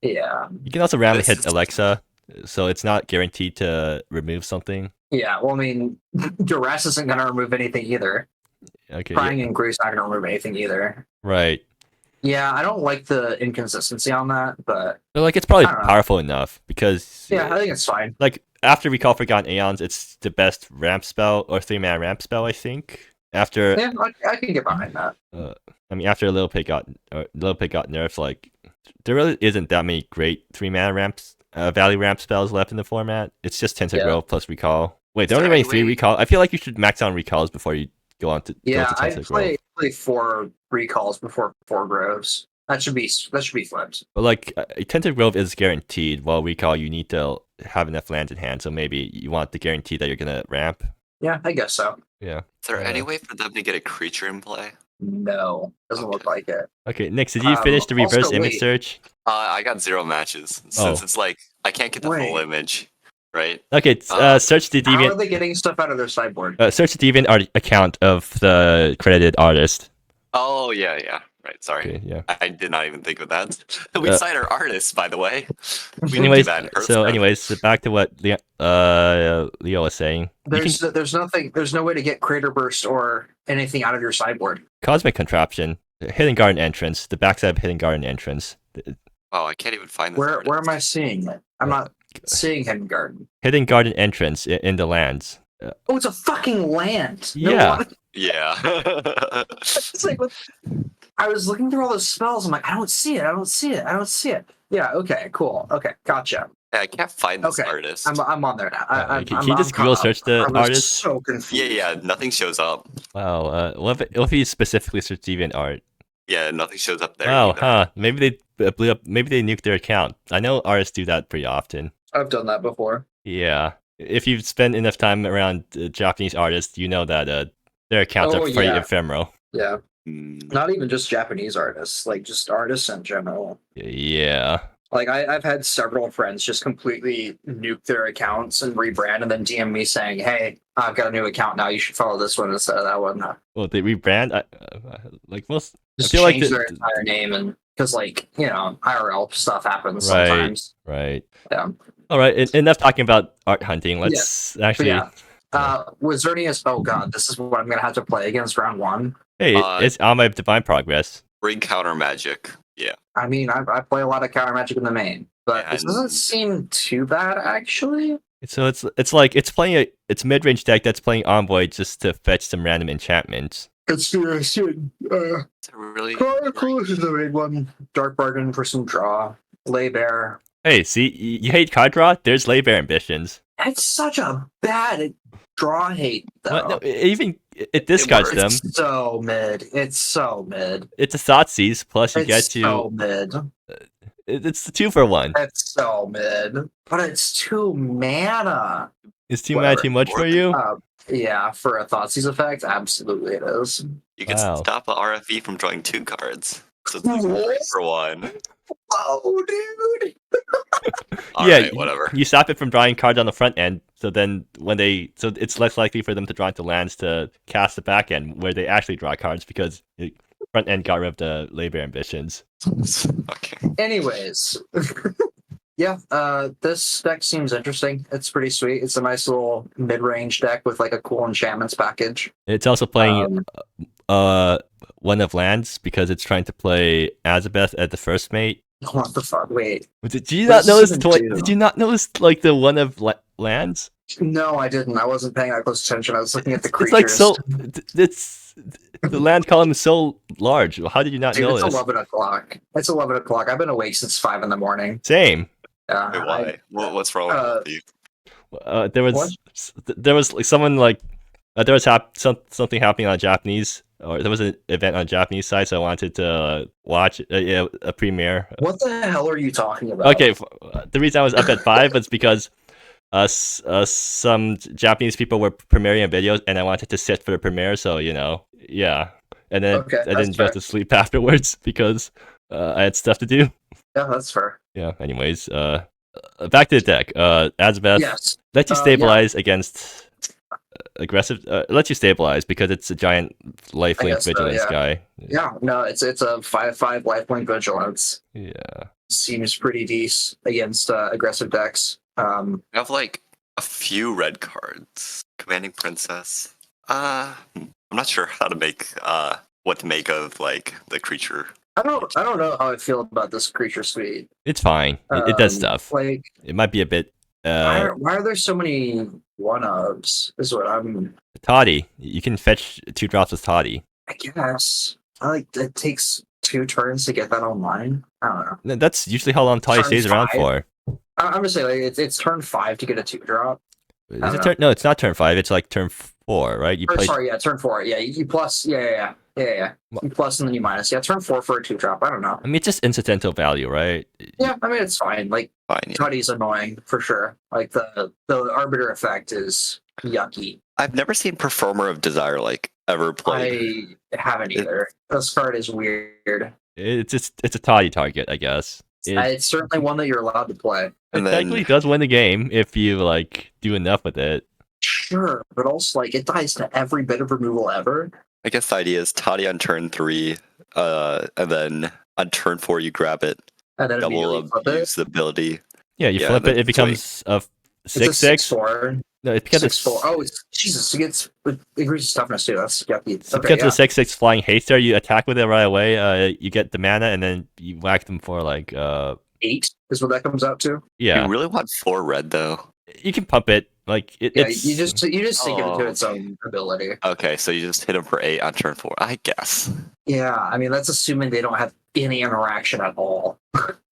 Yeah. You can also randomly This hit is- Alexa, so it's not guaranteed to remove something. Yeah. Well, I mean, Duress isn't gonna remove anything either. Okay, Prying and Grease not gonna remove anything either. right. Yeah, I don't like the inconsistency on that, but But like, it's probably I don't know. powerful enough because yeah, I think it's fine. like after Recall Forgotten Aeons, it's the best ramp spell or 3-mana ramp spell, I think. After Yeah, I can get behind that. I mean, after Little Pig got nerfed, like there really isn't that many great 3-mana ramps, value ramp spells left in the format. It's just Tinted Yeah. Grove plus Recall. Wait, there Is are only there really any 3 way- Recall. I feel like you should max out on Recalls before you go on to Yeah, go to I Tinted Grove. play 4 recalls before 4 groves. That should be flipped. But like, Tinted Grove is guaranteed, while Recall you need to have enough lands in hand. So maybe you want the guarantee that you're gonna ramp. Yeah, I guess so. Yeah. Is there Uh, any way for them to get a creature in play? No, doesn't look like it. Okay, Nix, did you finish the Also, reverse image wait. search? I got 0 matches since Oh. it's like I can't get the full Wait. image, right? Okay, search the How are deviant. they getting stuff out of their sideboard? Search the deviant account of the credited artist. Oh yeah, right. Sorry, Okay, yeah. I did not even think of that. We Uh, cite our artists, by the way. We didn't do Anyways, that in so Hearthstone. so back to what Leo was saying. You can There's no way to get Crater Burst or anything out of your sideboard. Cosmic Contraption, Hidden Garden Entrance, the backside of Hidden Garden Entrance. Oh, I can't even find this. Where am I seeing it? I'm Uh, not seeing Hidden Garden. Hidden Garden Entrance in the lands. Oh, it's a fucking land. No, Yeah. what? Yeah. It's like, I was looking through all those spells. I'm like, I don't see it. Yeah. Okay. Cool. Okay. Gotcha. I can't find this Okay, artist. I'm on there now. Can you just Google search the I was artist? so confused. Yeah, nothing shows up. Wow. What if you specifically search deviant art? Yeah, nothing shows up there. Wow. either. Huh. Maybe they blew up. Maybe they nuked their account. I know artists do that pretty often. I've done that before. Yeah. If you've spent enough time around Japanese artists, you know that their accounts Oh, are pretty yeah. ephemeral. Yeah. Hmm. Not even just Japanese artists, like just artists in general. Yeah. Like I've had several friends just completely nuke their accounts and rebrand and then DM me saying, "Hey, I've got a new account now. You should follow this one instead of that one." Well, they rebrand. Like most. Just feel like change the- their entire name and because IRL stuff happens Right. sometimes. Right. Yeah. All right. Enough talking about art hunting. Let's But actually. yeah. Wizardius, oh god, this is what I'm gonna have to play against round 1. Hey, Uh, it's on my divine progress. Bring counter magic. Yeah. I mean, I play a lot of counter magic in the main, but Yeah, it doesn't seem too bad actually. So it's like it's playing it's mid range deck that's playing Envoy just to fetch some random enchantments. It's interesting. It's a really. Chronicles is the main one. Dark Bargain for some draw. Lay Bear. Hey, see, you hate card draw? There's Lay-Bear Ambitions. It's such a bad draw hate though. What? No, it discards them. It's so mid. It's so mid. It's a Thoughtseize, plus you It's get so to. mid. It's the 2-for-1. It's so mid. But it's 2 mana. Is 2 mana too much for you? Yeah, for a Thoughtseize effect, absolutely it is. You can Wow. stop a RFE from drawing 2 cards. So it's What? like 3 for 1. Oh, dude. Alright, whatever. You stop it from drawing cards on the front end, so then so it's less likely for them to draw into lands to cast the back end where they actually draw cards because the front end got rid of the Labor Ambitions. Okay. Anyways. Yeah, this deck seems interesting. It's pretty sweet. It's a nice little mid-range deck with like a cool enchantments package. It's also playing one of lands because it's trying to play Azabeth at the first mate. What the fuck? Wait. Did you What not does notice? this even do? Did you not notice like the one of lands? No, I didn't. I wasn't paying that close attention. I was looking at the It's creatures. like so. It's the land column is so large. How did you not Dude, know it's this? 11 o'clock. It's 11 o'clock. I've been awake since 5 in the morning. Same. Wait, why? What's wrong with you? There was like someone like there was something happening on Japanese, or there was an event on Japanese side, so I wanted to watch a premiere. What the hell are you talking about? Okay, the reason I was up at 5 was because some Japanese people were premiering videos, and I wanted to sit for the premiere. So yeah, and then Okay, I that's didn't go fair. to sleep afterwards because I had stuff to do. Yeah, that's fair. Yeah. Anyways, back to the deck. Azabeth Yes. lets you Yeah. stabilize against aggressive. Lets you stabilize because it's a giant lifelink guess so, vigilance yeah. guy. Yeah, no, it's a 5/5 lifelink vigilance. Yeah. Seems pretty decent against aggressive decks. I have like a few red cards. Commanding Princess. I'm not sure how to make what to make of like the creature. I don't know how I feel about this creature suite. It's fine. It does stuff. Like, It might be a bit. why are there so many 1-ups? Is what I'm. Toddy. You can fetch 2 drops with Toddy. I guess. It takes 2 turns to get that online. I don't know. That's usually how long Toddy Turn stays around 5? for. I'm just saying, like, it's turn 5 to get a 2-drop. Is it turn? No, it's not turn 5. It's like turn 4, right? You play. Sorry, yeah, turn 4. Yeah, you plus. Yeah. You plus and then you minus. Yeah, turn 4 for a 2-drop. I don't know. I mean, it's just incidental value, right? Yeah, I mean it's fine. Like, Fine. Yeah. Tuddy's annoying for sure. Like the arbiter effect is yucky. I've never seen Performer of Desire like ever played. I haven't either. This card is weird. It's a Toddy target, I guess. It's certainly one that you're allowed to play. And It then technically does win the game if you like do enough with it. Sure, but also like it dies to every bit of removal ever. I guess the idea is Toddy on turn 3, and then on turn 4 you grab it, And then double immediately flip it. abuse the ability. Yeah, you Yeah, flip it. It that's becomes a It's a 6/6. 6/4. No, it's because 6/4. Oh, it's Jesus! It increases toughness too. That's yucky. it's because of the 6/6 flying haster. You attack with it right away. You get the mana, and then you whack them for like 8 is what that comes out to. yeah. You really want 4 red though. You can pump it like Yeah, it's you just sink it to Oh. its own ability. Okay, so you just hit him for 8 on turn 4, I guess. Yeah, I mean that's assuming they don't have any interaction at all.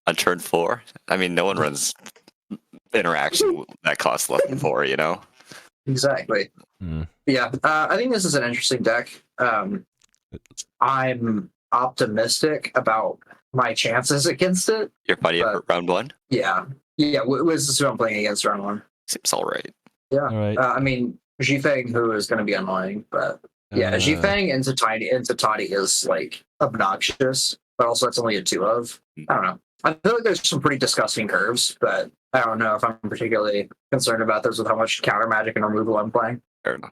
On turn 4, I mean, no one runs interaction that costs less than 4. You know. Exactly. Hmm. Yeah, I think this is an interesting deck. I'm optimistic about my chances against it. You're fighting But- for round 1. Yeah. This is who I'm playing against round 1. Seems all right. all right. I mean, Zhifeng, who is going to be annoying, but yeah, Zhifeng into Toddy is like obnoxious, but also it's only a 2 of. I don't know. I feel like there's some pretty disgusting curves, but I don't know if I'm particularly concerned about those with how much counter magic and removal I'm playing. Fair enough.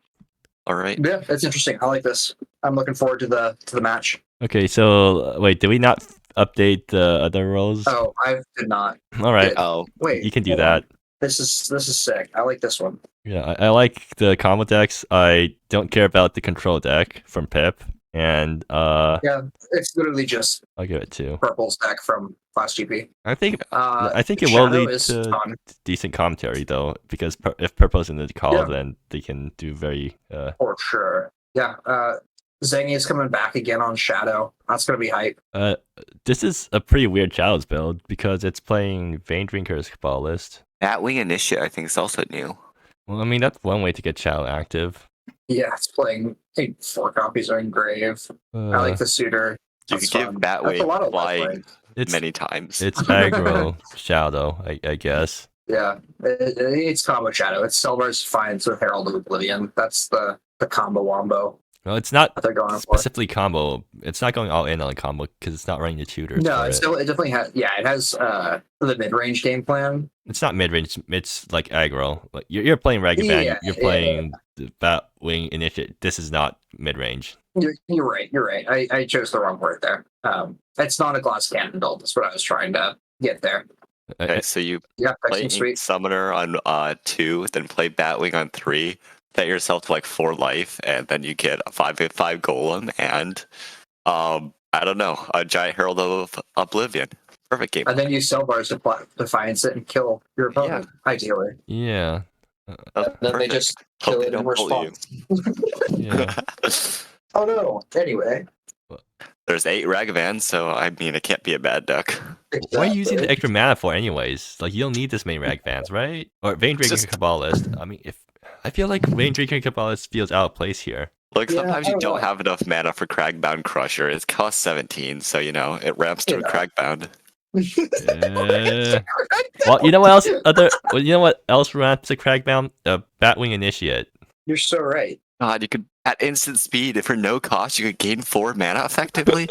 All right. Yeah, it's interesting. I like this. I'm looking forward to the match. Okay, so wait, did we not update the other roles? Oh, I did not. All right, Oh, Wait, you can do hold that. on. This is sick. I like this one. Yeah, I like the combo decks. I don't care about the control deck from Pip, and Yeah, it's literally just I'll give it 2. Purple's deck from last GP. I think it will Shadow lead is to fun. decent commentary though, because if Purple's in the call, Yeah. then they can do very. For sure. Yeah, Zengi is coming back again on Shadow. That's gonna be hype. This is a pretty weird Chalice build because it's playing Vein Drinker's Cabalist. Batwing Initiate, I think, is also new. Well, I mean that's one way to get Chal active. Yeah, it's playing 4 copies are Engrave. I like the Suitor. You That's could give fun. That's a Batwing lot of flying lifelink. it's many times. it's aggro Shadow, I guess. Yeah, it's combo Shadow. It's Selvar's Defiance with Herald of Oblivion. That's the combo wombo Well, it's not that they're going for. specifically combo. It's not going all in on combo because it's not running the tutors. No, for it's it. it definitely has. Yeah, it has the mid-range game plan. It's not mid range. It's like aggro. Like you're playing Ragavan. Yeah, you're playing the Batwing Initiate. This is not mid range. You're right. You're right. I chose the wrong word there. It's not a glass cannon build. That's what I was trying to get there. Okay, so you Yeah, play Texan Sweet. Summoner on 2, then play Batwing on 3, set yourself to like 4 life, and then you get a 5/5 Golem and I don't know, a giant Herald of Oblivion. Perfect game. And then use Selvar's Defiance it and kill your opponent, ideally. Yeah. That's And then they perfect. just Hope kill they it in don't bully you. response. Yeah. Oh no. Anyway. There's 8 Ragavans, so I mean, it can't be a bad deck. What are you using the extra mana for, anyways? Like you don't need this many rag fans, right? Or Vein Drinker Just- Cabalist. I mean, if I feel like Vein Drinker Cabalist feels out of place here. Like, Yeah, sometimes I you don't don't know. have enough mana for Cragbound Crusher. It costs 17, so, you know, it ramps to You a know. Cragbound. Well, you know what else? You know what else ramps a Cragbound? Batwing Initiate. You're so right. God, you could, at instant speed, for no cost, you could gain 4 mana effectively.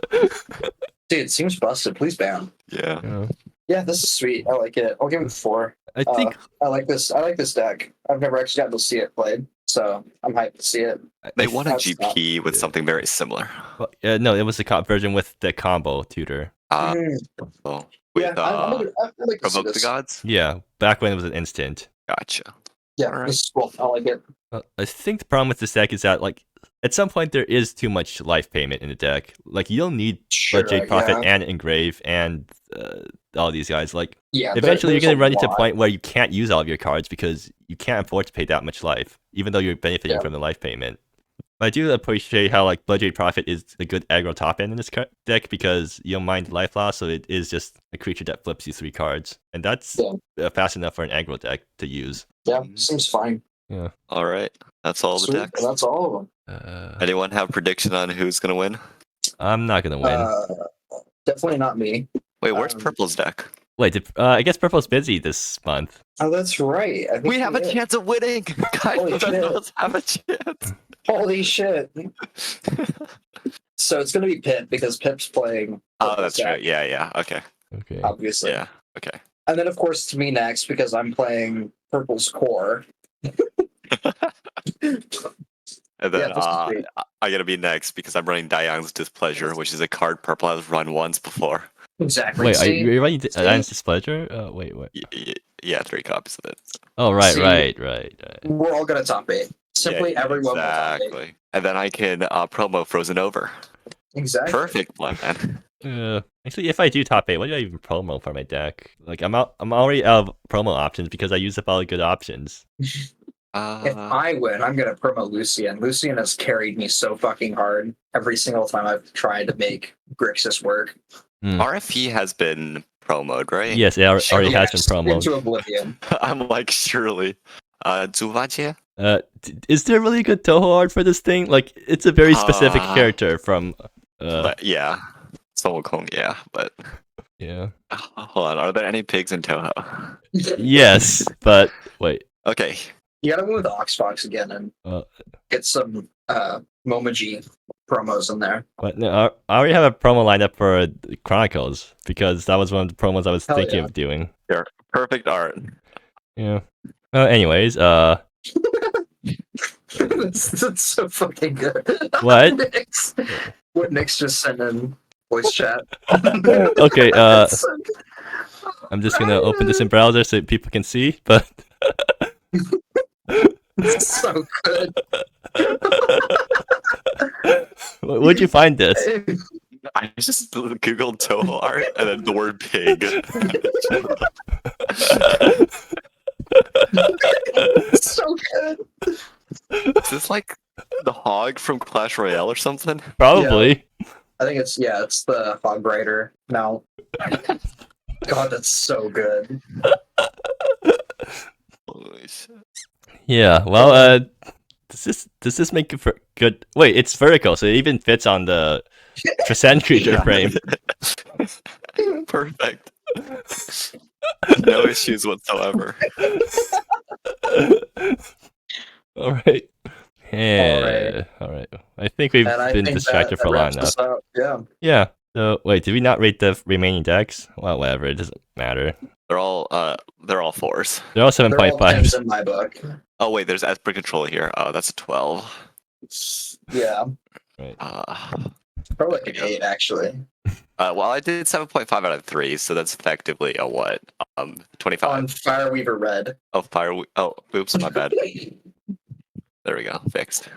Dude, it seems busted. Please ban. Yeah. Yeah. Yeah, this is sweet. I like it. I'll give it 4. I think I like this. I like this deck. I've never actually gotten to see it played, so I'm hyped to see it. They I won a That's GP with yeah. something very similar. well, no, it was the version with the combo tutor. Mhm. So with Yeah, I'd like to see Provoke the this. Gods? Yeah, back when it was an instant. Gotcha. Yeah, Alright. this is cool. I like it. I think the problem with this deck is that like at some point there is too much life payment in the deck. Like you'll need Sure, Jade Prophet yeah. and Engrave and all these guys. Like Yeah, eventually you're there's gonna run a into a lot. point where you can't use all of your cards because you can't afford to pay that much life, even though you're benefiting Yeah. from the life payment. I do appreciate how like Bloodjade Prophet is a good aggro top end in this deck because you don't mind life loss, so it is just a creature that flips you 3 cards, and that's fast enough for an aggro deck to use. Yeah, seems fine. Yeah. All right. That's all the Sweet, decks. That's all of them. Anyone have prediction on who's going to win? I'm not gonna win. Definitely not me. Wait, where's Purple's deck? Wait, I guess Purple's busy this month. Oh, that's right. I think We have a did. chance of winning! Guys, Holy none shit. of us have a chance! Holy shit. So it's going to be Pip because Pip's playing. Oh, Purple's that's deck, right. Yeah. Okay. Okay. Obviously. Yeah. Okay. And then, of course, it's me next because I'm playing Purple's core. And then Yeah, this is great. I gotta be next because I'm running Diang's Displeasure, which is a card Purple has run once before. Exactly. Wait, are See? you running See? Alliance Displeasure? Wait. Yeah, 3 copies of it. Oh, right. See? We're all going to top 8. Simply Yeah, everyone will top 8. exactly. And then I can promo Frozen Over. Exactly. Perfect plan. Actually, if I do top 8, what do I even promo for my deck? Like, I'm already out of promo options because I used up all the good options. If I win, I'm going to promo Lucian. Lucian has carried me so fucking hard every single time I've tried to make Grixis work. RFE has been promoed, right? Yes, it already has been promoed. Into oblivion. I'm like, surely. Zuvaje? Is there really a good Toho art for this thing? Like, it's a very specific character from. But yeah. Soul Kong, yeah, but. Yeah. Hold on, are there any pigs in Toho? Yes, but wait. Okay. You gotta move the Oxbox again and get some Momoji promos in there. But no, I already have a promo lined up for Chronicles because that was one of the promos I was thinking of doing. Sure. Perfect art. Yeah. Anyways, that's so fucking good. What? What Nick's just sent in voice chat. Okay, That's so good. I'm just gonna open this in browser so people can see, but It's so good. where'd you find this? I just googled Toho art and then the word pig. It's so good. Is this like the hog from Clash Royale or something? Probably. I think it's the Hog Rider mount. God, that's so good. Holy shit. Yeah. Well, does this make it for good? Wait, it's vertical, so it even fits on the Transcend creature frame. Perfect. No issues whatsoever. All right. Yeah. All right. I think we've been distracted for long enough. Yeah. Yeah. So wait, did we not rate the remaining decks? Well, whatever. It doesn't matter. They're all 4s. They're all 7.5. In my book. Oh wait, there's Esper Control here. Oh, that's a 12. Yeah. Right. Probably like an 8, actually. Well, I did 7.5 out of 3, so that's effectively a what? 25. On Fireweaver Red. Oh, oh, oops, my bad. There we go, fixed.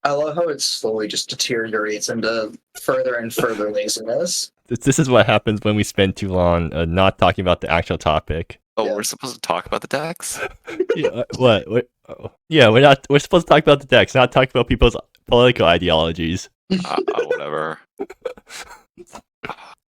I love how it slowly just deteriorates into further and further laziness. This is what happens when we spend too long not talking about the actual topic. Oh, Yeah. we're supposed to talk about the decks? Yeah, what? Yeah, we're not. We're supposed to talk about the decks, not talk about people's political ideologies. Whatever.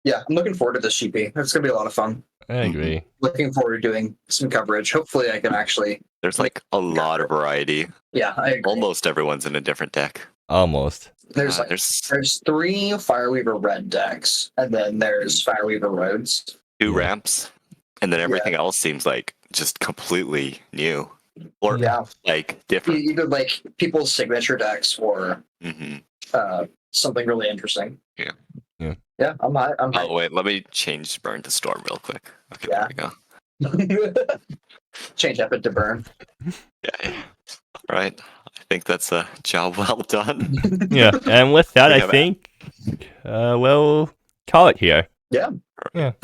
Yeah, I'm looking forward to this GP. It's gonna be a lot of fun. I agree. Looking forward to doing some coverage. Hopefully, I can actually. There's like a lot of variety. Yeah, I agree. Almost everyone's in a different deck. Almost. There's there's 3 Fireweaver Red decks, and then there's Fireweaver Roads. 2 ramps, and then everything else seems like just completely new or like different. Either like people's signature decks or something really interesting. Yeah. Yeah, I'm Oh wait, let me change burn to storm real quick. Okay, Yeah. there we go. Change Epic to burn. Yeah. All right. I think that's a job well done. Yeah, and with that, We I have think we'll call it here. Yeah. Yeah.